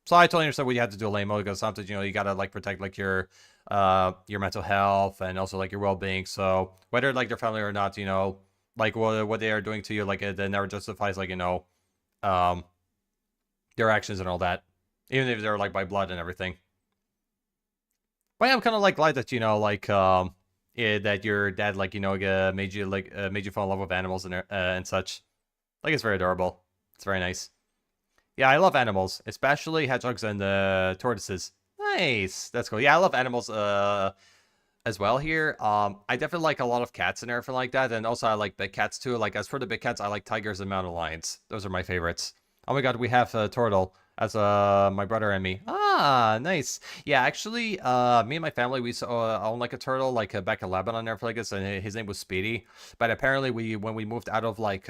So I totally understand what you have to do, Lamo, because sometimes, you gotta, like, protect, like, your mental health and also, like, your well-being. So whether, like, their family or not, like, what they are doing to you, like, it never justifies, like, their actions and all that. Even if they're, like, by blood and everything. But yeah, I'm kind of, like, glad that, like, that your dad, like, made you fall in love with animals and such. Like, it's very adorable. It's very nice. Yeah, I love animals, especially hedgehogs and tortoises. Nice, that's cool. Yeah, I love animals as well here. I definitely like a lot of cats and everything like that, and also I like big cats too. Like as for the big cats, I like tigers and mountain lions. Those are my favorites. Oh my god, we have a turtle as my brother and me. Ah, nice. Yeah, actually, me and my family we own like a turtle like back in Lebanon and everything like this, and his name was Speedy. But apparently, when we moved out of like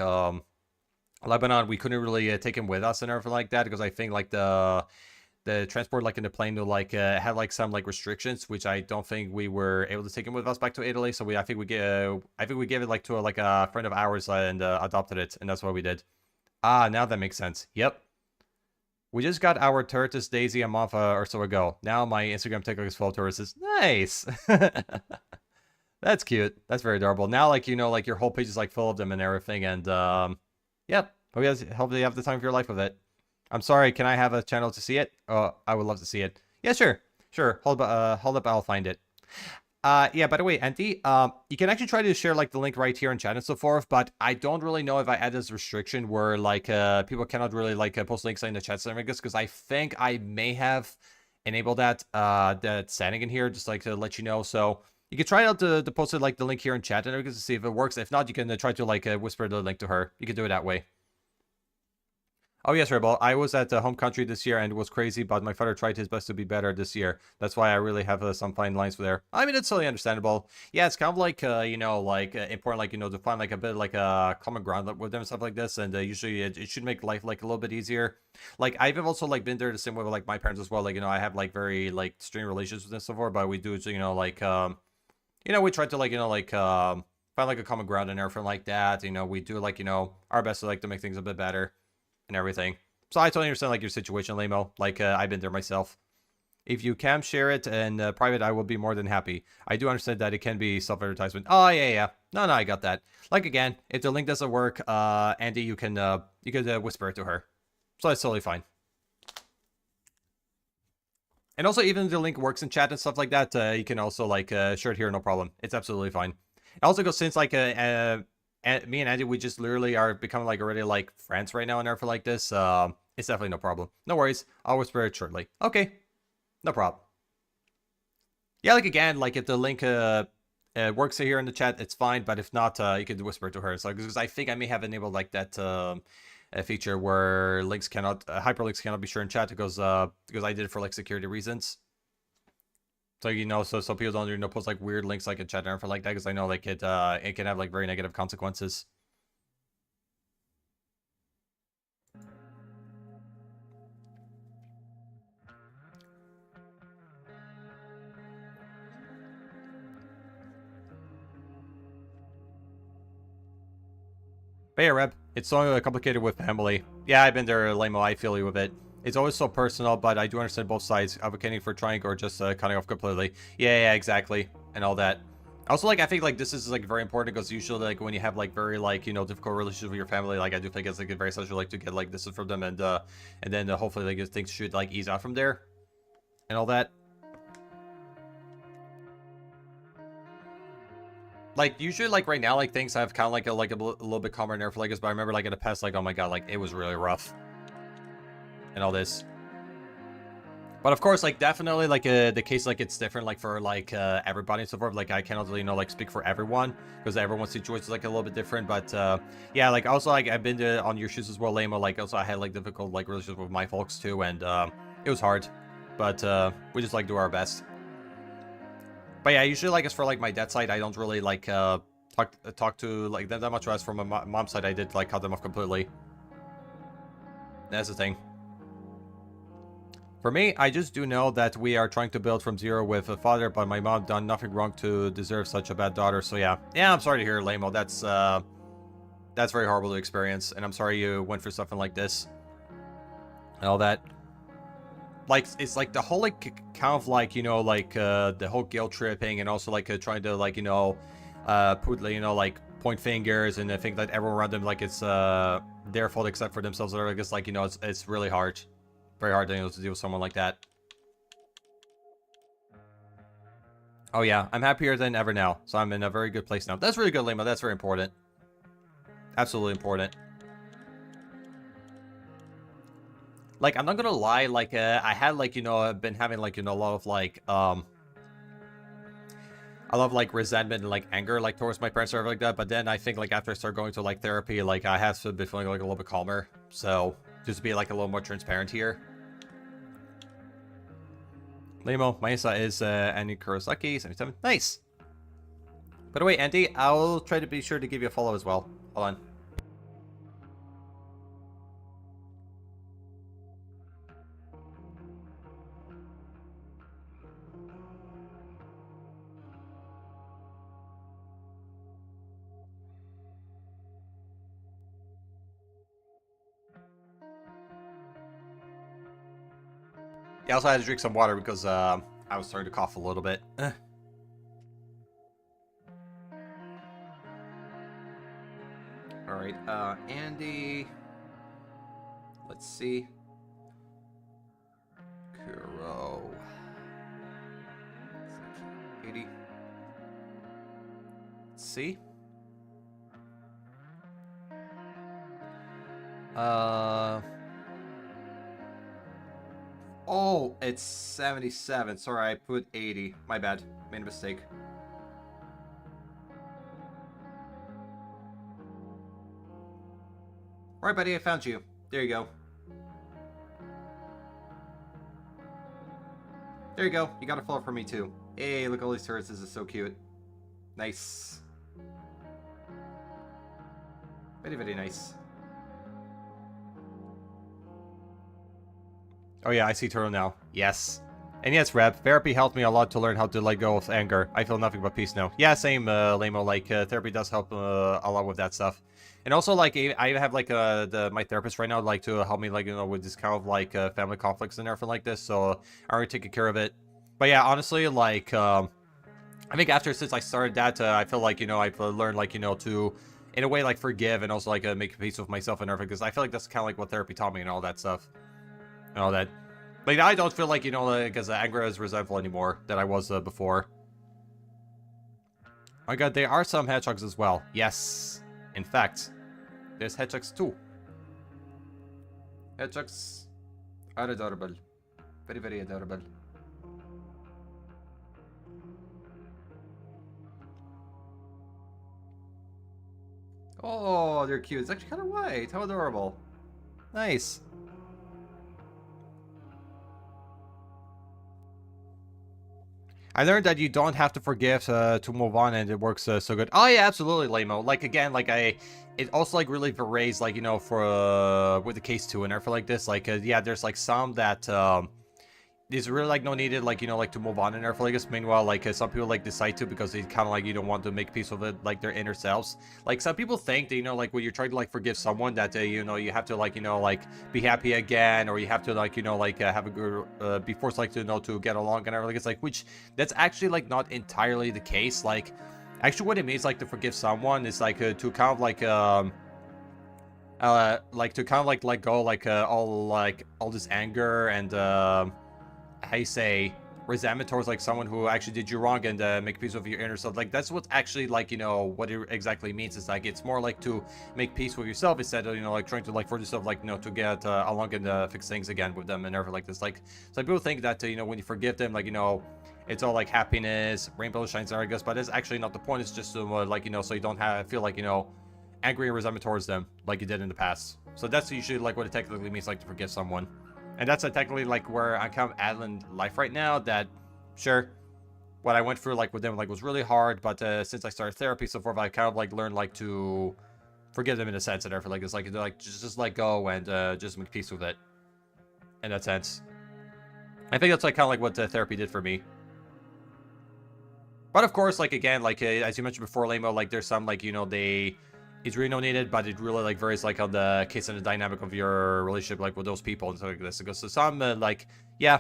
Lebanon, we couldn't really take him with us and everything like that because I think like the transport like in the plane to like had like some like restrictions, which I don't think we were able to take him with us back to Italy. So I think we gave it like to like a friend of ours and adopted it, and that's what we did. Ah, now that makes sense. Yep. We just got our tortoise Daisy a month or so ago. Now my Instagram TikTok is full of tortoises. Nice. That's cute. That's very adorable. Now like like your whole page is like full of them and everything, and yep. Hope you have the time of your life with it. I'm sorry, can I have a channel to see it? I would love to see it. Yeah, sure. Sure. Hold up, I'll find it. Yeah, by the way, Andy, you can actually try to share like the link right here in chat and so forth, but I don't really know if I add this restriction where like people cannot really like post links in the chat center because I think I may have enabled that setting in here just like to let you know. So you can try out to post it like the link here in chat and everything to see if it works. If not, you can try to like whisper the link to her. You can do it that way. Oh yes, Rebel. I was at the home country this year and it was crazy, but my father tried his best to be better this year. That's why I really have some fine lines there. I mean, it's totally understandable. Yeah, it's kind of like, important, like, to find like a bit like a common ground with them and stuff like this. And usually it should make life like a little bit easier. Like, I've also like been there the same way with like my parents as well. Like, I have like very like strained relations with them so far, but we do, like, we try to like, find like a common ground and everything like that. We do like, our best to like to make things a bit better and everything. So I totally understand like your situation, Lamo. Like I've been there myself. If you can share it in private, I will be more than happy. I do understand that it can be self-advertisement. Oh yeah. No, I got that. Like again, if the link doesn't work, Andy, you can whisper it to her. So that's totally fine. And also, even if the link works in chat and stuff like that, you can also like share it here, no problem. It's absolutely fine. It also goes since like me and Andy, we just literally are becoming like already like friends right now and everything like this. It's definitely no problem. No worries. I'll whisper it shortly. Okay. No problem. Yeah, like again, like if the link works here in the chat, it's fine. But if not, you can whisper it to her. So because I think I may have enabled like that feature where links cannot, hyperlinks cannot be shared in chat because I did it for like security reasons. So so people don't post like weird links like in chat and everything like that because I know like it can have like very negative consequences. But yeah, Reb, it's so complicated with family. Yeah, I've been there, Lamo. I feel you with it. It's always so personal, but I do understand both sides, advocating for trying or just cutting off completely. Yeah, exactly, and all that. Also, like, I think, like, this is, like, very important because usually, like, when you have, like, very, like, difficult relationships with your family, like, I do think it's, like, very essential, like, to get, like, distance from them and then hopefully, like, things should, like, ease out from there and all that. Like, usually, like, right now, like, things have kind of, like, a little bit calmer and everything like this, but I remember, like, in the past, like, oh my god, like, it was really rough. And all this. But of course, like, definitely, like, the case, like, it's different, like, for, like, everybody and so forth. Like, I cannot really, like, speak for everyone, because everyone's situation is, like, a little bit different. But, yeah, like, also, like, I've been on your shoes as well, Lamo. Like, also, I had, like, difficult, like, relationships with my folks, too, and, it was hard. But, we just, like, do our best. But yeah, usually like as for like my dad side, I don't really like talk to like them that much. Whereas from my mom's side, I did like cut them off completely. That's the thing. For me, I just do know that we are trying to build from zero with a father, but my mom done nothing wrong to deserve such a bad daughter. So yeah, I'm sorry to hear, Lamo. That's very horrible to experience, and I'm sorry you went through something like this. And all that. Like, it's like the whole like kind of like, you know, like the whole guilt tripping, and also like trying to like, you know, put, you know, like point fingers and think that everyone around them like it's their fault except for themselves. Or I guess like, you know, it's really hard. Very hard, you know, to deal with someone like that. Oh yeah, I'm happier than ever now. So I'm in a very good place now. That's really good, Lima. That's very important. Absolutely important. Like, I'm not gonna lie, like, I had, like, you know, I've been having, like, you know, a lot of, like, a lot of, like, resentment and, like, anger, like, towards my parents or everything like that. But then I think, like, after I started going to, like, therapy, like, I have been feeling, like, a little bit calmer. So, just to be, like, a little more transparent here. Limo, my Insta is Andy Kurosaki 77. Nice. By the way, Andy, I'll try to be sure to give you a follow as well. Hold on. Yeah, I also had to drink some water because I was starting to cough a little bit. Alright, Andy. Let's see. Kuro. 80. Let's see. Oh, it's 77. Sorry, I put 80. My bad. Made a mistake. Alright, buddy, I found you. There you go. There you go. You got a follow from me, too. Hey, look at all these turrets. This is so cute. Nice. Very, very nice. Oh yeah, I see Turtle now. Yes. And yes, Rep, therapy helped me a lot to learn how to let go of anger. I feel nothing but peace now. Yeah, same, Lamo. Like, therapy does help a lot with that stuff. And also, like, I have, like, my therapist right now, like, to help me, like, you know, with this kind of, like, family conflicts and everything like this. So, I already taken care of it. But yeah, honestly, like, I think since I started that, I feel like, you know, I've learned, like, you know, to, in a way, like, forgive and also, like, make peace with myself and everything. Because I feel like that's kind of, like, what therapy taught me and all that stuff. And all that. Like, I don't feel like, you know, because anger is resentful anymore than I was before. Oh my god, there are some hedgehogs as well. Yes. In fact, there's hedgehogs too. Hedgehogs are adorable. Very, very adorable. Oh, they're cute. It's actually kind of white. How adorable. Nice. I learned that you don't have to forgive to move on, and it works so good. Oh yeah, absolutely, Lamo. Like, again, like, it also, like, really raised, like, you know, for, with the case 2 and everything like this. Like, yeah, there's, like, some that, there's really, like, no needed, like, you know, like, to move on and everything like this. Meanwhile, like, some people, like, decide to because they kind of, like, you don't want to make peace with it, like, their inner selves. Like, some people think that, you know, like, when you're trying to, like, forgive someone that, you know, you have to, like, you know, like, be happy again, or you have to, like, you know, like, have a good, be forced, like, to, you know, to get along and everything. It's like, which, that's actually, like, not entirely the case. Like, actually, what it means, like, to forgive someone is, like, to kind of, like, to kind of, like, let go, like, all this anger and, how you say, resentment towards, like, someone who actually did you wrong, and make peace with your inner self. Like, that's what's actually, like, you know, what it exactly means. It's like, it's more like to make peace with yourself instead of, you know, like, trying to, like, force yourself, like, you know, to get along and fix things again with them and everything like this. Like, some people think that, you know, when you forgive them, like, you know, it's all, like, happiness, rainbow shines, I guess, but that's actually not the point. It's just to, like, you know, so you don't feel like, you know, angry and resentment towards them like you did in the past. So that's usually, like, what it technically means, like, to forgive someone. And that's technically, like, where I'm kind of at in life right now, that, sure, what I went through like with them like was really hard, but since I started therapy so forth, I kind of like learned like to forgive them in a sense and everything. Like it's like they're like just let go and just make peace with it. In that sense, I think that's like kind of like what therapy did for me. But of course, like again, like as you mentioned before, Lamo, like there's some like it's really no needed, but it really like varies like on the case and the dynamic of your relationship like with those people and stuff like this. Because so some like yeah,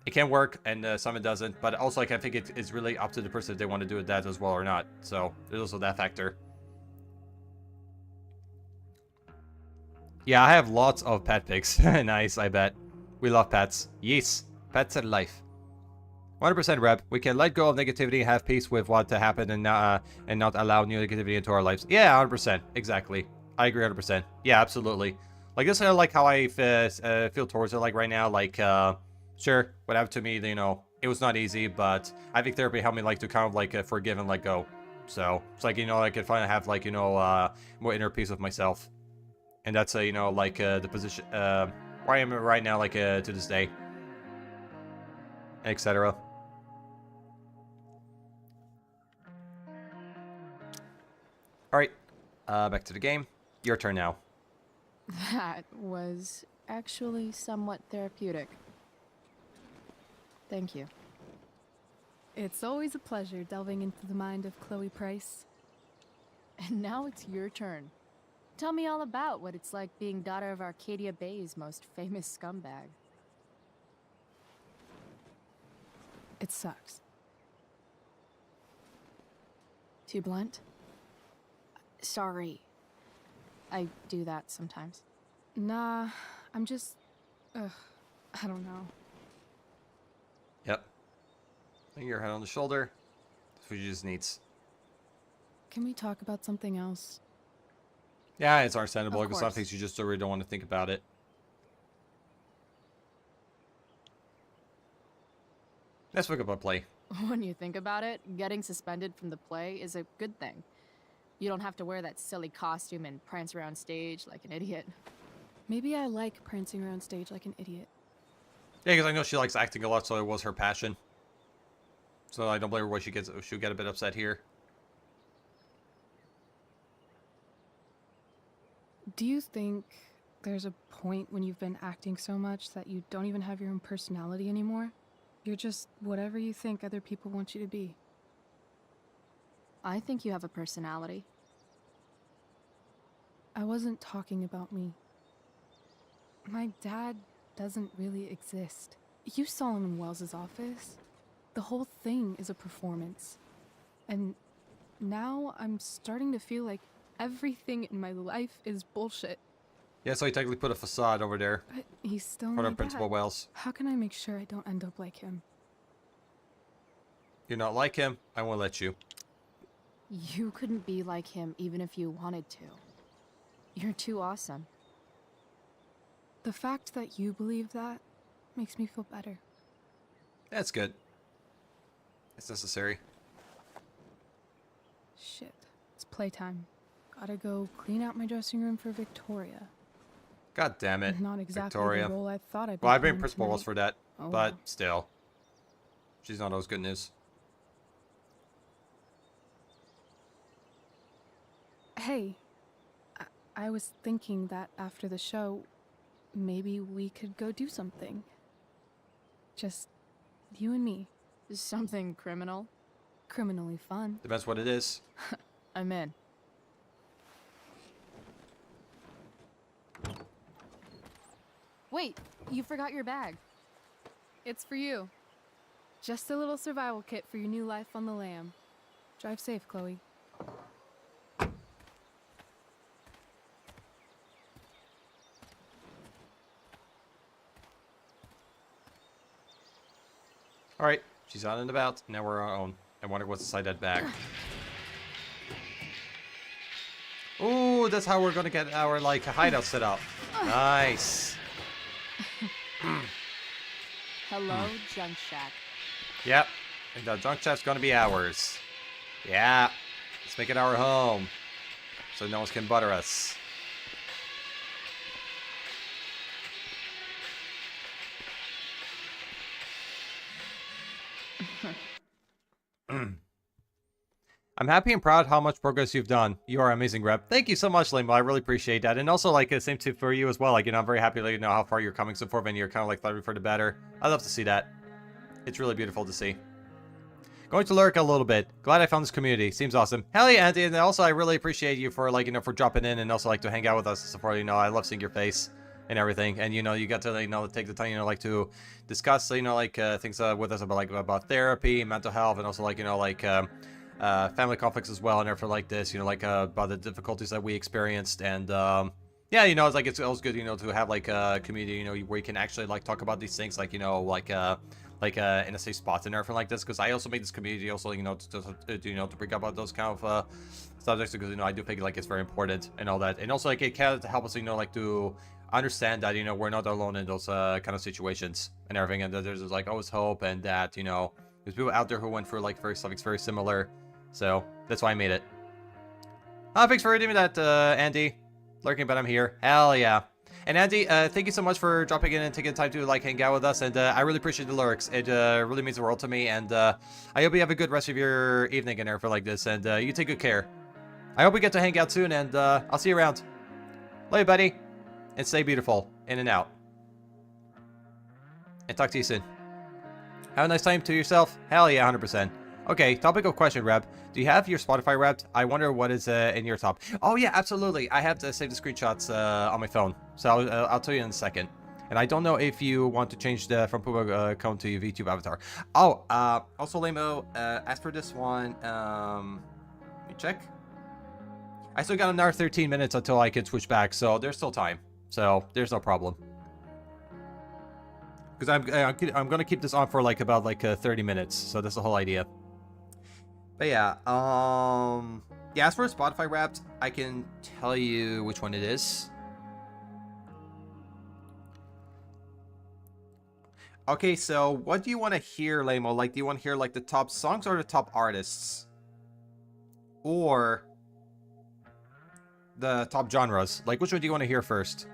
it can work and some it doesn't. But also like I think it's really up to the person if they want to do that as well or not. So there's also that factor. Yeah, I have lots of pet pics. Nice, I bet. We love pets. Yes, pets and life. 100% Reb. We can let go of negativity, have peace with what happened, and not allow new negativity into our lives. Yeah, 100%. Exactly. I agree 100%. Yeah, absolutely. Like this is like how I feel towards it. Like right now, like sure, what happened to me, you know, it was not easy, but I think therapy helped me like to kind of like forgive and let go. So it's like, you know, I can finally have like, you know, more inner peace with myself, and that's you know, like the position where I am right now, like to this day, etc. Alright, back to the game. Your turn now. That was actually somewhat therapeutic. Thank you. It's always a pleasure delving into the mind of Chloe Price. And now it's your turn. Tell me all about what it's like being daughter of Arcadia Bay's most famous scumbag. It sucks. Too blunt? Sorry. I do that sometimes. Nah, I'm just... Ugh, I don't know. Yep. Putting your head on the shoulder. That's what you just needs. Can we talk about something else? Yeah, it's understandable. Of Because some course. things you just really don't want to think about it. Let's pick up a play. When you think about it, getting suspended from the play is a good thing. You don't have to wear that silly costume and prance around stage like an idiot. Maybe I like prancing around stage like an idiot. Yeah, because I know she likes acting a lot, so it was her passion. So I don't blame her why she'll get a bit upset here. Do you think there's a point when you've been acting so much that you don't even have your own personality anymore? You're just whatever you think other people want you to be. I think you have a personality. I wasn't talking about me. My dad doesn't really exist. You saw him in Wells's office. The whole thing is a performance. And now I'm starting to feel like everything in my life is bullshit. Yeah, so he technically put a facade over there But he's still for my the Principal dad. Wells. How can I make sure I don't end up like him? You're not like him, I won't let you. You couldn't be like him even if you wanted to. You're too awesome. The fact that you believe that makes me feel better. That's good. It's necessary. Shit. It's playtime. Gotta go clean out my dressing room for Victoria. God damn it, Not exactly Victoria. the role I thought I'd be Well, I blame playing Principal Wells tonight. for that, Oh, but well. still. She's not always good news. Hey, I was thinking that after the show, maybe we could go do something. Just you and me. Something criminal? Criminally fun. Depends what it is. I'm in. Wait, you forgot your bag. It's for you. Just a little survival kit for your new life on the lam. Drive safe, Chloe. Alright, she's out and about. Now we're on our own. I wonder what's inside that bag. Ooh, that's how we're gonna get our, like, hideout set up. Nice. Hello, Junk Shack. Yep. And the junk shack's gonna be ours. Yeah. Let's make it our home. So no one can butter us. I'm happy and proud how much progress you've done. You are amazing, Rep. Thank you so much, Limbo. I really appreciate that. And also, like, same tip for you as well. Like, I'm very happy to know how far you're coming so far, and you're kind of, like, thriving for the better. I love to see that. It's really beautiful to see. Going to lurk a little bit. Glad I found this community. Seems awesome. Hell yeah, Andy. And also, I really appreciate you for, like, for dropping in and also, like, to hang out with us and so forth. I love seeing your face and everything. And, you got to, take the time, like, to discuss, things with us about therapy, mental health, and also, family conflicts as well and everything like this, about the difficulties that we experienced. And, yeah, it's always good, to have, like, a community, where you can actually, like, talk about these things, in a safe spot and everything like this, because I also made this community also, to bring up those kind of subjects, because, I do think, like, it's very important and all that. And also, like, it can help us, to understand that, we're not alone in those kind of situations and everything, and that there's, like, always hope, and that, there's people out there who went through, like, something very similar. So, that's why I made it. Thanks for reading me that, Andy. Lurking, but I'm here. Hell yeah. And Andy, thank you so much for dropping in and taking the time to, like, hang out with us. And I really appreciate the lyrics. It really means the world to me. And I hope you have a good rest of your evening and everything like this. And you take good care. I hope we get to hang out soon. And I'll see you around. Love you, buddy. And stay beautiful. In and out. And talk to you soon. Have a nice time to yourself. Hell yeah, 100%. Okay, topic of question, Rep. Do you have your Spotify Wrapped? I wonder what is in your top. Oh yeah, absolutely. I have to save the screenshots on my phone, so I'll tell you in a second. And I don't know if you want to change the from Puma account to your VTube avatar. Oh, also Lamo, as for this one, let me check. I still got another 13 minutes until I can switch back, so there's still time. So there's no problem. Because I'm gonna keep this on for like about 30 minutes, so that's the whole idea. But yeah, yeah, as for Spotify Wrapped, I can tell you which one it is. Okay, so what do you want to hear, Lamo? Like, do you want to hear, like, the top songs or the top artists? Or the top genres? Like, which one do you want to hear first?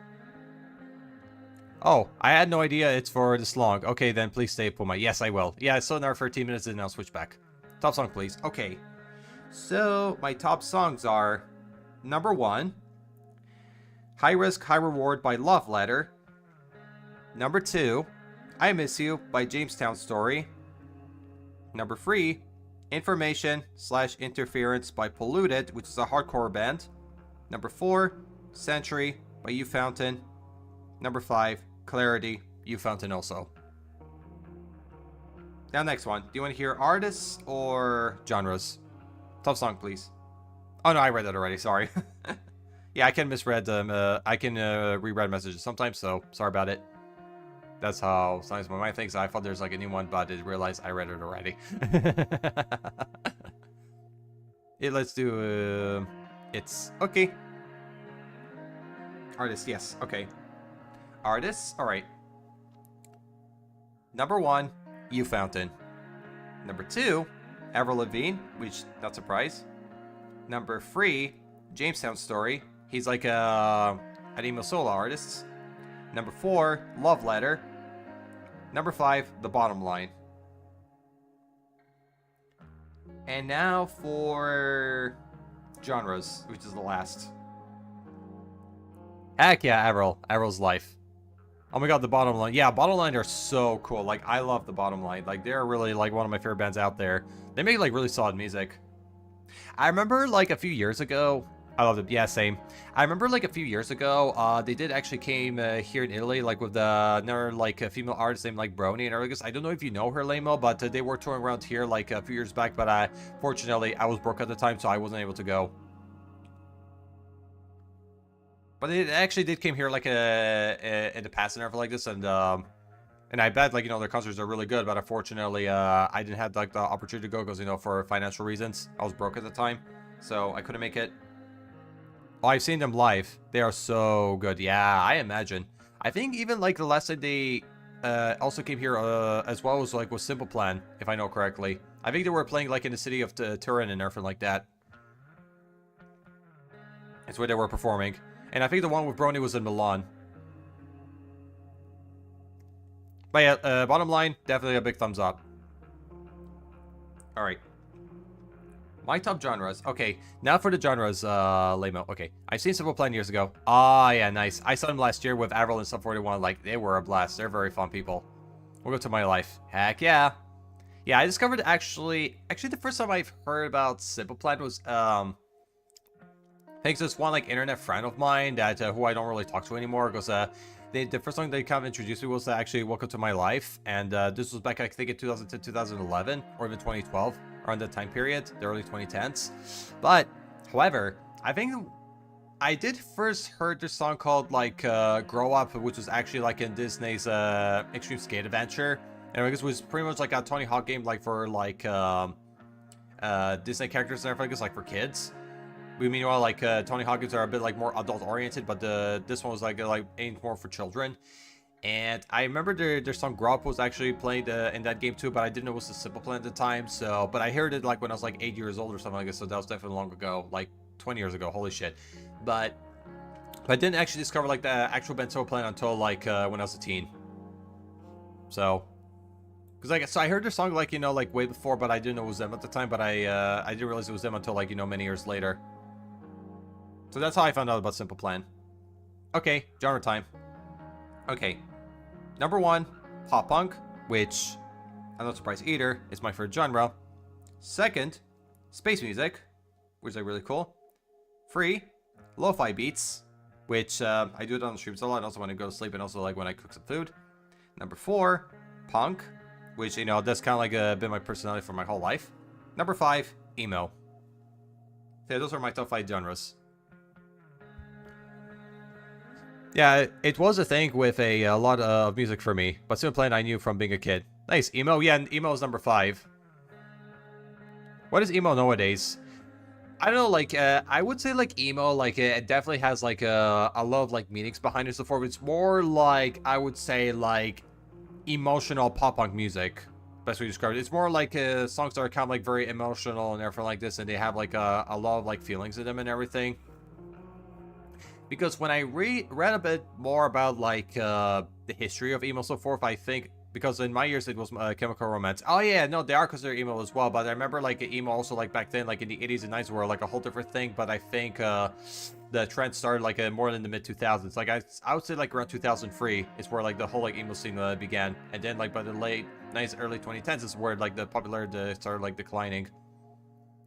Oh, I had no idea it's for this long. Okay, then please stay, Puma. Yes, I will. Yeah, it's still another 13 minutes and I'll switch back. Top song, please. Okay. So, my top songs are number 1, High Risk, High Reward by Love Letter. Number 2, I Miss You by Jamestown Story. Number 3, Information/Interference by Polluted, which is a hardcore band. Number 4, Century by You Fountain. Number 5, Clarity, You Fountain also. Now, next one. Do you want to hear artists or genres? Top song, please. Oh, no, I read that already. Sorry. Yeah, I can misread them. I can reread messages sometimes, so sorry about it. That's how sometimes my mind thinks. I thought there's like a new one, but I didn't realize I read it already. Let's do... it's... okay. Artists, yes. Okay. Artists? Alright. Number 1, You Fountain. Number 2, Avril Lavigne, which, not surprise. Number 3, Jamestown Story. He's like an emo solo artist. Number 4, Love Letter. Number 5, The Bottom Line. And now for genres, which is the last. Heck yeah, Avril. Avril's Life. Oh my god, The Bottom Line. Yeah, Bottom Line are so cool. Like, I love The Bottom Line. Like, they're really, like, one of my favorite bands out there. They make, like, really solid music. I remember, like, a few years ago... I love it. Yeah, same. I remember, like, a few years ago, they did actually came here in Italy, like, with another, like, a female artist named, like, Brony and everything. I don't know if you know her, Lamo, but they were touring around here, like, a few years back, but fortunately, I was broke at the time, so I wasn't able to go. But it actually did came here, like, in the past and everything like this, and I bet, like, their concerts are really good, but unfortunately, I didn't have, like, the opportunity to go because, for financial reasons. I was broke at the time, so I couldn't make it. Oh, I've seen them live. They are so good. Yeah, I imagine. I think even, like, the last time they also came here as well was, like, with Simple Plan, if I know correctly. I think they were playing, like, in the city of Turin and everything like that. That's where they were performing. And I think the one with Brony was in Milan. But yeah, bottom line, definitely a big thumbs up. Alright. My top genres. Okay, now for the genres, Lamo. Okay, I've seen Simple Plan years ago. Ah, yeah, nice. I saw them last year with Avril and Sub 41. Like, they were a blast. They're very fun people. We'll go to My Life. Heck yeah. Yeah, I discovered actually the first time I've heard about Simple Plan was, I think this one, like, internet friend of mine that, who I don't really talk to anymore, goes, the first song they kind of introduced me was actually Welcome to My Life, and this was back, I think, in 2010, 2011, or even 2012, around that time period, the early 2010s. But, however, I think I did first heard this song called, like, Grow Up, which was actually, like, in Disney's Extreme Skate Adventure, and I guess it was pretty much like a Tony Hawk game, like, for, like, Disney characters and everything, it's, like, for kids. Meanwhile, like, Tony Hawkins are a bit, like, more adult-oriented, but this one was, like aimed more for children. And I remember their song Grow Up was actually played in that game, too, but I didn't know it was the Simple Plan at the time, so... But I heard it, like, when I was, like, 8 years old or something like that, so that was definitely long ago, like, 20 years ago, holy shit. But I didn't actually discover, like, the actual band Simple Plan until, like, when I was a teen. So... Because, like, so I heard their song, like, you know, like, way before, but I didn't know it was them at the time, but I didn't realize it was them until, like, you know, many years later. So that's how I found out about Simple Plan. Okay, genre time. Okay. Number 1, pop punk, which I'm not surprised either, is my favorite genre. Second, space music, which is like really cool. 3, lo-fi beats, which I do it on the streams a lot, and also when I go to sleep, and also like when I cook some food. Number 4, punk, which, you know, that's kind of like been my personality for my whole life. Number 5, emo. So yeah, those are my top 5 genres. Yeah, it was a thing with a lot of music for me, but Simple Plan I knew from being a kid. Nice, emo? Yeah, and emo is number 5. What is emo nowadays? I don't know, like, I would say, like, emo, like, it definitely has, like, a lot of, like, meanings behind it and so forth. It's more like, I would say, like, emotional pop-punk music. Best way to describe it. It's more like songs that are kind of, like, very emotional and everything like this, and they have, like, a lot of, like, feelings in them and everything. Because when I read a bit more about, like, the history of emo and so forth, I think, because in my years it was Chemical Romance. Oh yeah, no, they are considered emo as well, but I remember, like, emo also, like, back then, like, in the 80s and 90s were, like, a whole different thing, but I think, the trend started, like, more in the mid-2000s. Like, I would say, like, around 2003 is where, like, the whole, like, emo scene began. And then, like, by the late 90s, early 2010s is where, like, the popularity started, like, declining.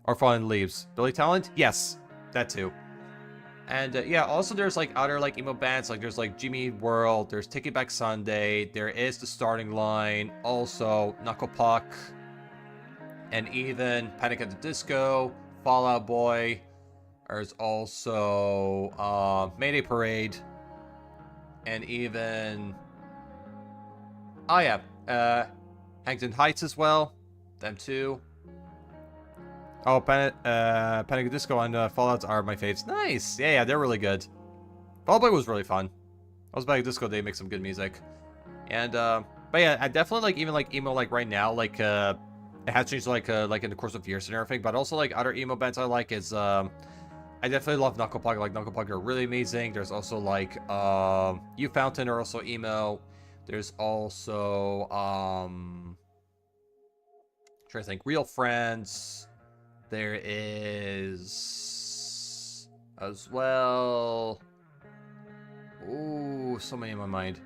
Or falling leaves. Billy Talent? Yes, that too. And yeah, also there's like other like emo bands, like there's like Jimmy Eat World, there's Take It Back Sunday, there is The Starting Line, also Knuckle Puck, and even Panic at the Disco, Fall Out Boy. There's also Mayday Parade, and even oh yeah, Hangton Heights as well, them too. Oh, Panic at the Disco and Fallout are my faves. Nice! Yeah, they're really good. Fall Out Boy was really fun. I was Panic at the Disco, they make some good music. And, but yeah, I definitely like, even like emo, like right now, like, it has changed like in the course of years and everything, but also like other emo bands I like is, I definitely love Knuckle Puck. Like, Knuckle Puck are really amazing. There's also like, You Fountain are also emo. There's also, trying to think, Real Friends. There is as well. Ooh, so many in my mind.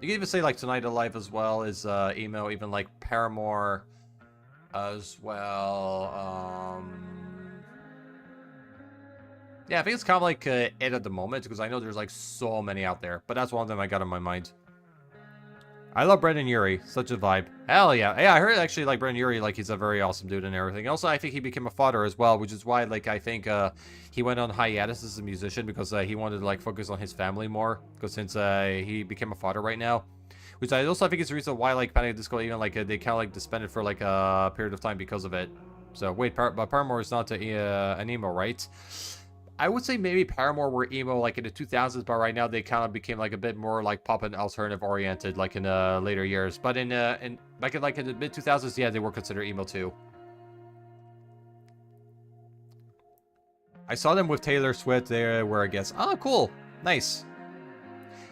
You can even say like Tonight Alive as well is emo, even like Paramore as well. Yeah, I think it's kind of like it at the moment because I know there's like so many out there, but that's one of them I got in my mind. I love Brendan Urie, such a vibe. Hell yeah. Yeah, I heard actually like Brendan Urie, like he's a very awesome dude and everything. Also, I think he became a father as well, which is why like I think he went on hiatus as a musician because he wanted to like focus on his family more. Because since he became a father right now, which I also think is the reason why like Panic at the Disco even like they kind of like disbanded for like a period of time because of it. So wait, but Paramore is not an emo, right? I would say maybe Paramore were emo like in the 2000s, but right now they kind of became like a bit more like pop and alternative oriented like in later years. But in back in like in the mid 2000s, yeah, they were considered emo too. I saw them with Taylor Swift. They were, I guess. Oh, cool, nice.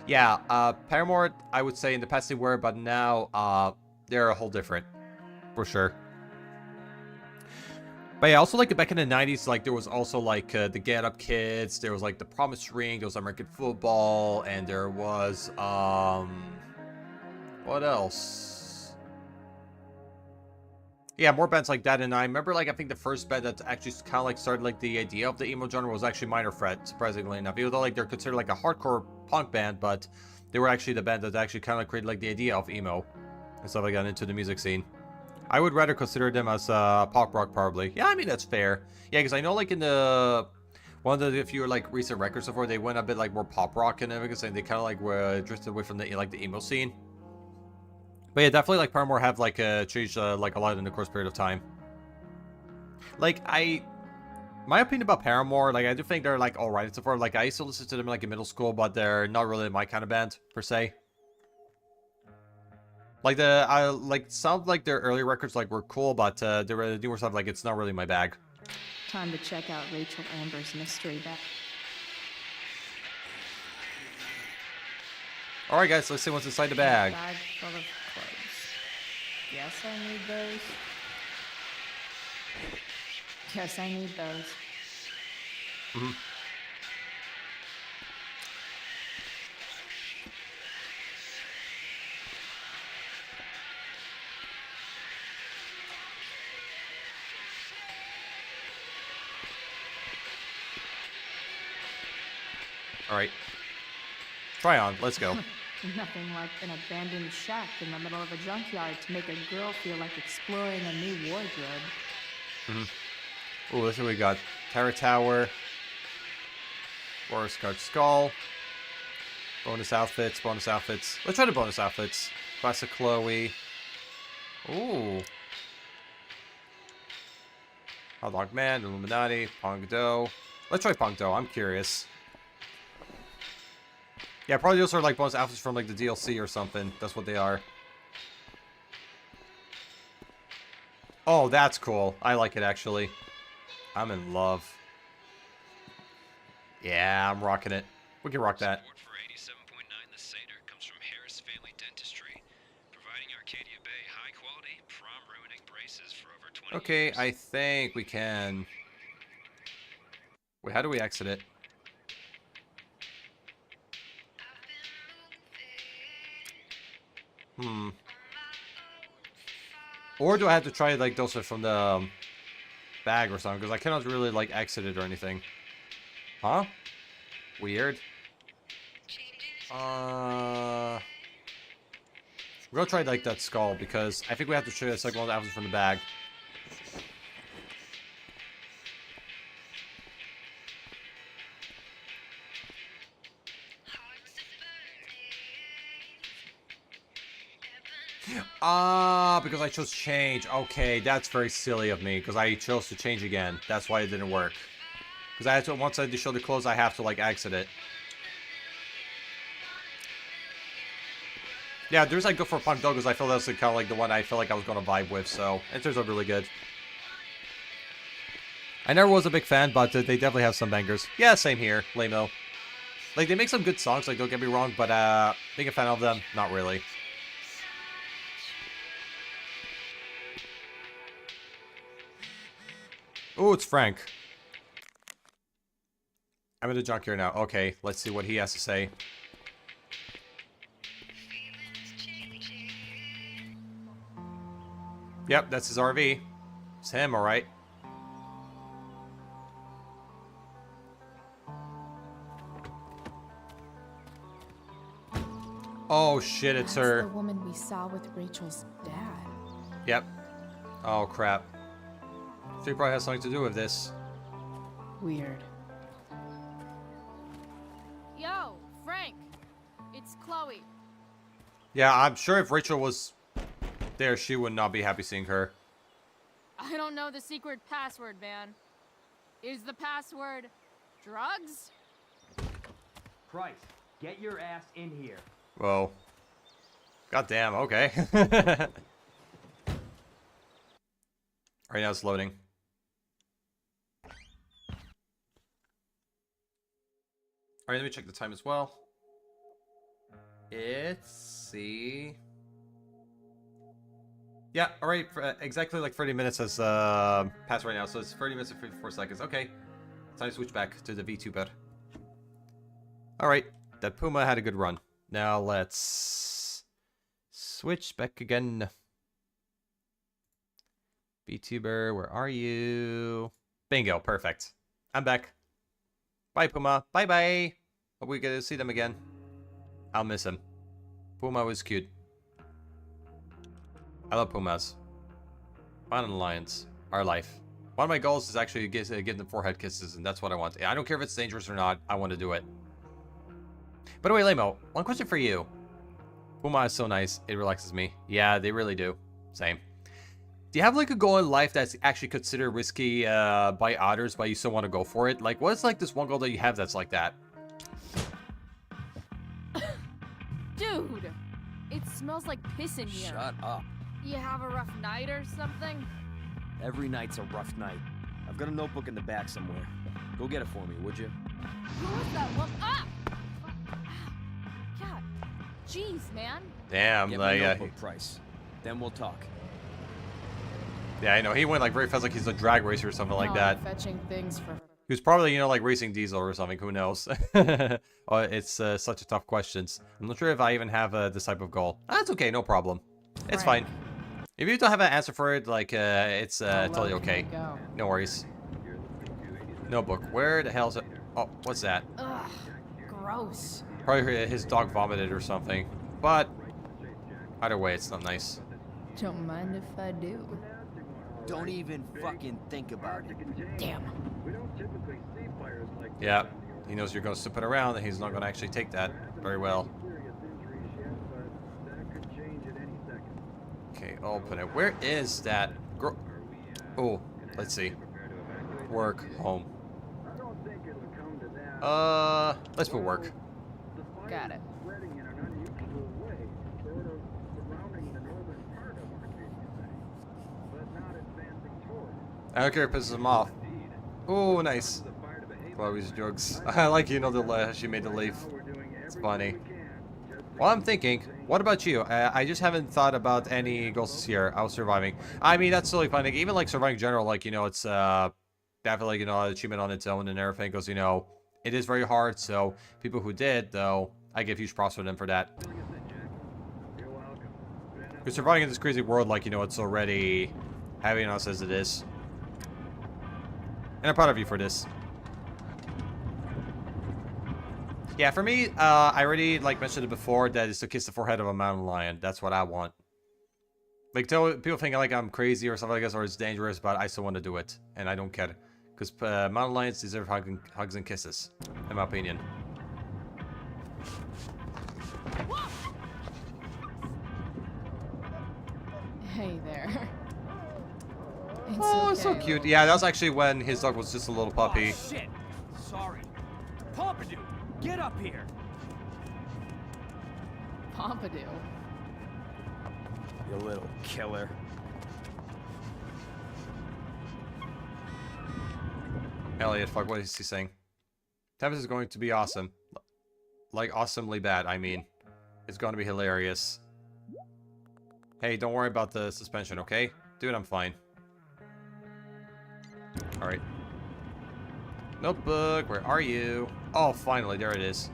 Yeah, Paramore, I would say in the past they were, but now they're a whole different, for sure. But yeah, also like back in the 90s, like there was also like the Get Up Kids, there was like the Promise Ring, there was American Football, and there was what else? Yeah, more bands like that. And I remember like I think the first band that actually kind of like started like the idea of the emo genre was actually Minor Threat, surprisingly enough. Even though like they're considered like a hardcore punk band, but they were actually the band that actually kind of created like the idea of emo and stuff like that into the music scene. I would rather consider them as pop rock, probably. Yeah, I mean, that's fair. Yeah, because I know, like, in the... one of the few, like, recent records before, they went a bit, like, more pop rock and everything, and they kind of, like, were drifted away from the, like, the emo scene. But yeah, definitely, like, Paramore have, like, changed, like, a lot in the course period of time. Like, my opinion about Paramore, like, I do think they're, like, alright and so forth. Like, I used to listen to them, like, in middle school, but they're not really my kind of band, per se. Like like some like their early records like were cool, but the newer stuff like it's not really my bag. Time to check out Rachel Amber's mystery bag. All right, guys, let's see what's inside the bag. Bag full of clothes. Guess I need those. Guess I need those. All right, try on. Let's go. Nothing like an abandoned shack in the middle of a junkyard to make a girl feel like exploring a new wardrobe. Ooh, let's see what we got. Terror Tower, Boris Scarred Skull, bonus outfits, bonus outfits. Let's try the bonus outfits. Classic Chloe. Ooh. Hot Dog Man, Illuminati, Pong Do. Let's try Pong Do. I'm curious. Yeah, probably those are like bonus outfits from like the DLC or something. That's what they are. Oh, that's cool. I like it actually. I'm in love. Yeah, I'm rocking it. We can rock that. Support for 87.9 The Seder comes from Harris Family Dentistry, providing Arcadia Bay high-quality, prom-ruining braces for over 20 Okay, years. I think we can. Wait, how do we exit it? Or do I have to try like those from the bag or something? Because I cannot really like exit it or anything. Huh? Weird. We're gonna try like that skull because I think we have to show the second one outfit from the bag. Because I chose change. Okay, that's very silly of me, because I chose to change again. That's why it didn't work. Because I had to, once I show the clothes, I have to, like, exit it. Yeah, there's, like, go for Punk Dog, because I feel that's, like, kind of, like, the one I feel like I was going to vibe with, so it turns out really good. I never was a big fan, but they definitely have some bangers. Yeah, same here, lame-o. Like, they make some good songs, like, don't get me wrong, but, being a fan of them, not really. Oh, it's Frank. I'm in the junk here now. Okay, let's see what he has to say. Yep, that's his RV. It's him, alright. Oh shit, it's That's her. the woman we saw with Rachel's dad. Yep. Oh crap. She probably has something to do with this. Weird. Yo, Frank. It's Chloe. Yeah, I'm sure if Rachel was there, she would not be happy seeing her. I don't know the secret password, man. Is the password drugs? Price, get your ass in here. Whoa. Goddamn, okay. Alright, now it's loading. Alright, let me check the time as well. It's... see... Yeah, alright, exactly like 30 minutes has passed right now, so it's 30 minutes and 54 seconds. Okay, time to switch back to the VTuber. Alright, that Puma had a good run. Now let's switch back again. VTuber, where are you? Bingo, perfect. I'm back. Bye, Puma. Bye-bye. Hope we get to see them again. I'll miss him. Puma was cute. I love Pumas. Fun and lions. Our life. One of my goals is actually getting them forehead kisses, and that's what I want. I don't care if it's dangerous or not. I want to do it. By the way, Lamo, one question for you. Puma is so nice. It relaxes me. Yeah, they really do. Same. Do you have like a goal in life that's actually considered risky by others, but you still want to go for it? Like, what's like this one goal that you have that's like that? Dude, it smells like piss in here. Shut up. You have a rough night or something? Every night's a rough night. I've got a notebook in the back somewhere. Go get it for me, would you? Who is that woman? Ah! God, jeez, man. Damn, Get like, my notebook price. Then we'll talk. yeah, I know. He went like very fast, like he's a drag racer or something like No, that. I'm fetching things for. He was probably, you know, like racing Diesel or something. Who knows? Oh, it's such a tough questions. I'm not sure if I even have this type of goal. That's okay, no problem. It's Frank. fine. If you don't have an answer for it, like, it's How totally low can okay. I go? No worries. Notebook. Where the hell's it? Oh, what's that? Ugh, gross. Probably his dog vomited or something. But either way, it's not nice. Don't mind if I do. Don't even fucking think about it. Damn. Yeah, he knows you're going to sip it around, and he's not going to actually take that very well. Okay, open it. Where is that? Oh, let's see. Work, home. Let's put work. Got it. I don't care if it pisses him off. Oh, nice. Chloe's jokes. I like, you know, she made the leaf. It's funny. Well, I'm thinking, what about you? I just haven't thought about any goals this year. I was surviving. I mean, that's totally fine. Like, even like surviving in general, like, you know, it's definitely, you know, an achievement on its own and everything. Because, you know, it is very hard. So people who did, though, I give huge props to them for that. Because surviving in this crazy world, like, you know, it's already heavy enough as it is. And I'm proud of you for this. Yeah, for me, I already like mentioned it before that is to kiss the forehead of a mountain lion. That's what I want. Like, people think like I'm crazy or something like this, or it's dangerous, but I still want to do it, and I don't care, because mountain lions deserve hugs and kisses, in my opinion. Hey there. It's Oh, it's so okay, cute. little- Yeah, that was actually when his dog was just a little puppy. Oh, shit. Sorry. Pompidou, get up here. Pompidou. You little killer. Elliot, fuck, what is he saying? Tempest is going to be awesome. Like, awesomely bad, I mean. It's going to be hilarious. Hey, don't worry about the suspension, okay? Dude, I'm fine. Alright. Notebook, where are you? Oh, finally, there it is.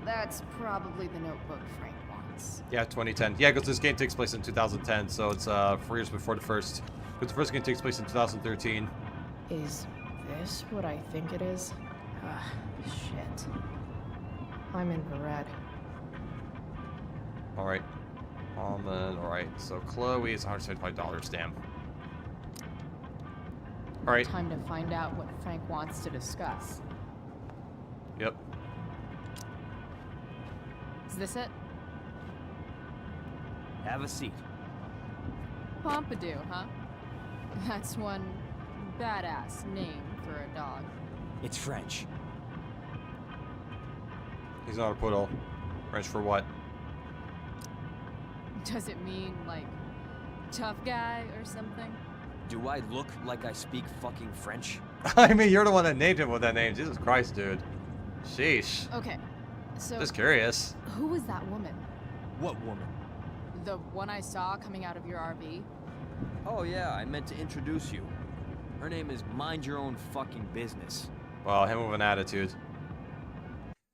That's probably the notebook Frank wants. Yeah, 2010. Yeah, because this game takes place in 2010, so it's 4 years before the first. Because the first game takes place in 2013. Is this what I think it is? Ah, shit. I'm in the red. Alright. Alright, so Chloe is $175, damn. Alright. Time to find out what Frank wants to discuss. Yep. Is this it? Have a seat. Pompidou, huh? That's one badass name for a dog. It's French. He's not a poodle. French for what? Does it mean, like, tough guy or something? Do I look like I speak fucking French? I mean, you're the one that named him with that name. Jesus Christ, dude. Sheesh. Okay, so Just curious. who was that woman? What woman? The one I saw coming out of your RV? Oh yeah, I meant to introduce you. Her name is Mind Your Own Fucking Business. Well, him with an attitude.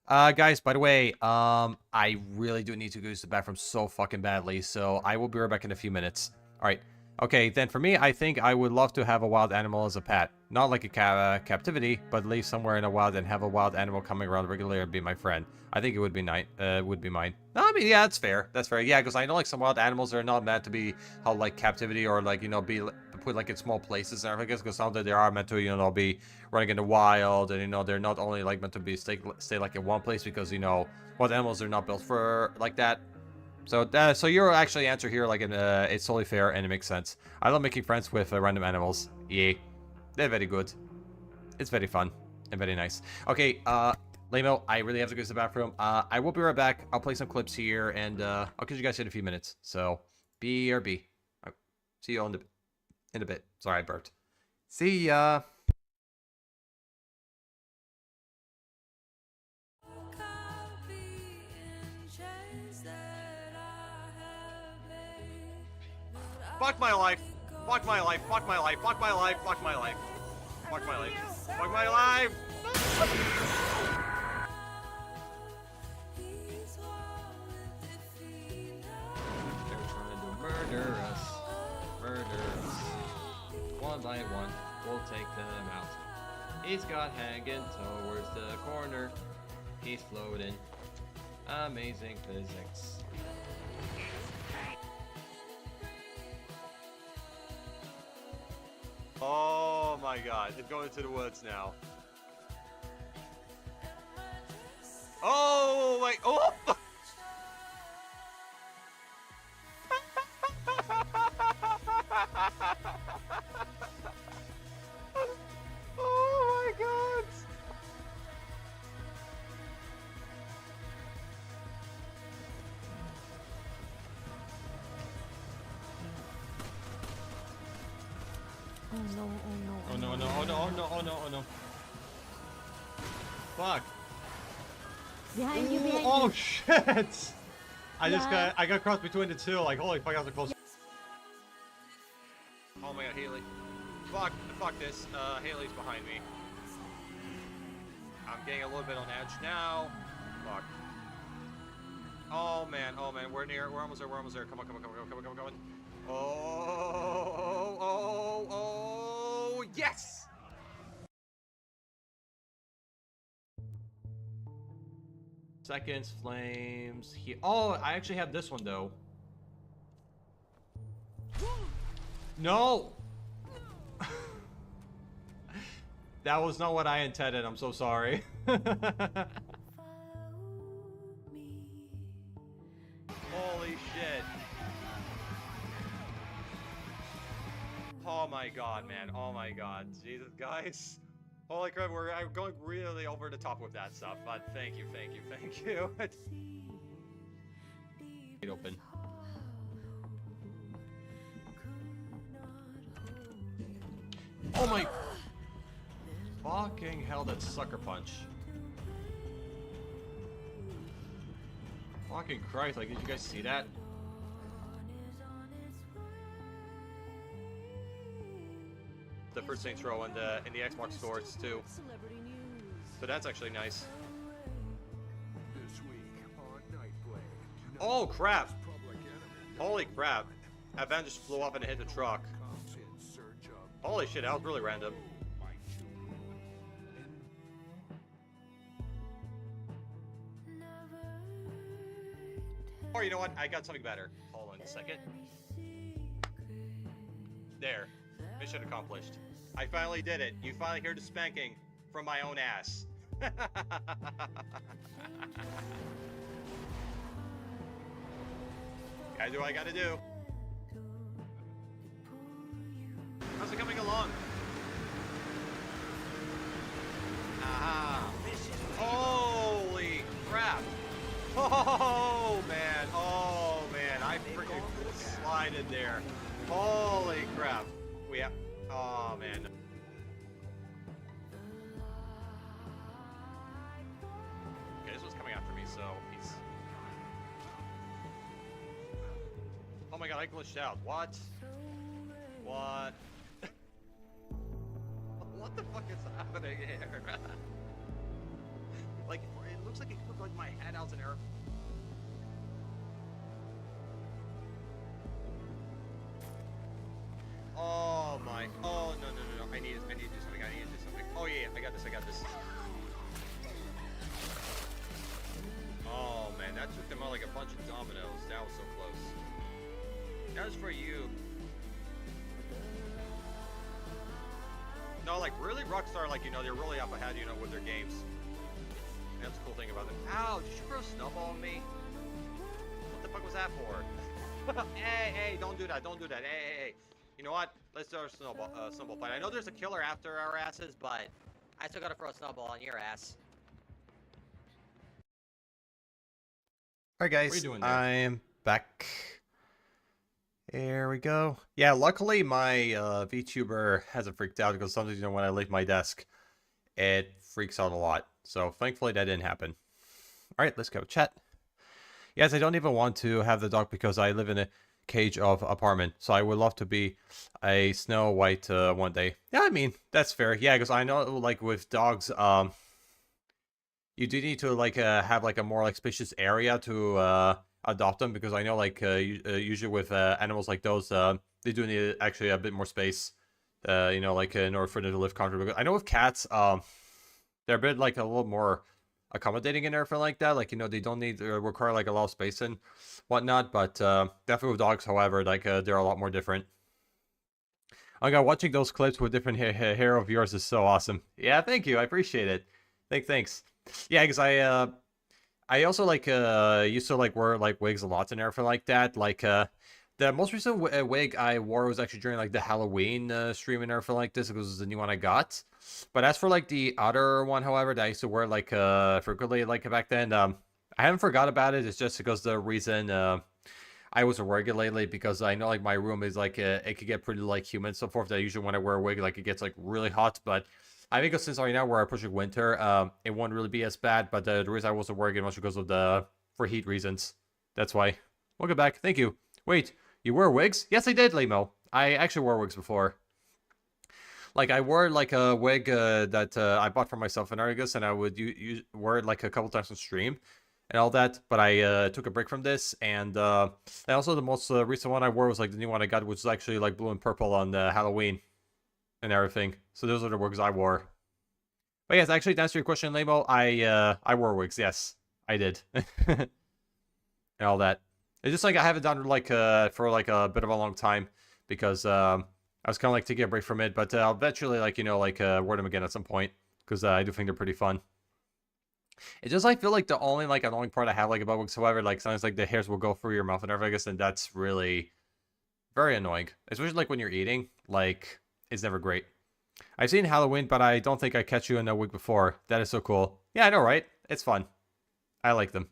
Guys, by the way, I really do need to go use the bathroom so fucking badly, so I will be right back in a few minutes. Alright. Okay, then for me, I think I would love to have a wild animal as a pet. Not like a captivity, but live somewhere in the wild and have a wild animal coming around regularly and be my friend. I think it would be mine. No, I mean, yeah, that's fair. That's fair. Yeah, because I know like some wild animals are not meant to be held like captivity or like, you know, be put like in small places and everything. Because some of them they are meant to, you know, be running in the wild, and you know they're not only like meant to be stay like in one place because you know wild animals are not built for like that. So your actually answer here, like, it's totally fair and it makes sense. I love making friends with random animals. Yeah, they're very good. It's very fun and very nice. Okay, Lamo, I really have to go to the bathroom. I will be right back. I'll play some clips here, and I'll catch you guys in a few minutes. So, BRB. See you in a bit. Sorry, I burped. See ya. Fuck my life. Fuck my life. Fuck my life. Fuck my life. Fuck my life. Fuck my life. Fuck my life. They're trying to murder us. Murder us. One by one, we'll take them out. He's got hanging towards the corner. He's floating. Amazing physics. Oh my god, it's going into the woods now. Oh my, oh! Oh my god! Oh no, oh no. Oh no, no, oh no, oh no, oh no, oh no. Fuck. Behind you, behind Oh you. shit! I got crossed between the two, like holy fuck, that was close. Oh my god, Haley. Fuck this. Haley's behind me. I'm getting a little bit on edge now. Fuck. Oh man, we're almost there, Come on. Oh, yes! Seconds, flames, oh, I actually have this one though. No! That was not what I intended, I'm so sorry. Holy shit. Oh my god, man. Oh my god. Jesus, guys. Holy crap, I'm going really over the top with that stuff, but thank you. Open. Oh my... Fucking hell, that sucker punch. Fucking Christ, like, did you guys see that? The first Saints Row in the Xbox stores too. So that's actually nice. Oh crap! Holy crap! That van just flew up and hit the truck. Holy shit, that was really random. Or you know what? I got something better. Hold on a second. There. Mission accomplished. I finally did it. You finally heard the spanking from my own ass. Gotta do what I gotta do. How's it coming along? Aha. Holy crap. Oh man. Oh man. I freaking slided there. Holy crap. We have... Oh, man. Okay, this one's coming after me, so he's... Oh my god, I glitched out. What? What? What the fuck is happening here? Like, it looks like it took like my head out an air. Oh my. Oh no no no no. I need to do something. I need to do something. Oh yeah, I got this. I got this. Oh man, that took them out like a bunch of dominoes. That was so close. That was for you. No, like really, Rockstar, like you know, they're really up ahead, you know, with their games. That's the cool thing about them. Ow! Did you throw a snowball at me? What the fuck was that for? Hey, hey! Don't do that! Don't do that! Hey, hey, hey! You know what? Let's throw a snowball fight. I know there's a killer after our asses, but I still gotta throw a snowball on your ass. Alright guys, What are you doing there? I'm back. Here we go. Yeah, luckily my VTuber hasn't freaked out because sometimes, you know, when I leave my desk, it freaks out a lot. So thankfully that didn't happen. Alright, let's go chat. Yes, I don't even want to have the dog because I live in a cage of apartment. So I would love to be a Snow White one day. Yeah, I mean, that's fair. Yeah, because I know like with dogs, you do need to like have like a more like spacious area to adopt them, because I know like usually with animals like those, they do need actually a bit more space, you know, like in order for them to live comfortably. I know with cats, they're a bit like a little more accommodating and everything like that. Like, you know, they don't need require like a lot of space and whatnot, but definitely with dogs, however, like they're a lot more different. Oh my god, watching those clips with different hair of yours is so awesome. Yeah, thank you, I appreciate it. Thanks. Yeah, because I also like used to like wear like wigs a lot and everything like that. Like the most recent wig I wore was actually during like the Halloween stream and everything like this, because it was the new one I got. But as for like the other one, however, that I used to wear like frequently like back then, I haven't forgot about it. It's just because the reason I was wearing it lately, because I know like my room is like it could get pretty like humid and so forth. That usually when I wear a wig, like it gets like really hot, but I think since right now we're approaching winter, it won't really be as bad. But the reason I wasn't wearing it was because of for heat reasons. That's why. Welcome back. Thank you. Wait, you wear wigs? Yes, I did, Limo. I actually wore wigs before. Like I wore like a wig that I bought for myself in Argus, and I would wear it like a couple times on stream and all that. But I took a break from this, and also the most recent one I wore was like the new one I got, which is actually like blue and purple on Halloween and everything. So those are the wigs I wore. But yes, actually to answer your question, Lamo, I wore wigs. Yes, I did. And all that. It's just like I haven't done like for like a bit of a long time, because I was kind of like taking a break from it. But I'll eventually like, you know, like wear them again at some point, because I do think they're pretty fun. It's just I feel like the only like annoying part I have like about wigs, however, like sometimes like the hairs will go through your mouth and everything, I guess, and that's really very annoying, especially like when you're eating. Like, it's never great. I've seen Halloween, but I don't think I catch you in a wig before. That is so cool. Yeah, I know, right? It's fun. I like them.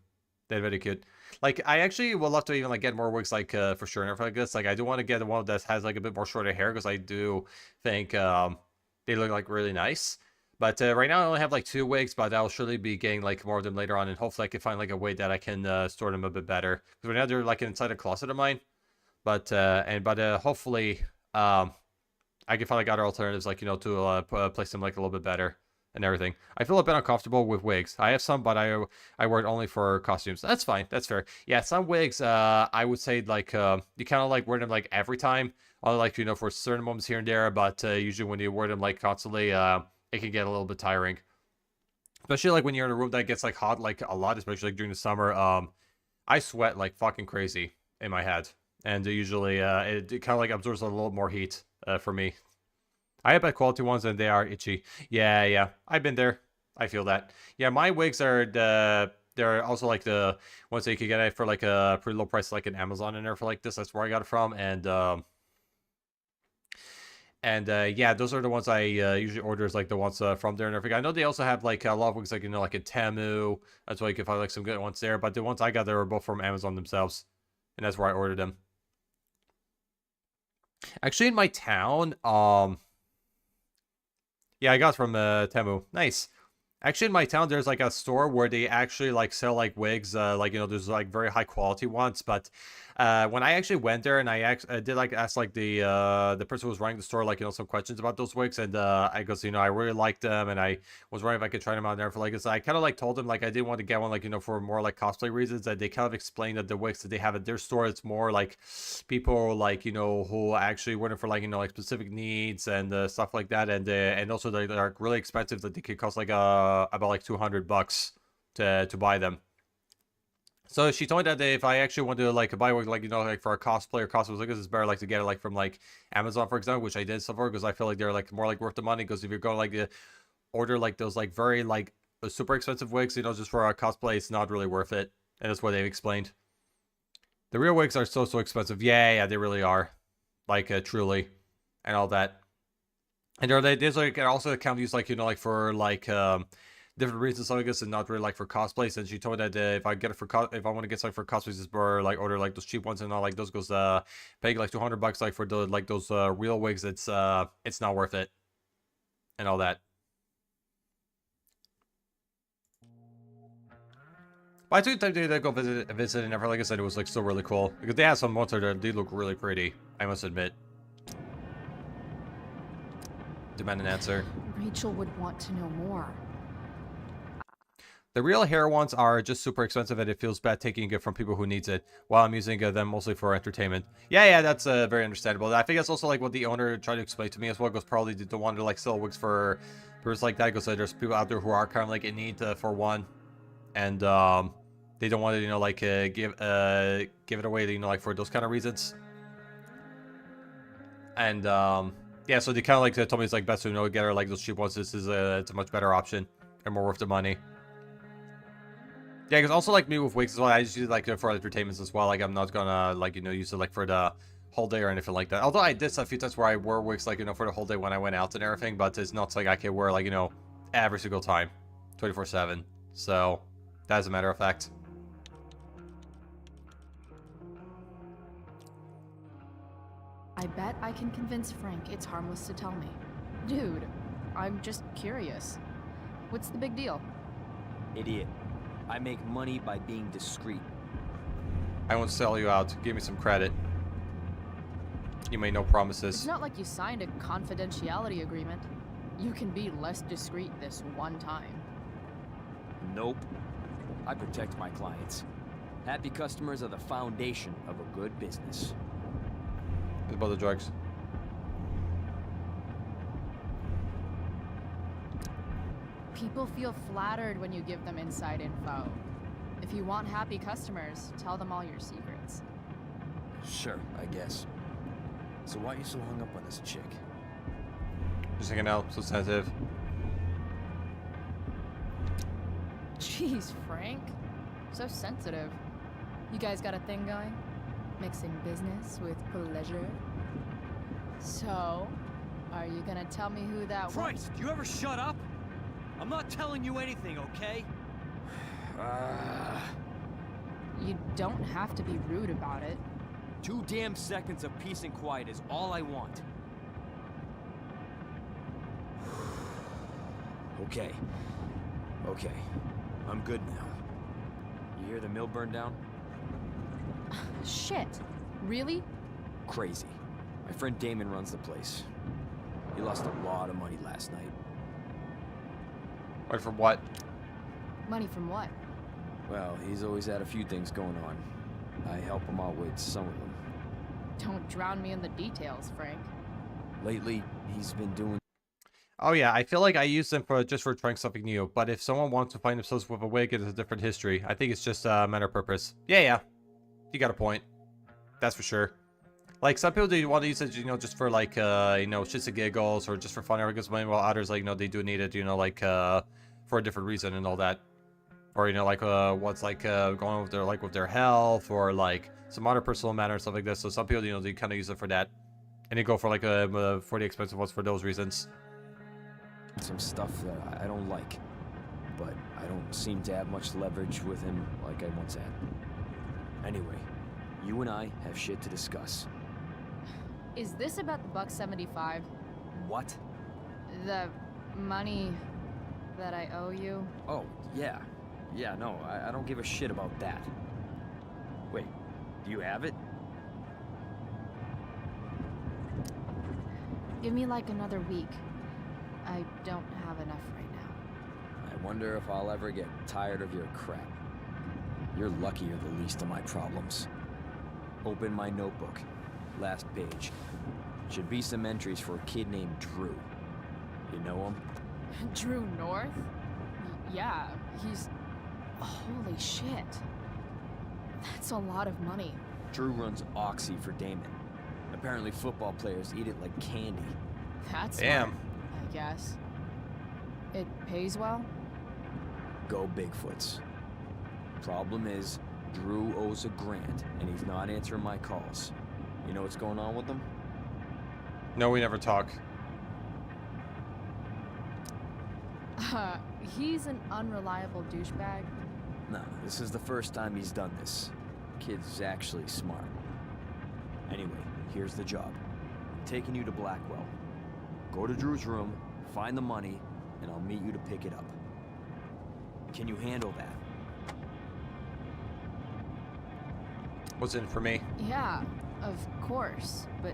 They're very cute. Like, I actually would love to even like get more wigs, like for sure and everything like this. Like, I do want to get one that has like a bit more shorter hair, because I do think they look like really nice. But right now I only have like 2 wigs, but I'll surely be getting like more of them later on, and hopefully I can find like a way that I can store them a bit better. Because right now they're like inside a closet of mine. But hopefully I can find like other alternatives, like, you know, to place them like a little bit better and everything. I feel a bit uncomfortable with wigs. I have some, but I wear it only for costumes. That's fine. That's fair. Yeah, some wigs, I would say like you kind of like wear them like every time, or like, you know, for certain moments here and there. But usually when you wear them like constantly, it can get a little bit tiring. Especially like when you're in a room that gets like hot like a lot, especially like during the summer. I sweat like fucking crazy in my head, and usually it kind of like absorbs a little more heat. For me, I have bad quality ones and they are itchy. Yeah, I've been there. I feel that. Yeah, my wigs are they're also like the ones that you can get for like a pretty low price, like an Amazon and everything like this. That's where I got it from, and yeah, those are the ones I usually order, is like the ones from there and everything. I know they also have like a lot of wigs, like, you know, like in Temu. That's why you can find like some good ones there. But the ones I got there were both from Amazon themselves, and that's where I ordered them. Actually, in my town, yeah, I got it from Temu. Nice. Actually, in my town, there's like a store where they actually like sell like wigs, like there's like very high quality ones. But when I actually went there and I did like ask like the person who was running the store like some questions about those wigs, and I goes I really liked them, and I was wondering if I could try them out there for like this. I kind of like told them like I didn't want to get one like for more like cosplay reasons, and they kind of explained that the wigs that they have at their store, it's more like people like who actually went for like like specific needs and stuff like that, and also they're really expensive, that they could cost like about like $200 to buy them. So she told me that if I actually want to like buy like like for a cosplay or costumes, like this, it's better like to get it like from like Amazon, for example, which I did so far, because I feel like they're like more like worth the money. Because if you're going like to order like those like very like super expensive wigs, just for a cosplay, it's not really worth it. And that's what they've explained. The real wigs are so expensive. Yeah, they really are. Like truly, and all that. And there's like also kind of used like like for like different reasons, so I guess, and not really like for cosplays. And she told me that if I get it for if I want to get something for cosplays, it's better like order like those cheap ones, and all like those goes paying like $200 like for the like those real wigs. It's not worth it, and all that. But I took time to go visit and everything. Like I said, it was like still really cool because they had some monsters that did look really pretty, I must admit. Demand an answer. Rachel would want to know more. The real hair ones are just super expensive, and it feels bad taking it from people who needs it, while I'm using them mostly for entertainment. Yeah, that's very understandable. I think that's also like what the owner tried to explain to me as well, because probably they don't want to like sell wigs for person like that, because there's people out there who are kind of like in need for one, and they don't want to like give it away, like for those kind of reasons. And yeah, so they kind of like told me it's like best to get her like those cheap ones. This is it's a much better option and more worth the money. Yeah, because also like me with wigs as well, I just use it like for entertainments as well. Like I'm not gonna like use it like for the whole day or anything like that. Although I did a few times where I wore wigs like for the whole day when I went out and everything, but it's not like I can wear like every single time, 24/7. So that's a matter of fact. I bet I can convince Frank it's harmless to tell me. Dude, I'm just curious. What's the big deal? Idiot. I make money by being discreet. I won't sell you out. Give me some credit. You made no promises. It's not like you signed a confidentiality agreement. You can be less discreet this one time. Nope. I protect my clients. Happy customers are the foundation of a good business. It's about the drugs. People feel flattered when you give them inside info. If you want happy customers, tell them all your secrets. Sure, I guess. So why are you so hung up on this chick? Just hanging out, so sensitive. Jeez, Frank. So sensitive. You guys got a thing going? Mixing business with pleasure? So, are you gonna tell me who that was? Christ, do you ever shut up? I'm not telling you anything, okay? You don't have to be rude about it. 2 damn seconds of peace and quiet is all I want. Okay. Okay. I'm good now. You hear the mill burn down? Shit. Really? Crazy. My friend Damon runs the place. He lost a lot of money last night. Wait, from what? Money from what? Well, he's always had a few things going on. I help him out with some of them. Don't drown me in the details, Frank. Lately, he's been doing... Oh yeah, I feel like I use them for just for trying something new. But if someone wants to find themselves with a wig, it is a different history. I think it's just a matter of purpose. Yeah. You got a point. That's for sure. Like, some people do want to use it, just for, like, shits and giggles, or just for fun, or because while others, like, they do need it, like, for a different reason and all that. Or, like, what's, like, going on with their health, or, like, some other personal matter or stuff like this. So some people, they kind of use it for that. And they go for, like, for the expensive ones for those reasons. some stuff that I don't like. But I don't seem to have much leverage with him like I once had. Anyway, you and I have shit to discuss. Is this about the $175? What? The money that I owe you? Oh, yeah. Yeah, no, I don't give a shit about that. Wait, do you have it? Give me like another week. I don't have enough right now. I wonder if I'll ever get tired of your crap. You're lucky you're the least of my problems. Open my notebook. Last page. Should be some entries for a kid named Drew. You know him? Drew North? Yeah, he's... Holy shit. That's a lot of money. Drew runs Oxy for Damon. Apparently football players eat it like candy. That's Damn. smart, I guess. It pays well? Go Bigfoots. Problem is, Drew owes a grant, and he's not answering my calls. You know what's going on with him? No, we never talk. He's an unreliable douchebag. Nah, this is the first time he's done this. Kid's actually smart. Anyway, here's the job. I'm taking you to Blackwell. Go to Drew's room, find the money, and I'll meet you to pick it up. Can you handle that? What's in it for me? Yeah, of course, but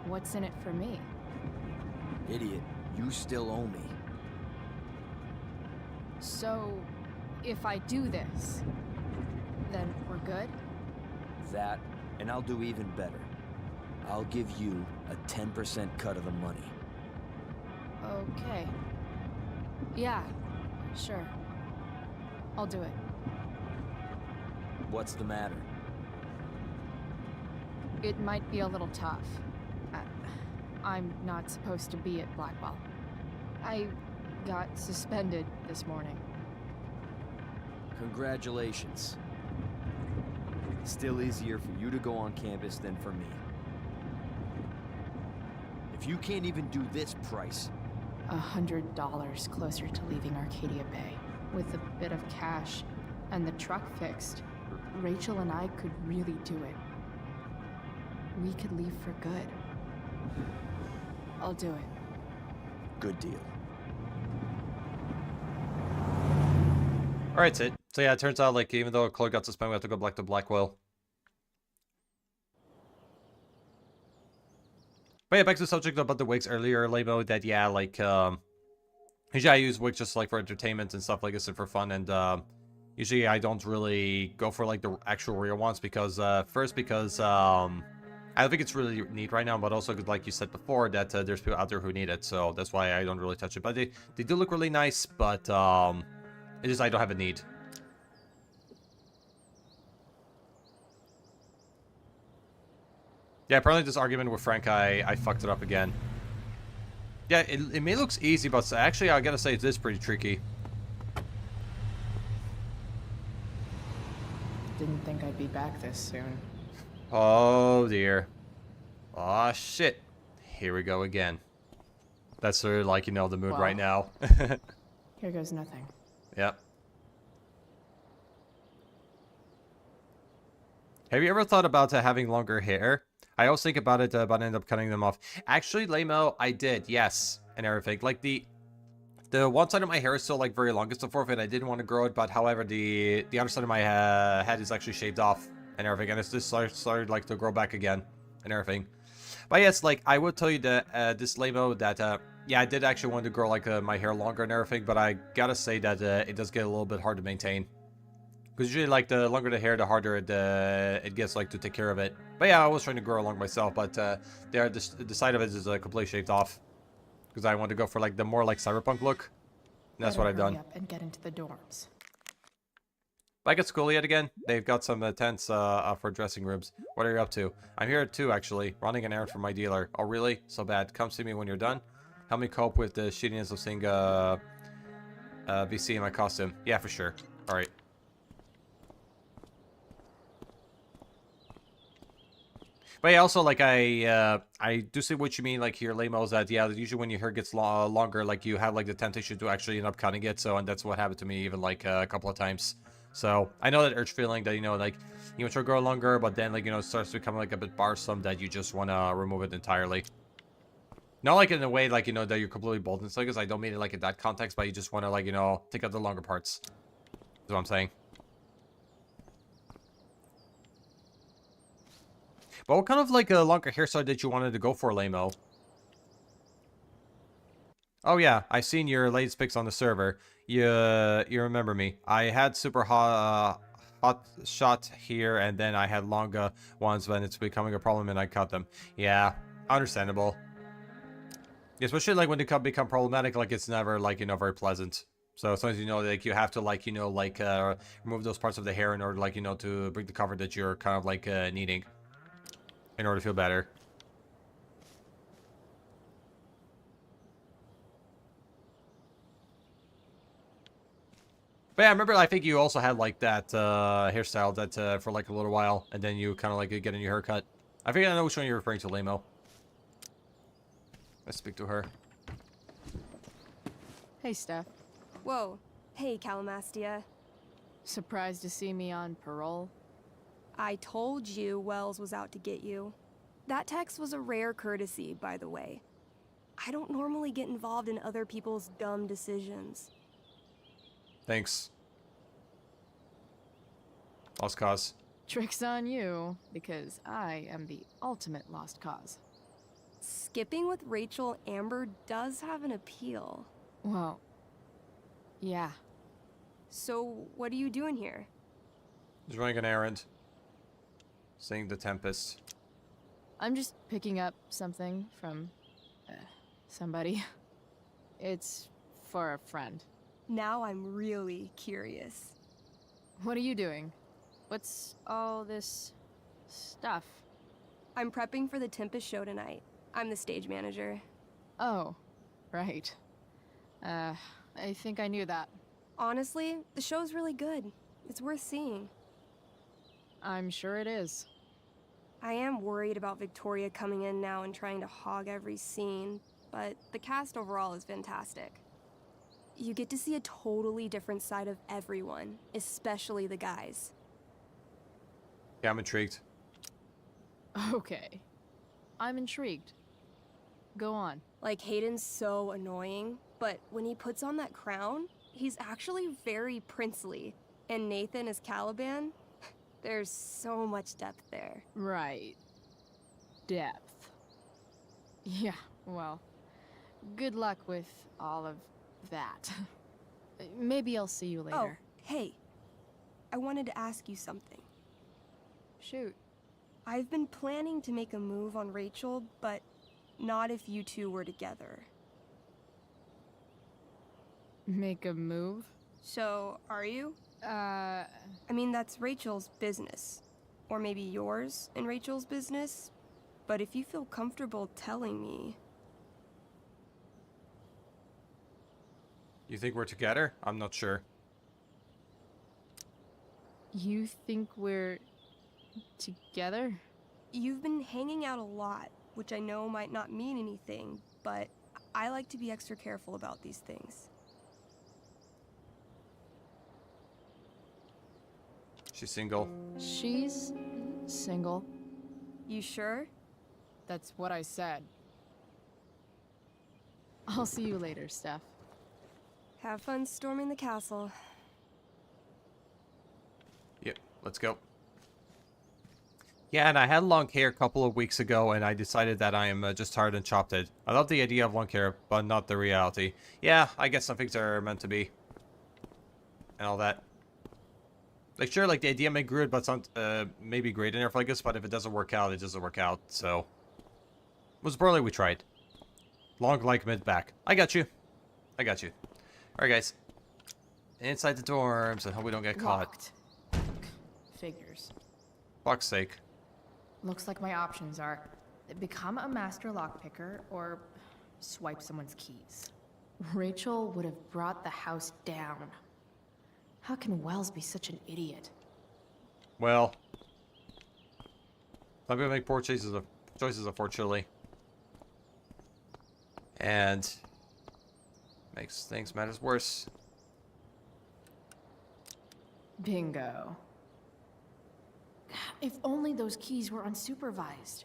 what's in it for me? Idiot, you still owe me. So, if I do this, then we're good? That, and I'll do even better. I'll give you a 10% cut of the money. Okay. Yeah, sure. I'll do it. What's the matter? It might be a little tough. I'm not supposed to be at Blackwell. I got suspended this morning. Congratulations. Still easier for you to go on campus than for me. If you can't even do this price... $100 closer to leaving Arcadia Bay. With a bit of cash and the truck fixed, Rachel and I could really do it. We could leave for good. I'll do it. Good deal. Alright, Sid. So yeah, it turns out, like, even though Chloe got suspended, we have to go back to Blackwell. But yeah, back to the subject about the wigs earlier, Labo, that, yeah, like, usually I use wigs just, like, for entertainment and stuff like this and for fun, and, usually I don't really go for, like, the actual real ones, because, first, because, I don't think it's really neat right now, but also, like you said before, that, there's people out there who need it, so that's why I don't really touch it. But they do look really nice, but, it is I don't have a need. Yeah, apparently this argument with Frank, I fucked it up again. Yeah, it may looks easy, but actually I gotta say it is pretty tricky. Didn't think I'd be back this soon. Oh dear. Aw, shit. Here we go again. That's sort of like, you know, the mood right now. Here goes nothing. Yep. Have you ever thought about having longer hair? I always think about it, but I end up cutting them off. Actually, Lamo, I did, yes, and everything. Like, the one side of my hair is still, like, very long and so forth, and I didn't want to grow it, but however, the other side of my head is actually shaved off and everything, and it's just started, like, to grow back again and everything. But yes, like, I would tell you that, this Lamo, that, yeah, I did actually want to grow, like, my hair longer and everything, but I gotta say that, it does get a little bit hard to maintain. Because usually, like, the longer the hair, the harder it gets, like, to take care of it. But yeah, I was trying to grow along myself, but the side of it is completely shaved off. Because I want to go for, like, the more, like, cyberpunk look. And that's what I've done. Hurry up and get into the dorms. Back at school yet again? They've got some tents for dressing rooms. What are you up to? I'm here too, actually. Running an errand for my dealer. Oh, really? So bad. Come see me when you're done. Help me cope with the shittiness of seeing VC in my costume. Yeah, for sure. Alright. But yeah, also, like, I do see what you mean, like, here, Lamos, that, yeah, usually when your hair gets longer, like, you have, like, the temptation to actually end up cutting it, so, and that's what happened to me even, like, a couple of times. So, I know that urge feeling that, you know, like, you want to grow longer, but then, like, you know, it starts to become, like, a bit bothersome that you just want to remove it entirely. Not like in a way like, you know, that you're completely bold and stuff, because I don't mean it like in that context, but you just want to like, you know, take out the longer parts. That's what I'm saying. But what kind of like a longer hairstyle did you wanted to go for, Lamo? Oh yeah, I seen your latest pics on the server. You remember me. I had super hot shot here, and then I had longer ones when it's becoming a problem and I cut them. Yeah, understandable. Especially like when they become problematic, like it's never like, you know, very pleasant. So sometimes, you know, like you have to like, you know, like remove those parts of the hair in order like, you know, to bring the cover that you're kind of like needing in order to feel better. But yeah, I remember I think you also had like that hairstyle that for like a little while, and then you kind of like get a new haircut. I think I know which one you're referring to, Lamo. Let's speak to her. Hey, Steph. Whoa. Hey, Calamastia. Surprised to see me on parole? I told you Wells was out to get you. That text was a rare courtesy, by the way. I don't normally get involved in other people's dumb decisions. Thanks. Lost cause. Trick's on you, because I am the ultimate lost cause. Skipping with Rachel Amber does have an appeal. Well, yeah. So, what are you doing here? Just running an errand. Seeing the Tempest. I'm just picking up something from somebody. It's for a friend. Now I'm really curious. What are you doing? What's all this stuff? I'm prepping for the Tempest show tonight. I'm the stage manager. Oh, right. I think I knew that. Honestly, the show's really good. It's worth seeing. I'm sure it is. I am worried about Victoria coming in now and trying to hog every scene, but the cast overall is fantastic. You get to see a totally different side of everyone, especially the guys. Yeah, I'm intrigued. Okay. I'm intrigued. Go on. Like, Hayden's so annoying, but when he puts on that crown, he's actually very princely. And Nathan as Caliban, there's so much depth there. Right. Depth. Yeah, well, good luck with all of that. Maybe I'll see you later. Oh, hey. I wanted to ask you something. Shoot. I've been planning to make a move on Rachel, but not if you two were together. Make a move? So, are you? I mean, that's Rachel's business. Or maybe yours and Rachel's business. But if you feel comfortable telling me... You think we're together? I'm not sure. You think we're together? You've been hanging out a lot, which I know might not mean anything, but I like to be extra careful about these things. She's single. She's single. You sure? That's what I said. I'll see you later, Steph. Have fun storming the castle. Yep, let's go. Yeah, and I had long hair a couple of weeks ago, and I decided that I am just tired and chopped it. I love the idea of long hair, but not the reality. Yeah, I guess some things are meant to be. And all that. Like, sure, like, the idea may be good, but it's not, maybe great in Airflight, I guess, but if it doesn't work out, it doesn't work out, so... Most importantly, we tried. Long like mid back. I got you. I got you. Alright, guys. Inside the dorms, and hope we don't get caught. Locked. Figures. Fuck's sake. Looks like my options are become a master lockpicker or swipe someone's keys. Rachel would have brought the house down. How can Wells be such an idiot? Well, some people make poor choices, unfortunately. And makes things matters worse. Bingo. If only those keys were unsupervised.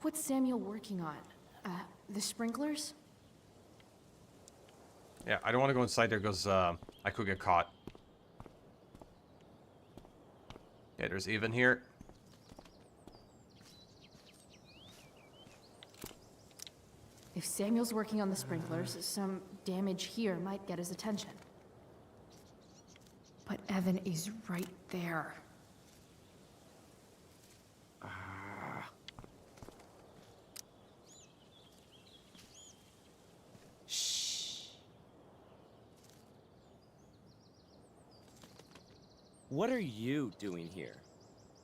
What's Samuel working on? The sprinklers? Yeah, I don't want to go inside there because I could get caught. Yeah, there's Even here. If Samuel's working on the sprinklers, some damage here might get his attention. But Evan is right there. What are you doing here?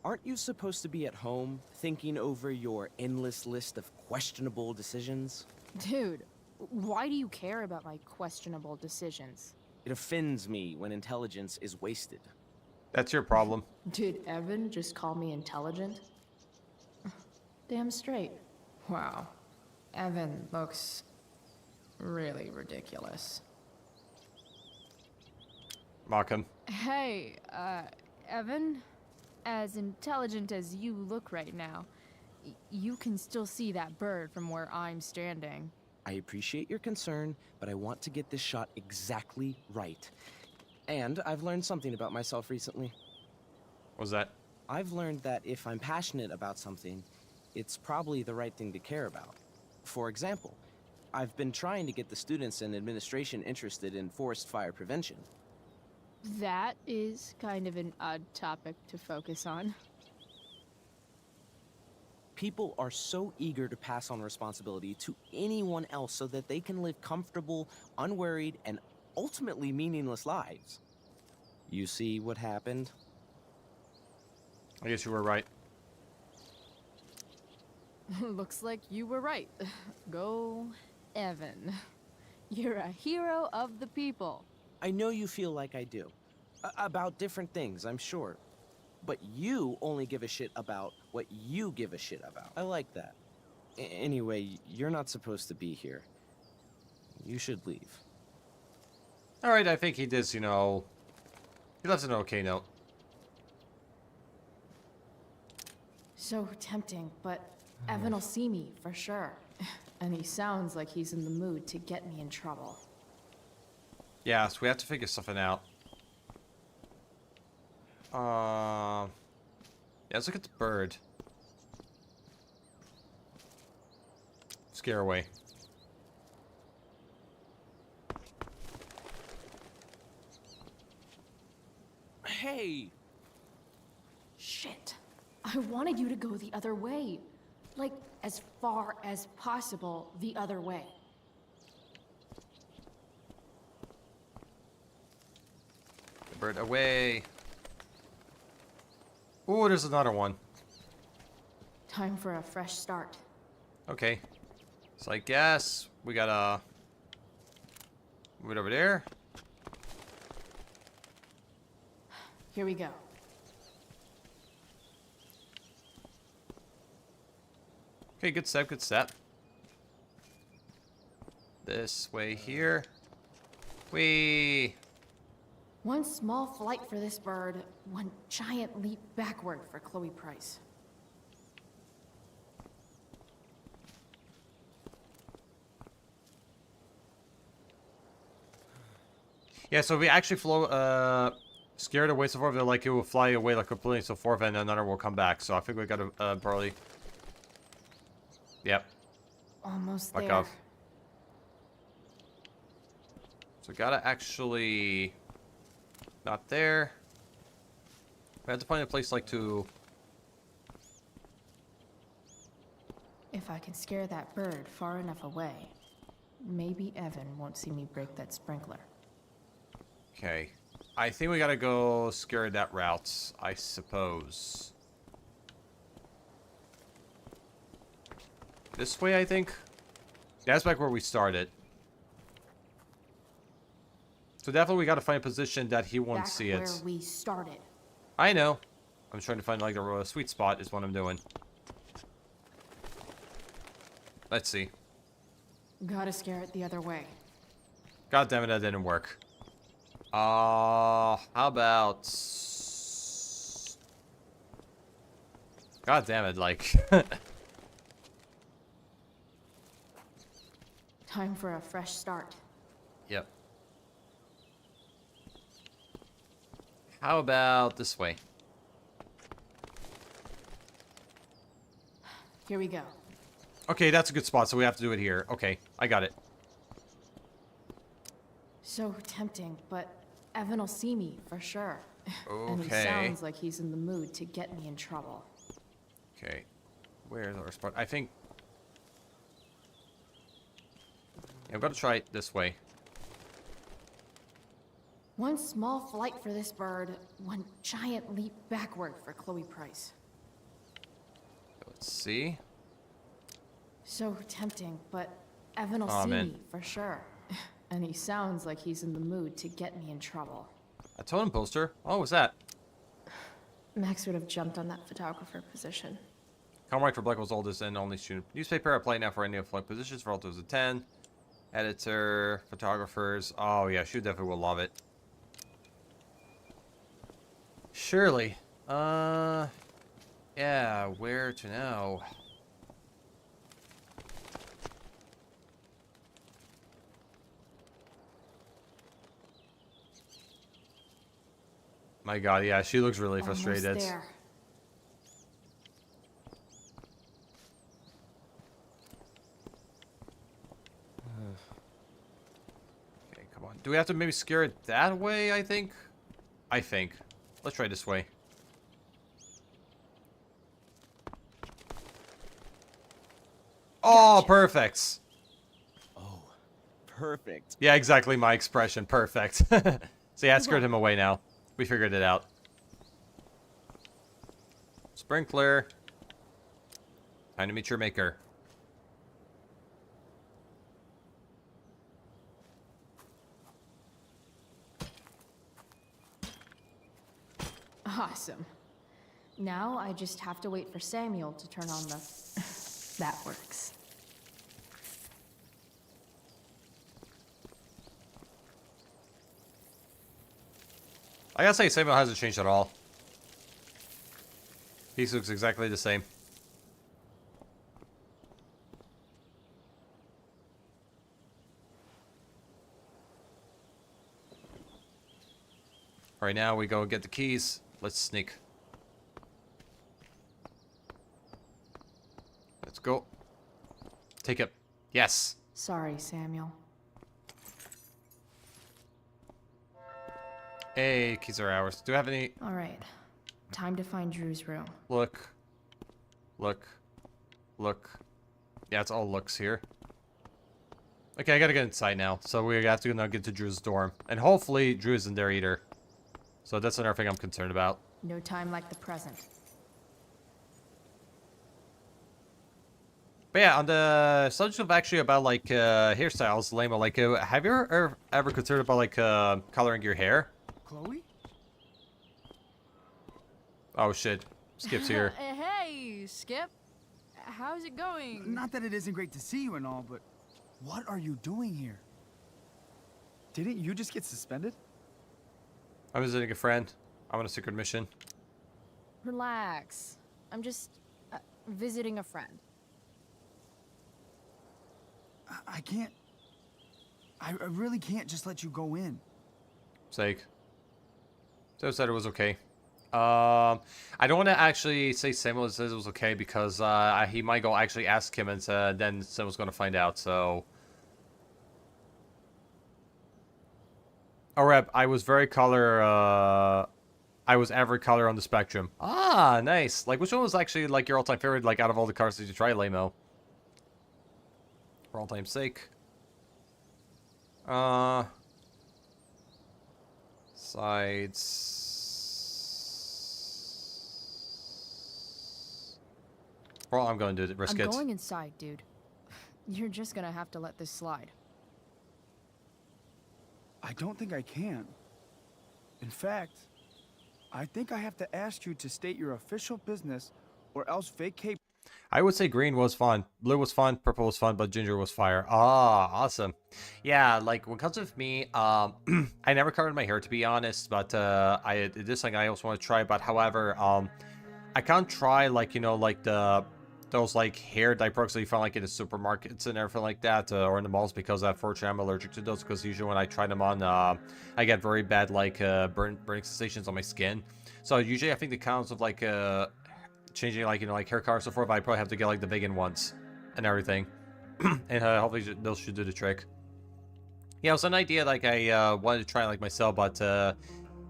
Aren't you supposed to be at home, thinking over your endless list of questionable decisions? Dude, why do you care about my questionable decisions? It offends me when intelligence is wasted. That's your problem. Did Evan just call me intelligent? Damn straight. Wow. Evan looks really ridiculous. Mock him. Hey, Evan? As intelligent as you look right now, you can still see that bird from where I'm standing. I appreciate your concern, but I want to get this shot exactly right. And I've learned something about myself recently. What was that? I've learned that if I'm passionate about something, it's probably the right thing to care about. For example, I've been trying to get the students and administration interested in forest fire prevention. That is kind of an odd topic to focus on. People are so eager to pass on responsibility to anyone else so that they can live comfortable, unworried, and ultimately meaningless lives. You see what happened? I guess you were right. Looks like you were right. Go, Evan. You're a hero of the people. I know you feel like I do. About different things, I'm sure. But you only give a shit about what you give a shit about. I like that. Anyway, you're not supposed to be here. You should leave. Alright, I think he does, you know... He left an okay note. So tempting, but Evan will see me for sure. And he sounds like he's in the mood to get me in trouble. Yeah, so we have to figure something out. Yeah, let's look at the bird. Scare away. Hey! Shit. I wanted you to go the other way. Like, as far as possible the other way. The bird away. Ooh, there's another one. Time for a fresh start. Okay. So I guess we gotta move it over there. Here we go. Okay, good step, good step. This way here. Whee! One small flight for this bird, one giant leap backward for Chloe Price. Yeah, so we actually scared away so far, they're like it will fly away like completely so forth, and another will come back. So I think we gotta probably. Yep. Almost Back there. off. So gotta actually. Not there. We have to find a place like to. If I can scare that bird far enough away, maybe Evan won't see me break that sprinkler. Okay. I think we gotta go scare that route, I suppose. This way, I think? That's back where we started. So definitely we gotta find a position that he won't see it. Back where we started. I know. I'm trying to find like a sweet spot is what I'm doing. Let's see. Gotta scare it the other way. God damn it, that didn't work. How about... God damn it, like... Time for a fresh start. Yep. How about this way? Here we go. Okay, that's a good spot, so we have to do it here. Okay, I got it. So tempting, but Evan will see me for sure. And he Okay. sounds like he's in the mood to get me in trouble. Okay. Where's our spot? I think... Yeah, I'm gonna try it this way. One small flight for this bird, one giant leap backward for Chloe Price. Let's see. So tempting, but Evan will Aw, see man. me for sure. And he sounds like he's in the mood to get me in trouble. A totem poster? Oh, what's that? Max would have jumped on that photographer position. Come right for Blackwell's oldest and only student. Newspaper apply now for any of flight positions for all those of 10. Editor, photographers. Oh yeah, she definitely will love it. Surely. Yeah, where to now? My god, yeah, she looks really Almost frustrated. there. Okay, come on. Do we have to maybe scare it that way, I think? I think. Let's try this way. Oh, perfect. Oh, perfect. Yeah, exactly my expression. Perfect. So yeah, I scared him away now. We figured it out. Sprinkler. Time to meet your maker. Awesome. Now I just have to wait for Samuel to turn on the... That works. I gotta say, Samuel hasn't changed at all. He looks exactly the same. Alright, now we go get the keys. Let's sneak. Let's go. Take it. Yes. Sorry, Samuel. Hey, keys are ours. Do we have any... All right. Time to find Drew's room. Look. Look. Look. Yeah, it's all looks here. Okay, I gotta get inside now. So we have to now get to Drew's dorm. And hopefully Drew isn't there either. So that's another thing I'm concerned about. No time like the present. But yeah, on the subject of actually about like hairstyles, Lamo, like have you ever considered about like coloring your hair? Chloe? Oh shit, Skip's here. Hey, Skip. How's it going? Not that it isn't great to see you and all, but what are you doing here? Didn't you just get suspended? I'm visiting a friend. I'm on a secret mission. Relax. I'm just visiting a friend. I can't. I really can't just let you go in. Sake. So said it was okay. I don't want to actually say Samuel says it was okay because he might go actually ask him and then Samuel's going to find out, so... Oh, Rep, I was very color, I was every color on the spectrum. Ah, nice. Like, which one was actually, like, your all-time favorite, like, out of all the cars that you tried, Lamo? For all time's sake. Sides... Well, I'm going to risk it. I'm going inside, dude. You're just gonna have to let this slide. I don't think I can. In fact, I think I have to ask you to state your official business or else vacate. I would say green was fun, blue was fun, purple was fun, but ginger was fire. Ah, awesome. Yeah, like when it comes with me, I never colored my hair to be honest, but this thing I also want to try. But however, I can't try like, you know, like the those like hair dye products that you find like in the supermarkets and everything like that, or in the malls, because unfortunately I'm allergic to those. Because usually when I try them on, I get very bad like burning sensations on my skin. So usually I think the counts of like changing like like hair color and so forth, I probably have to get like the vegan ones and everything, and hopefully those should do the trick. Yeah, it was an idea like I wanted to try like myself, but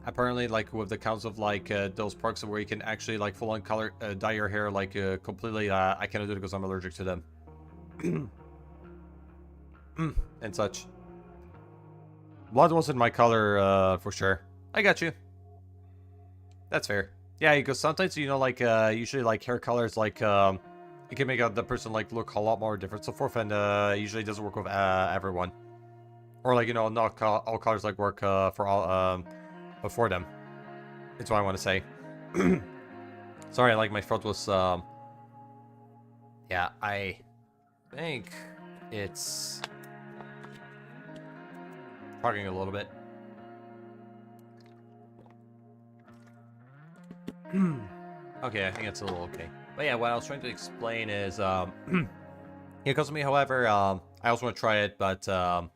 apparently like with the counts of like those products where you can actually like full on color dye your hair like completely, I cannot do it because I'm allergic to them. And such. Blood wasn't my color for sure. I got you. That's fair. Yeah, because sometimes, you know, like usually like hair colors like it can make the person like look a lot more different, so forth, and usually it doesn't work with everyone. Or like, you know, not all colors like work for all for them. That's what I want to say. Sorry, like my throat was yeah, I think it's talking a little bit. Okay, I think it's a little okay. But yeah, what I was trying to explain is it comes to me, however, I also want to try it, but there are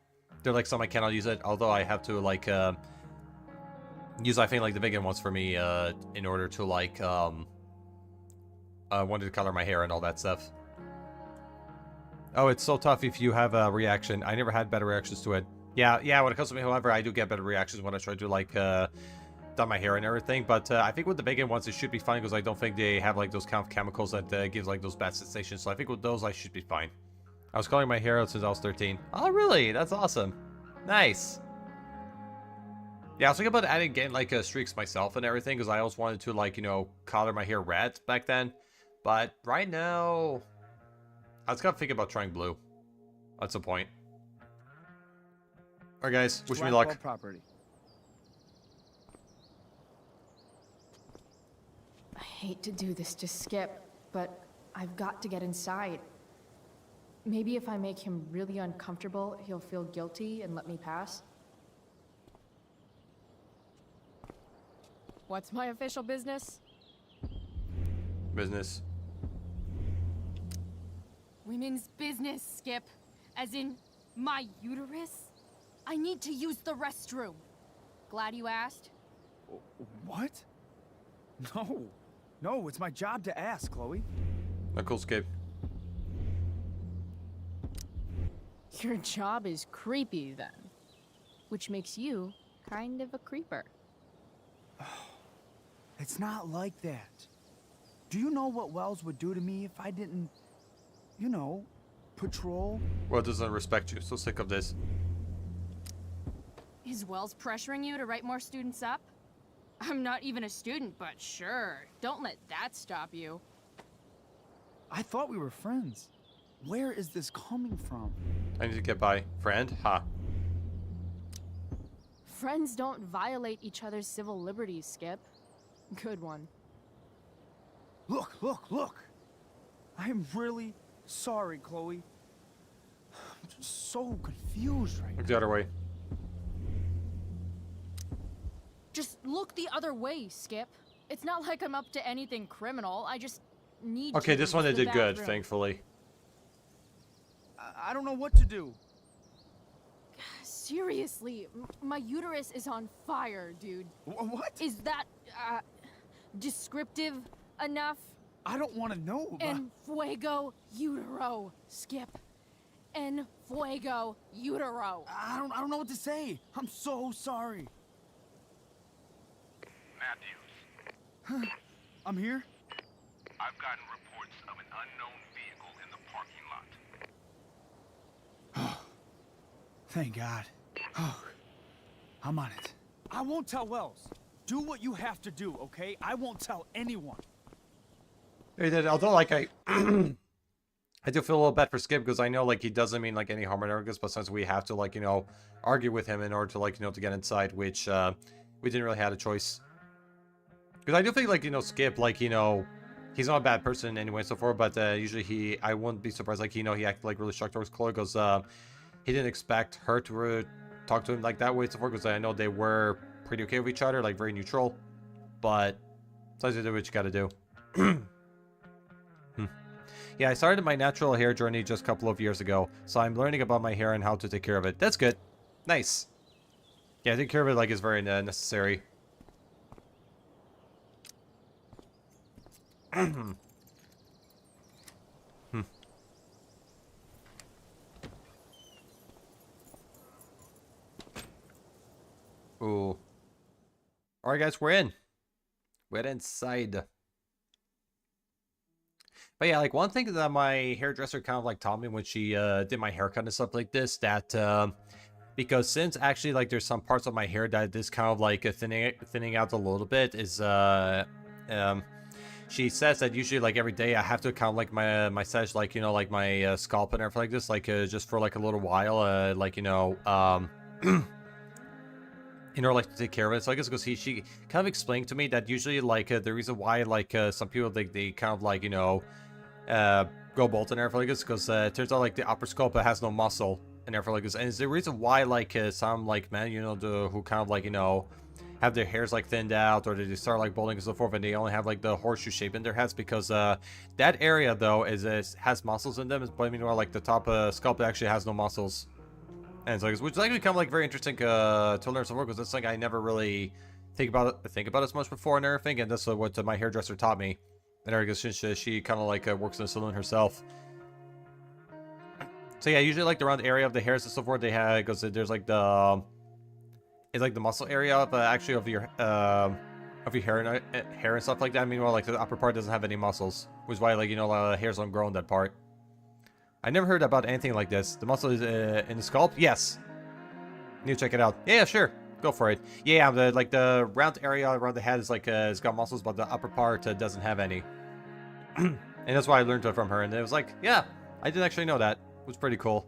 like some I cannot use it, although I have to like use, I think, like the vegan ones for me in order to like wanted to color my hair and all that stuff. Oh, it's so tough if you have a reaction. I never had better reactions to it. Yeah, when it comes to me, however, I do get better reactions when I try to like dye my hair and everything, but I think with the vegan ones it should be fine, because I don't think they have like those kind of chemicals that gives like those bad sensations, so I think with those I should be fine. I was coloring my hair out since I was 13. Oh really? That's awesome. Nice. Yeah, I was thinking about getting like streaks myself and everything, because I always wanted to like, you know, color my hair red back then, but right now I was kind of thinking about trying blue at some point. Alright guys, wish me luck. Property. I hate to do this to Skip, but I've got to get inside. Maybe if I make him really uncomfortable, he'll feel guilty and let me pass. What's my official business? Business. Women's business, Skip. As in, my uterus? I need to use the restroom. Glad you asked. What? No, it's my job to ask, Chloe. Not cool, Skip. Your job is creepy, then. Which makes you kind of a creeper. It's not like that. Do you know what Wells would do to me if I didn't, you know, patrol? Well, doesn't respect you, so sick of this. Is Wells pressuring you to write more students up? I'm not even a student, but sure. Don't let that stop you. I thought we were friends. Where is this coming from? I need to get by. Friend? Ha. Friends don't violate each other's civil liberties, Skip. Good one. Look! I am really sorry, Chloe. I'm just so confused right now. Look the other way. Just look the other way, Skip. It's not like I'm up to anything criminal. I just need Okay, to this one use they the did good, bathroom. thankfully. I don't know what to do. Seriously, my uterus is on fire, dude. What? Is that, descriptive enough? I don't want to know. En fuego utero, Skip. En fuego utero. I don't know what to say. I'm so sorry. Matthews, I'm here. I've gotten reports of an unknown vehicle in the parking lot. Thank God. Oh, I'm on it. I won't tell Wells. Do what you have to do, okay? I won't tell anyone. He did, although like I I do feel a little bad for Skip, because I know like he doesn't mean like any harm or arrogance, but since we have to like, you know, argue with him in order to like, you know, to get inside, which we didn't really have a choice. Because I do think like, you know, Skip, like, you know, he's not a bad person anyway so far, but usually I wouldn't be surprised, like, you know, he acted like really shocked towards Chloe, because he didn't expect her to talk to him like that way so far, because I know they were pretty okay with each other, like very neutral, but sometimes you do what you gotta do. Yeah, I started my natural hair journey just a couple of years ago, so I'm learning about my hair and how to take care of it. That's good. Nice. Yeah, taking care of it like is very necessary. Ooh. Alright guys, we're in. We're inside. But yeah, like one thing that my hairdresser kind of like taught me when she did my haircut and stuff like this, that because since actually like there's some parts of my hair that is kind of like thinning out a little bit, is she says that usually like every day I have to kind of like my massage, like, you know, like my scalp and everything like this, like just for like a little while, like, you know, in order like to take care of it. So I guess because she kind of explained to me that usually like the reason why like some people they kind of like, you know, go bald and everything like this, because it turns out like the upper scalp has no muscle and everything like this, and it's the reason why like some like men, you know, who kind of like, you know, have their hairs like thinned out, or they start like balding and so forth, and they only have like the horseshoe shape in their heads, because that area though has muscles in them, but meanwhile like the top scalp actually has no muscles. And so, which is actually kind of like very interesting to learn some more, because that's something I never really think about as much before and everything, and that's what my hairdresser taught me. And I guess since she kind of like works in a salon herself. So yeah, usually like around the area of the hairs and so forth, they have, because there's like the it's like the muscle area of actually of your hair and stuff like that. Meanwhile, like the upper part doesn't have any muscles, which is why, like, you know, a lot of hairs don't grow in that part. I never heard about anything like this. The muscle is in the scalp? Yes. Need to check it out. Yeah, sure. Go for it. Yeah, like the round area around the head is like it's got muscles, but the upper part doesn't have any. And that's why I learned it from her. And it was like, yeah, I didn't actually know that. It was pretty cool.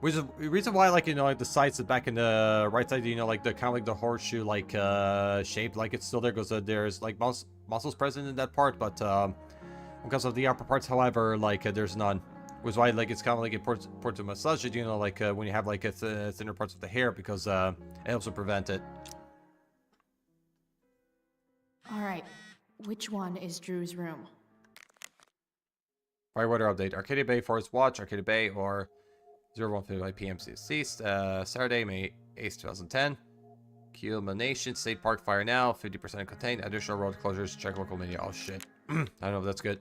Which is the reason why, like, you know, like the sides, the back and the right side, you know, like the kind of like the horseshoe like shape, like it's still there, because there's like muscles present in that part, but because of the upper parts, however, like there's none. Which is why, like, it's kind of like important to massage it, you know, like when you have like thinner parts of the hair, because it helps to prevent it. All right, which one is Drew's room? Fire weather update: Arcadia Bay Forest Watch, Arcadia Bay, or 01:55 p.m. ceased. Saturday, May 8th, 2010. Culmination: State Park fire now. 50% contained. Additional road closures. Check local media. Oh shit. I don't know if that's good.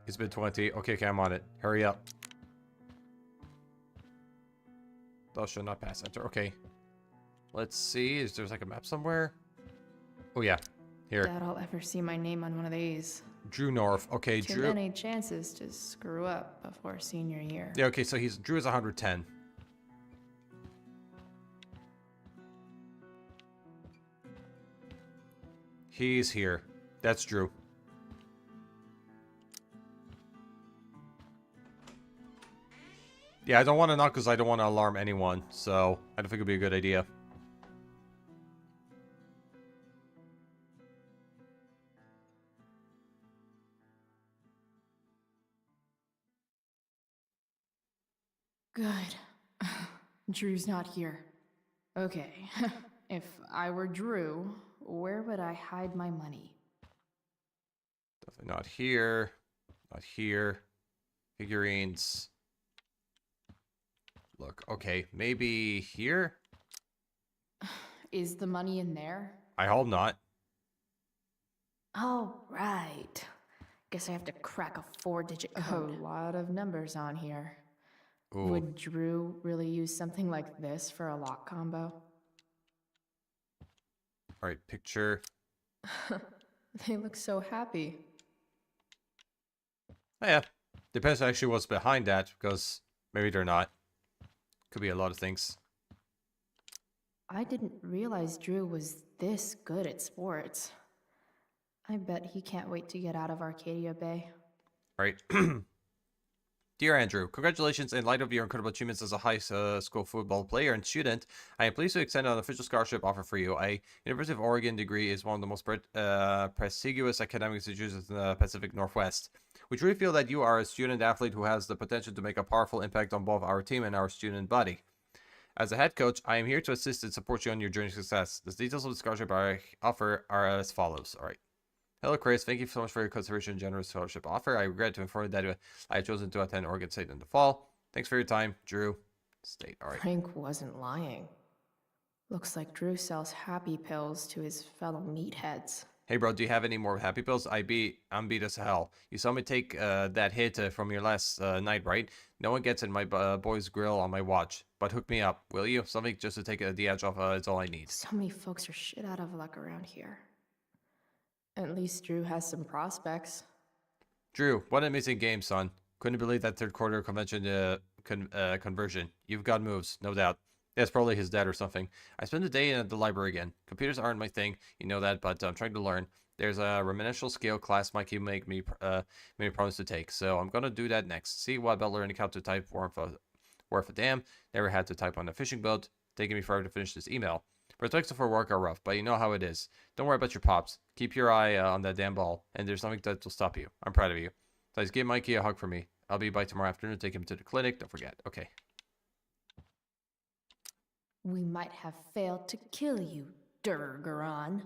It's been 20. Okay, I'm on it. Hurry up. Thou shalt not pass. Enter. Okay. Let's see. Is there like a map somewhere? Oh yeah. Here. Doubt I'll ever see my name on one of these. Drew North. Okay, Too Drew. many chances to screw up before senior year. Yeah, okay, so Drew is 110. He's here. That's Drew. Yeah, I don't want to knock because I don't want to alarm anyone, so I don't think it'd be a good idea. Good. Drew's not here. Okay. If I were Drew, where would I hide my money? Definitely not here. Not here. Figurines. Look, okay, maybe here? Is the money in there? I hope not. Oh, right. Guess I have to crack a 4-digit code. A lot of numbers on here. Ooh. Would Drew really use something like this for a lock combo? Alright, picture. They look so happy. Oh, yeah. Depends actually what's behind that, because maybe they're not. Could be a lot of things. I didn't realize Drew was this good at sports. I bet he can't wait to get out of Arcadia Bay. Alright. Dear Andrew, congratulations. In light of your incredible achievements as a high school football player and student, I am pleased to extend an official scholarship offer for you. A University of Oregon degree is one of the most prestigious academic institutions in the Pacific Northwest. We truly feel that you are a student athlete who has the potential to make a powerful impact on both our team and our student body. As a head coach, I am here to assist and support you on your journey to success. The details of the scholarship I offer are as follows. All right. Hello, Chris. Thank you so much for your consideration and generous scholarship offer. I regret to inform you that I have chosen to attend Oregon State in the fall. Thanks for your time, Drew. State. All right. Frank wasn't lying. Looks like Drew sells happy pills to his fellow meatheads. Hey, bro, do you have any more happy pills? I'm beat as hell. You saw me take that hit from your last night, right? No one gets in my boy's grill on my watch. But hook me up, will you? Something just to take the edge off. It's all I need. So many folks are shit out of luck around here. At least Drew has some prospects. Drew, what an amazing game, son. Couldn't believe that third quarter convention conversion. You've got moves, no doubt. Yeah, it's probably his dad or something. I spent the day in the library again. Computers aren't my thing, you know that, but I'm trying to learn. There's a remedial scale class Mikey made me promise to take, so I'm gonna do that next. See what about learning how to type worth a damn. Never had to type on a fishing boat. Taking me forever to finish this email. Prospects for work are rough, but you know how it is. Don't worry about your pops. Keep your eye on that damn ball, and there's nothing that will stop you. I'm proud of you. Guys, give Mikey a hug for me. I'll be by tomorrow afternoon to take him to the clinic. Don't forget. Okay. We might have failed to kill you, Durgaron,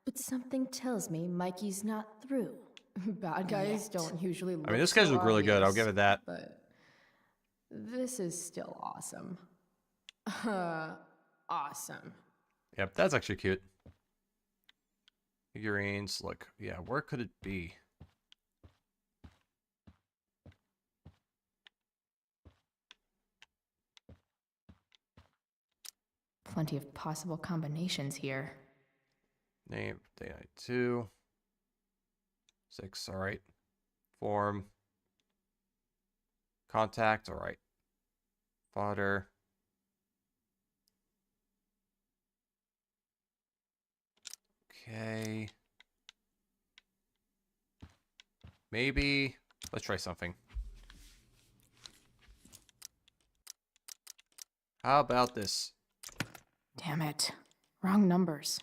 but something tells me Mikey's not through. Bad guys don't usually look I mean, this guys look really good. I'll give it that. But this is still awesome. Awesome. Yep, that's actually cute. Figurines. Look, yeah, where could it be? Plenty of possible combinations here. Name, day night 2. 6, all right. Form. Contact, all right. Fodder. Okay. Maybe. Let's try something. How about this? Damn it. Wrong numbers.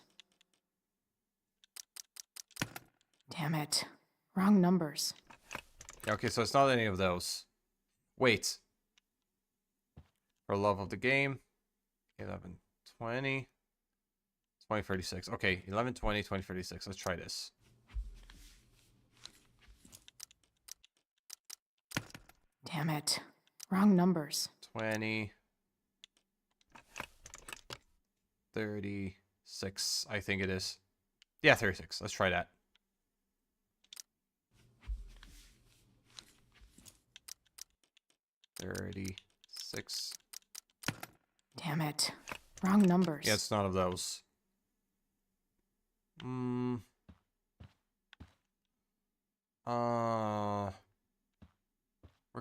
Damn it. Wrong numbers. Okay, so it's not any of those. Wait. For love of the game. 11, 20. 2036. Okay, 11, 20, 2036. Let's try this. Damn it. Wrong numbers. 20. 36, I think it is. Yeah, 36. Let's try that. $36. Damn it. Wrong numbers. Yeah, it's none of those. Where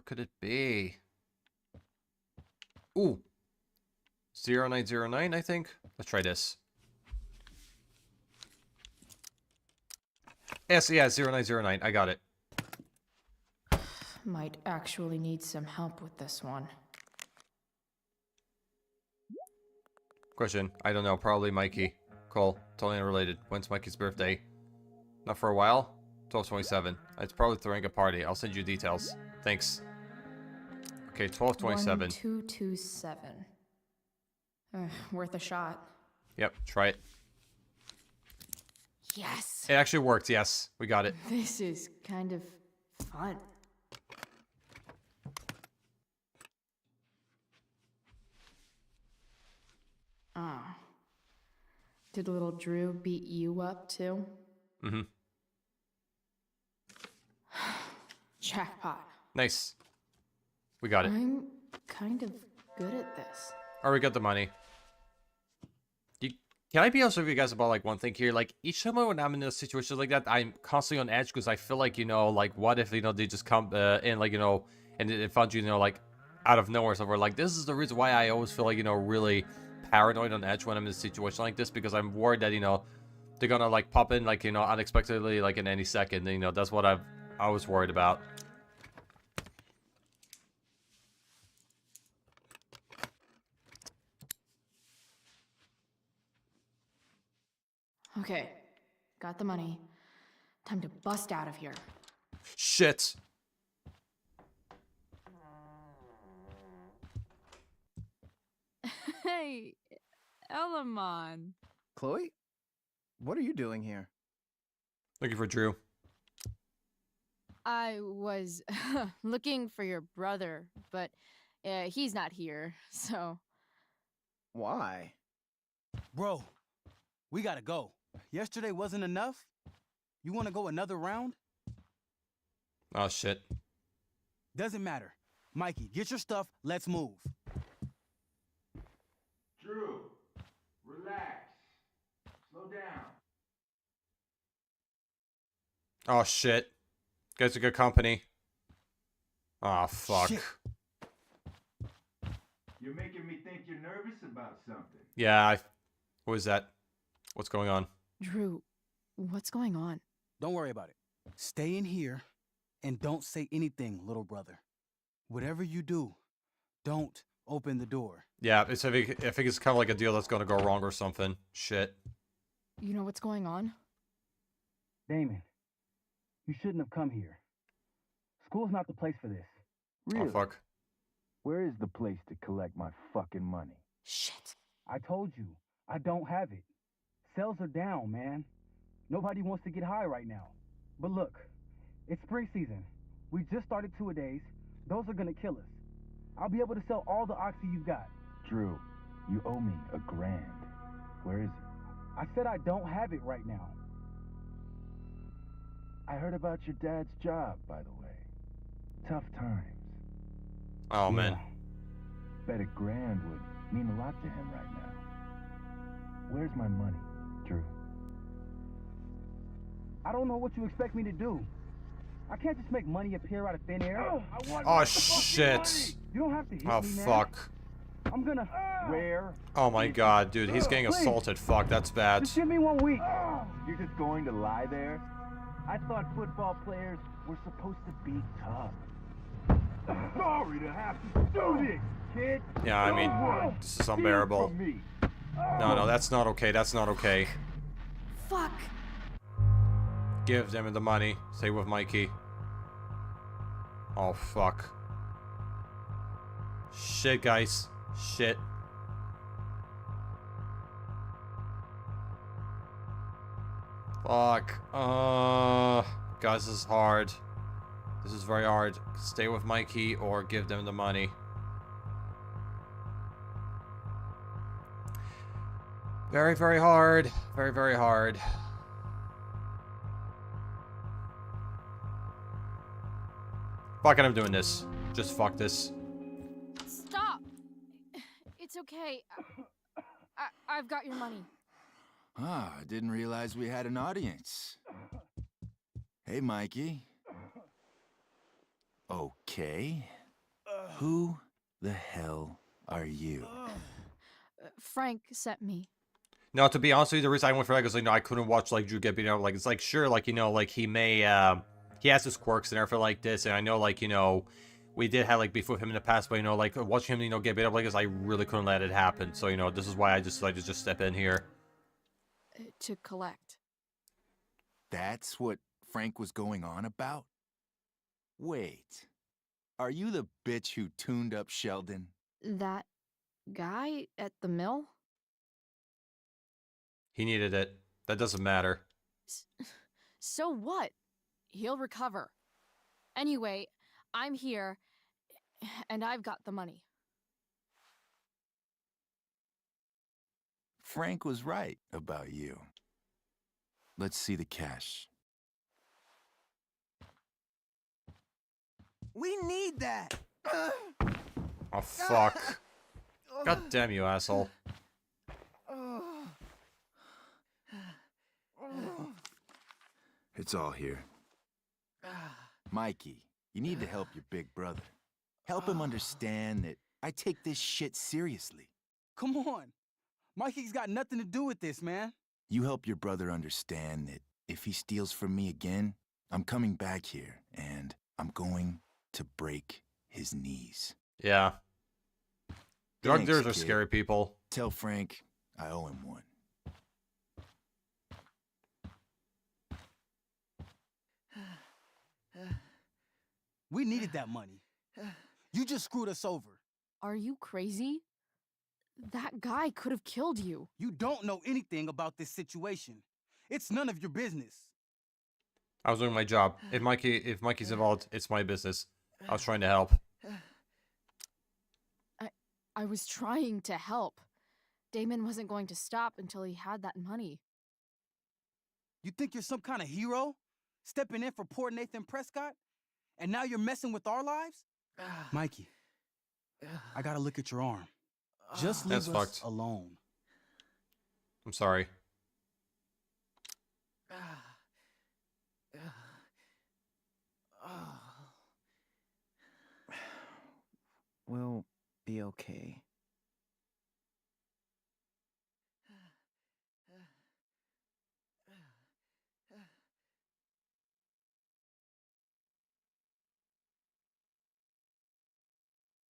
could it be? Ooh. 0909, I think. Let's try this. Yes, yeah, 0909. I got it. Might actually need some help with this one. Question. I don't know. Probably Mikey. Cole. Totally unrelated. When's Mikey's birthday? Not for a while? 12/27. It's probably throwing a party. I'll send you details. Thanks. Okay, 12/27. 1227. Worth a shot. Yep, try it. Yes. It actually worked, yes. We got it. This is kind of fun. Oh. Did little Drew beat you up too? Mm-hmm. Jackpot. Nice. We got it. I'm kind of good at this. Alright, we got the money. Can I be honest with you guys about like one thing here? Like each time when I'm in a situation like that, I'm constantly on edge because I feel like, you know, like what if, you know, they just come in like, you know, and they found you, you know, like out of nowhere somewhere. Like this is the reason why I always feel like, you know, really paranoid on edge when I'm in a situation like this, because I'm worried that, you know, they're gonna like pop in like, you know, unexpectedly like in any second. And, you know, that's what I was worried about. Okay, got the money. Time to bust out of here. Shit. Hey, Elamon. Chloe? What are you doing here? Looking for Drew. I was looking for your brother, but he's not here, so. Why? Bro, we gotta go. Yesterday wasn't enough? You wanna go another round? Oh, shit. Doesn't matter. Mikey, get your stuff, let's move. Drew, relax. Slow down. Oh, shit. Guys are good company. Oh, fuck. Shit. You're making me think you're nervous about something. Yeah, what is that? What's going on? Drew, what's going on? Don't worry about it. Stay in here and don't say anything, little brother. Whatever you do, don't open the door. Yeah, I think it's kind of like a deal that's gonna go wrong or something. Shit. You know what's going on? Damon, you shouldn't have come here. School's not the place for this. Oh, fuck. Where is the place to collect my fucking money? Shit. I told you, I don't have it. Sales are down, man. Nobody wants to get high right now. But look, it's spring season. We just started two-a-days. Those are gonna kill us. I'll be able to sell all the oxy you've got. Drew, you owe me $1,000. Where is it? I said I don't have it right now. I heard about your dad's job, by the way. Tough times. Oh, man. Bet $1,000 would mean a lot to him right now. Where's my money, Drew? I don't know what you expect me to do. I can't just make money appear out of thin air. Oh, shit. You don't have to hit Oh, me, man. fuck. I'm gonna... Where? Oh, my God, dude. He's getting assaulted. Fuck, that's bad. Just give me 1 week. You're just going to lie there? I thought football players were supposed to be tough. Sorry to have to do this, kid. Yeah, I mean, this is unbearable. No, that's not okay. That's not okay. Fuck. Give them the money. Stay with Mikey. Oh, fuck. Shit, guys. Shit. Fuck. Guys, this is hard. This is very hard. Stay with Mikey or give them the money. Very, very hard. Very, very hard. Fuck it, I'm doing this. Just fuck this. Stop. It's okay. I've got your money. Ah, I didn't realize we had an audience. Hey, Mikey. Okay. Who the hell are you? Frank sent me. No, to be honest with you, the reason I went for that is, like, no, I couldn't watch, like, Drew get beaten up. Like, it's like, sure, like, you know, like, he may, he has his quirks and everything like this, and I know, like, you know, we did have, like, beef with him in the past, but, you know, like, watching him, you know, get beat up like this, I really couldn't let it happen. So, you know, this is why I decided to just step in here. To collect. That's what Frank was going on about? Wait. Are you the bitch who tuned up Sheldon? That guy at the mill? He needed it. That doesn't matter. So what? He'll recover. Anyway, I'm here, and I've got the money. Frank was right about you. Let's see the cash. We need that! Oh, fuck. God damn you, asshole. It's all here. Mikey, you need to help your big brother. Help him understand that I take this shit seriously. Come on. Mikey's got nothing to do with this, man. You help your brother understand that if he steals from me again, I'm coming back here and I'm going to break his knees. Yeah. Drug Thanks, dealers are kid. scary people. Tell Frank I owe him one. We needed that money. You just screwed us over. Are you crazy? That guy could have killed you. You don't know anything about this situation. It's none of your business. I was doing my job. If Mikey's involved, it's my business. I was trying to help. I was trying to help. Damon wasn't going to stop until he had that money. You think you're some kind of hero? Stepping in for poor Nathan Prescott? And now you're messing with our lives? Mikey, I gotta look at your arm. Just leave That's us fucked. alone. I'm sorry. We'll be okay.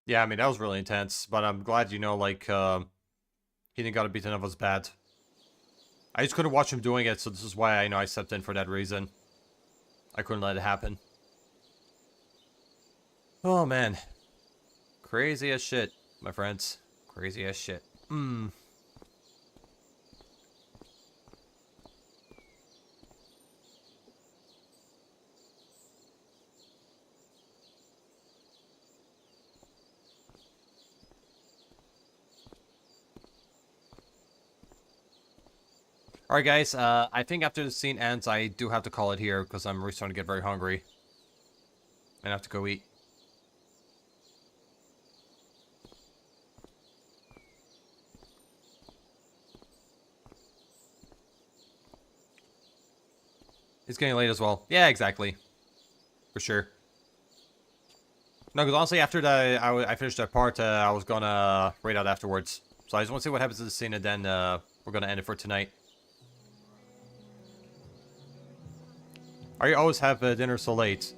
Yeah, I mean, that was really intense, but I'm glad, you know, like, he didn't got beaten up as bad. I just couldn't watch him doing it, so this is why I stepped in for that reason. I couldn't let it happen. Oh, man. Crazy as shit, my friends. Crazy as shit. Alright guys, I think after the scene ends, I do have to call it here, because I'm really starting to get very hungry. And I have to go eat. It's getting late as well. Yeah, exactly. For sure. No, because honestly, after that, I finished that part, I was gonna raid out afterwards. So I just want to see what happens in the scene, and then we're gonna end it for tonight. Are you always have dinner so late?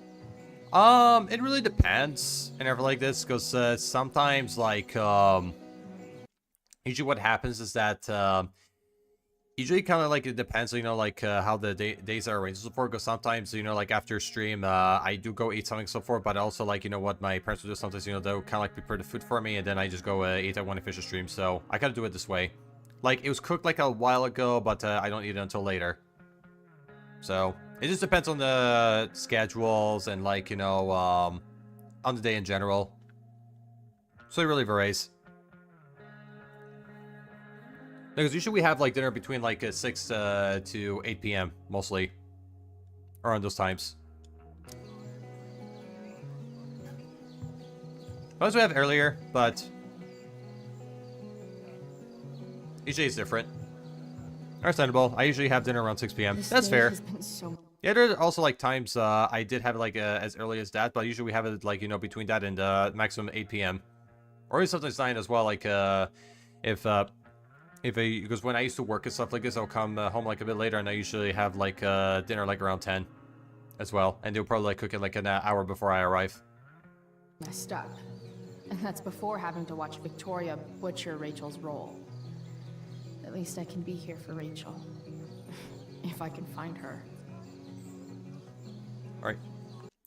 It really depends. And everything like this, because sometimes, like, usually what happens is that, usually kind of like it depends, you know, like how the days are arranged so forth. Because sometimes, you know, like after stream, I do go eat something so forth. But also, like, you know what, my parents will do sometimes, you know, they'll kind of like prepare the food for me, and then I just go eat that when I finish the stream. So I kind of do it this way. Like, it was cooked like a while ago, but I don't eat it until later. So it just depends on the schedules and, like, you know, on the day in general. So it really varies. Because usually we have, like, dinner between, like, 6 to 8 p.m. mostly. Around those times. Sometimes we have earlier, but usually it's different. Understandable. I usually have dinner around 6 p.m. That's fair. Yeah, there are also, like, times I did have it, like, as early as that, but usually we have it, like, you know, between that and maximum 8 p.m. Or even sometimes 9 as well, like, because when I used to work and stuff like this, I'll come home, like, a bit later, and I usually have, like, dinner, like, around 10 as well. And they'll probably, like, cook it, like, an hour before I arrive. Messed up. And that's before having to watch Victoria butcher Rachel's role. At least I can be here for Rachel. If I can find her. Alright.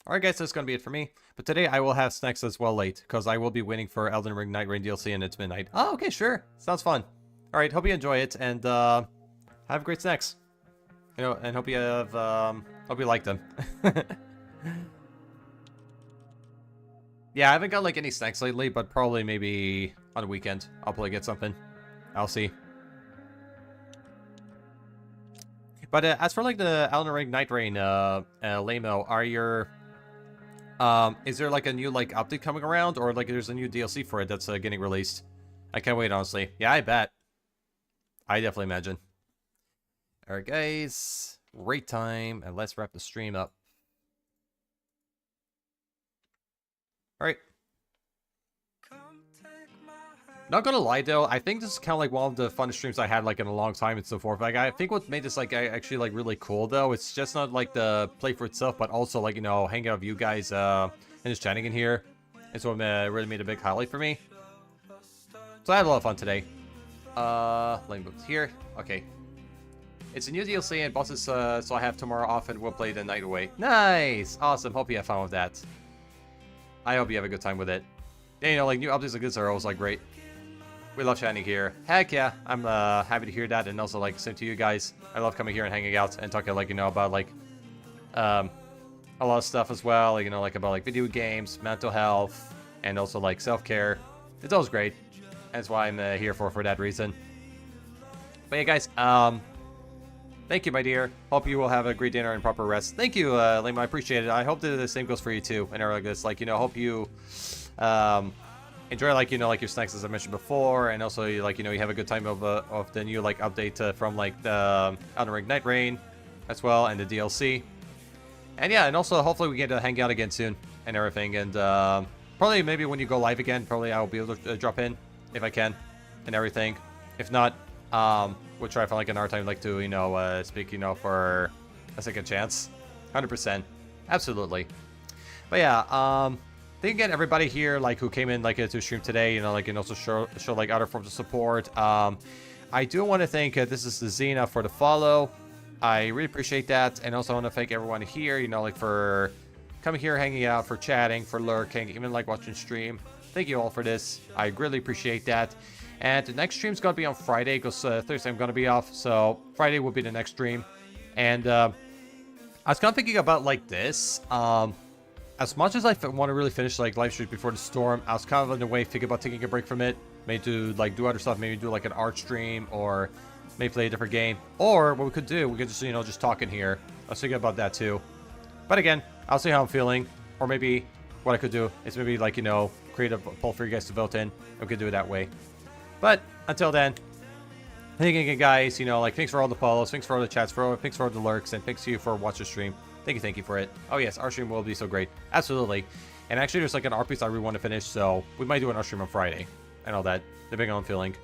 Alright guys, that's gonna be it for me. But today I will have snacks as well late, because I will be waiting for Elden Ring Night Rain DLC and it's midnight. Oh, okay, sure. Sounds fun. Alright, hope you enjoy it, and have great snacks. You know, and hope you have, hope you like them. Yeah, I haven't got, like, any snacks lately, but probably maybe on the weekend I'll probably get something. I'll see. But as for, like, the Elden Ring Night Rain, Lamo, are your, is there, like, a new, like, update coming around, or, like, there's a new DLC for it that's getting released? I can't wait, honestly. Yeah, I bet. I definitely imagine. Alright, guys. Great time, and let's wrap the stream up. Alright. Not gonna lie though, I think this is kind of like one of the funnest streams I had like in a long time and so forth. Like, I think what made this like actually like really cool though, it's just not like the play for itself, but also like, you know, hanging out with you guys and just chatting in here. It's what really made a big highlight for me. So I had a lot of fun today. Let me move here. Okay. It's a new DLC and bosses, so I have tomorrow off and we'll play the night away. Nice! Awesome, hope you have fun with that. I hope you have a good time with it. Yeah, you know, like new updates like this are always like great. We love chatting here. Heck yeah, I'm happy to hear that, and also like same to you guys. I love coming here and hanging out and talking like about like a lot of stuff as well. Like, like about like video games, mental health, and also like self-care. It's always great. That's why I'm here for that reason. But yeah, guys, thank you, my dear. Hope you will have a great dinner and proper rest. Thank you, Lima. I appreciate it. I hope that the same goes for you too. And like this, like hope you enjoy like like your snacks as I mentioned before, and also you you have a good time of the new like update from like the Elden Ring Night Rain as well, and the DLC. And yeah, and also hopefully we get to hang out again soon and everything. And probably maybe when you go live again, probably I'll be able to drop in if I can and everything. If not, we'll try for like another time like to speak for a second chance. 100%, absolutely. But yeah, thank again everybody here like who came in like to stream today, and also show like other forms of support. I do want to thank this is the Xena for the follow. I really appreciate that, and also want to thank everyone here, like for coming here, hanging out, for chatting, for lurking, even like watching stream. Thank you all for this. I really appreciate that. And the next stream's gonna be on Friday because Thursday I'm gonna be off, so Friday will be the next stream. And I was kind of thinking about like this. As much as I want to really finish like live streams before the storm, I was kind of in a way thinking about taking a break from it. Maybe to like do other stuff, maybe do like an art stream, or maybe play a different game. Or what we could do, we could just just talk in here. I was thinking about that too. But again, I'll see how I'm feeling. Or maybe what I could do is maybe like create a poll for you guys to vote in. We could do it that way. But until then, thank you again, guys. Like thanks for all the follows, thanks for all the chats, thanks for all the lurks, and thanks to you for watching the stream. Thank you for it. Oh yes, our stream will be so great. Absolutely. And actually there's like an art piece I really want to finish, so we might do an art stream on Friday. And all that. Depending on I'm feeling.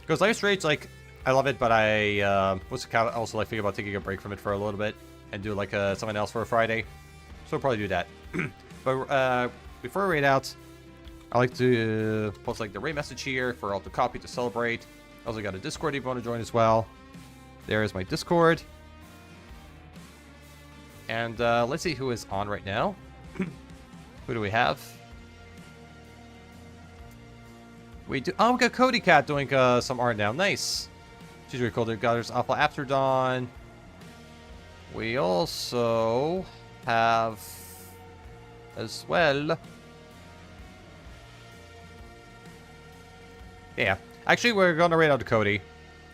Because live streams, like, I love it, but I was also like thinking about taking a break from it for a little bit and do like something else for a Friday. So we'll probably do that. But before we raid out, I like to post like the raid message here for all to copy to celebrate. Also got a Discord if you want to join as well. There is my Discord. And let's see who is on right now. Who do we have? We got Cody Cat doing some art now. Nice. She's really cool. There's Alpha After Dawn. We also have as well. Yeah. Actually, we're going to raid out to Cody.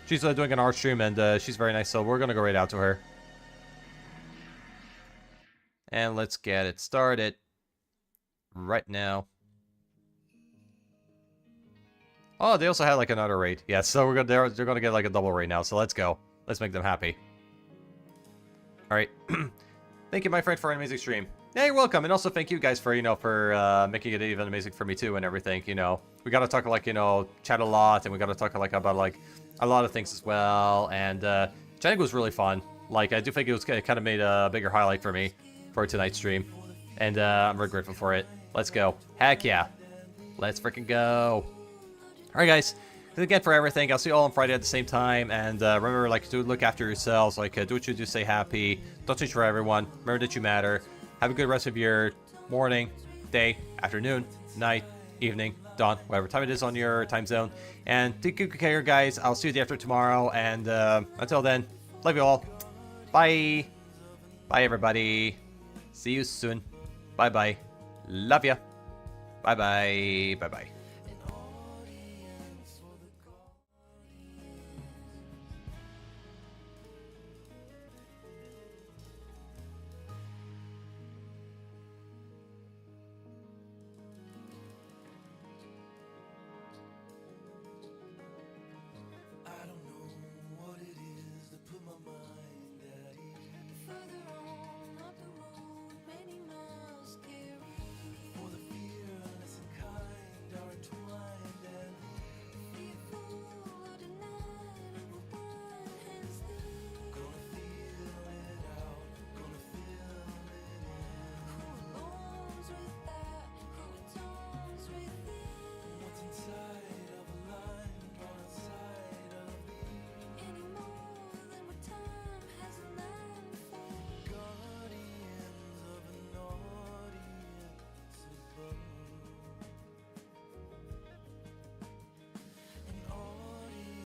She's doing an art stream, and she's very nice, so we're going to go raid out to her. And let's get it started right now. Oh, they also had like another raid. Yeah, so they're gonna get like a double raid now. So let's go. Let's make them happy. All right. Thank you, my friend, for an amazing stream. Yeah, you're welcome. And also thank you guys for for making it even amazing for me too and everything. We gotta talk like chat a lot, and we gotta talk like about like a lot of things as well. And chatting was really fun. Like I do think it kind of made a bigger highlight for me for tonight's stream, and I'm very grateful for it. Let's go. Heck yeah. Let's freaking go. Alright, guys. Thanks again for everything. I'll see you all on Friday at the same time. And remember, like, to look after yourselves. Like, do what you do. Stay happy. Don't change for everyone. Remember that you matter. Have a good rest of your morning, day, afternoon, night, evening, dawn, whatever time it is on your time zone. And take good care, guys. I'll see you the after tomorrow. And until then, love you all. Bye. Bye, everybody. See you soon. Bye-bye. Love ya. Bye-bye. Bye-bye.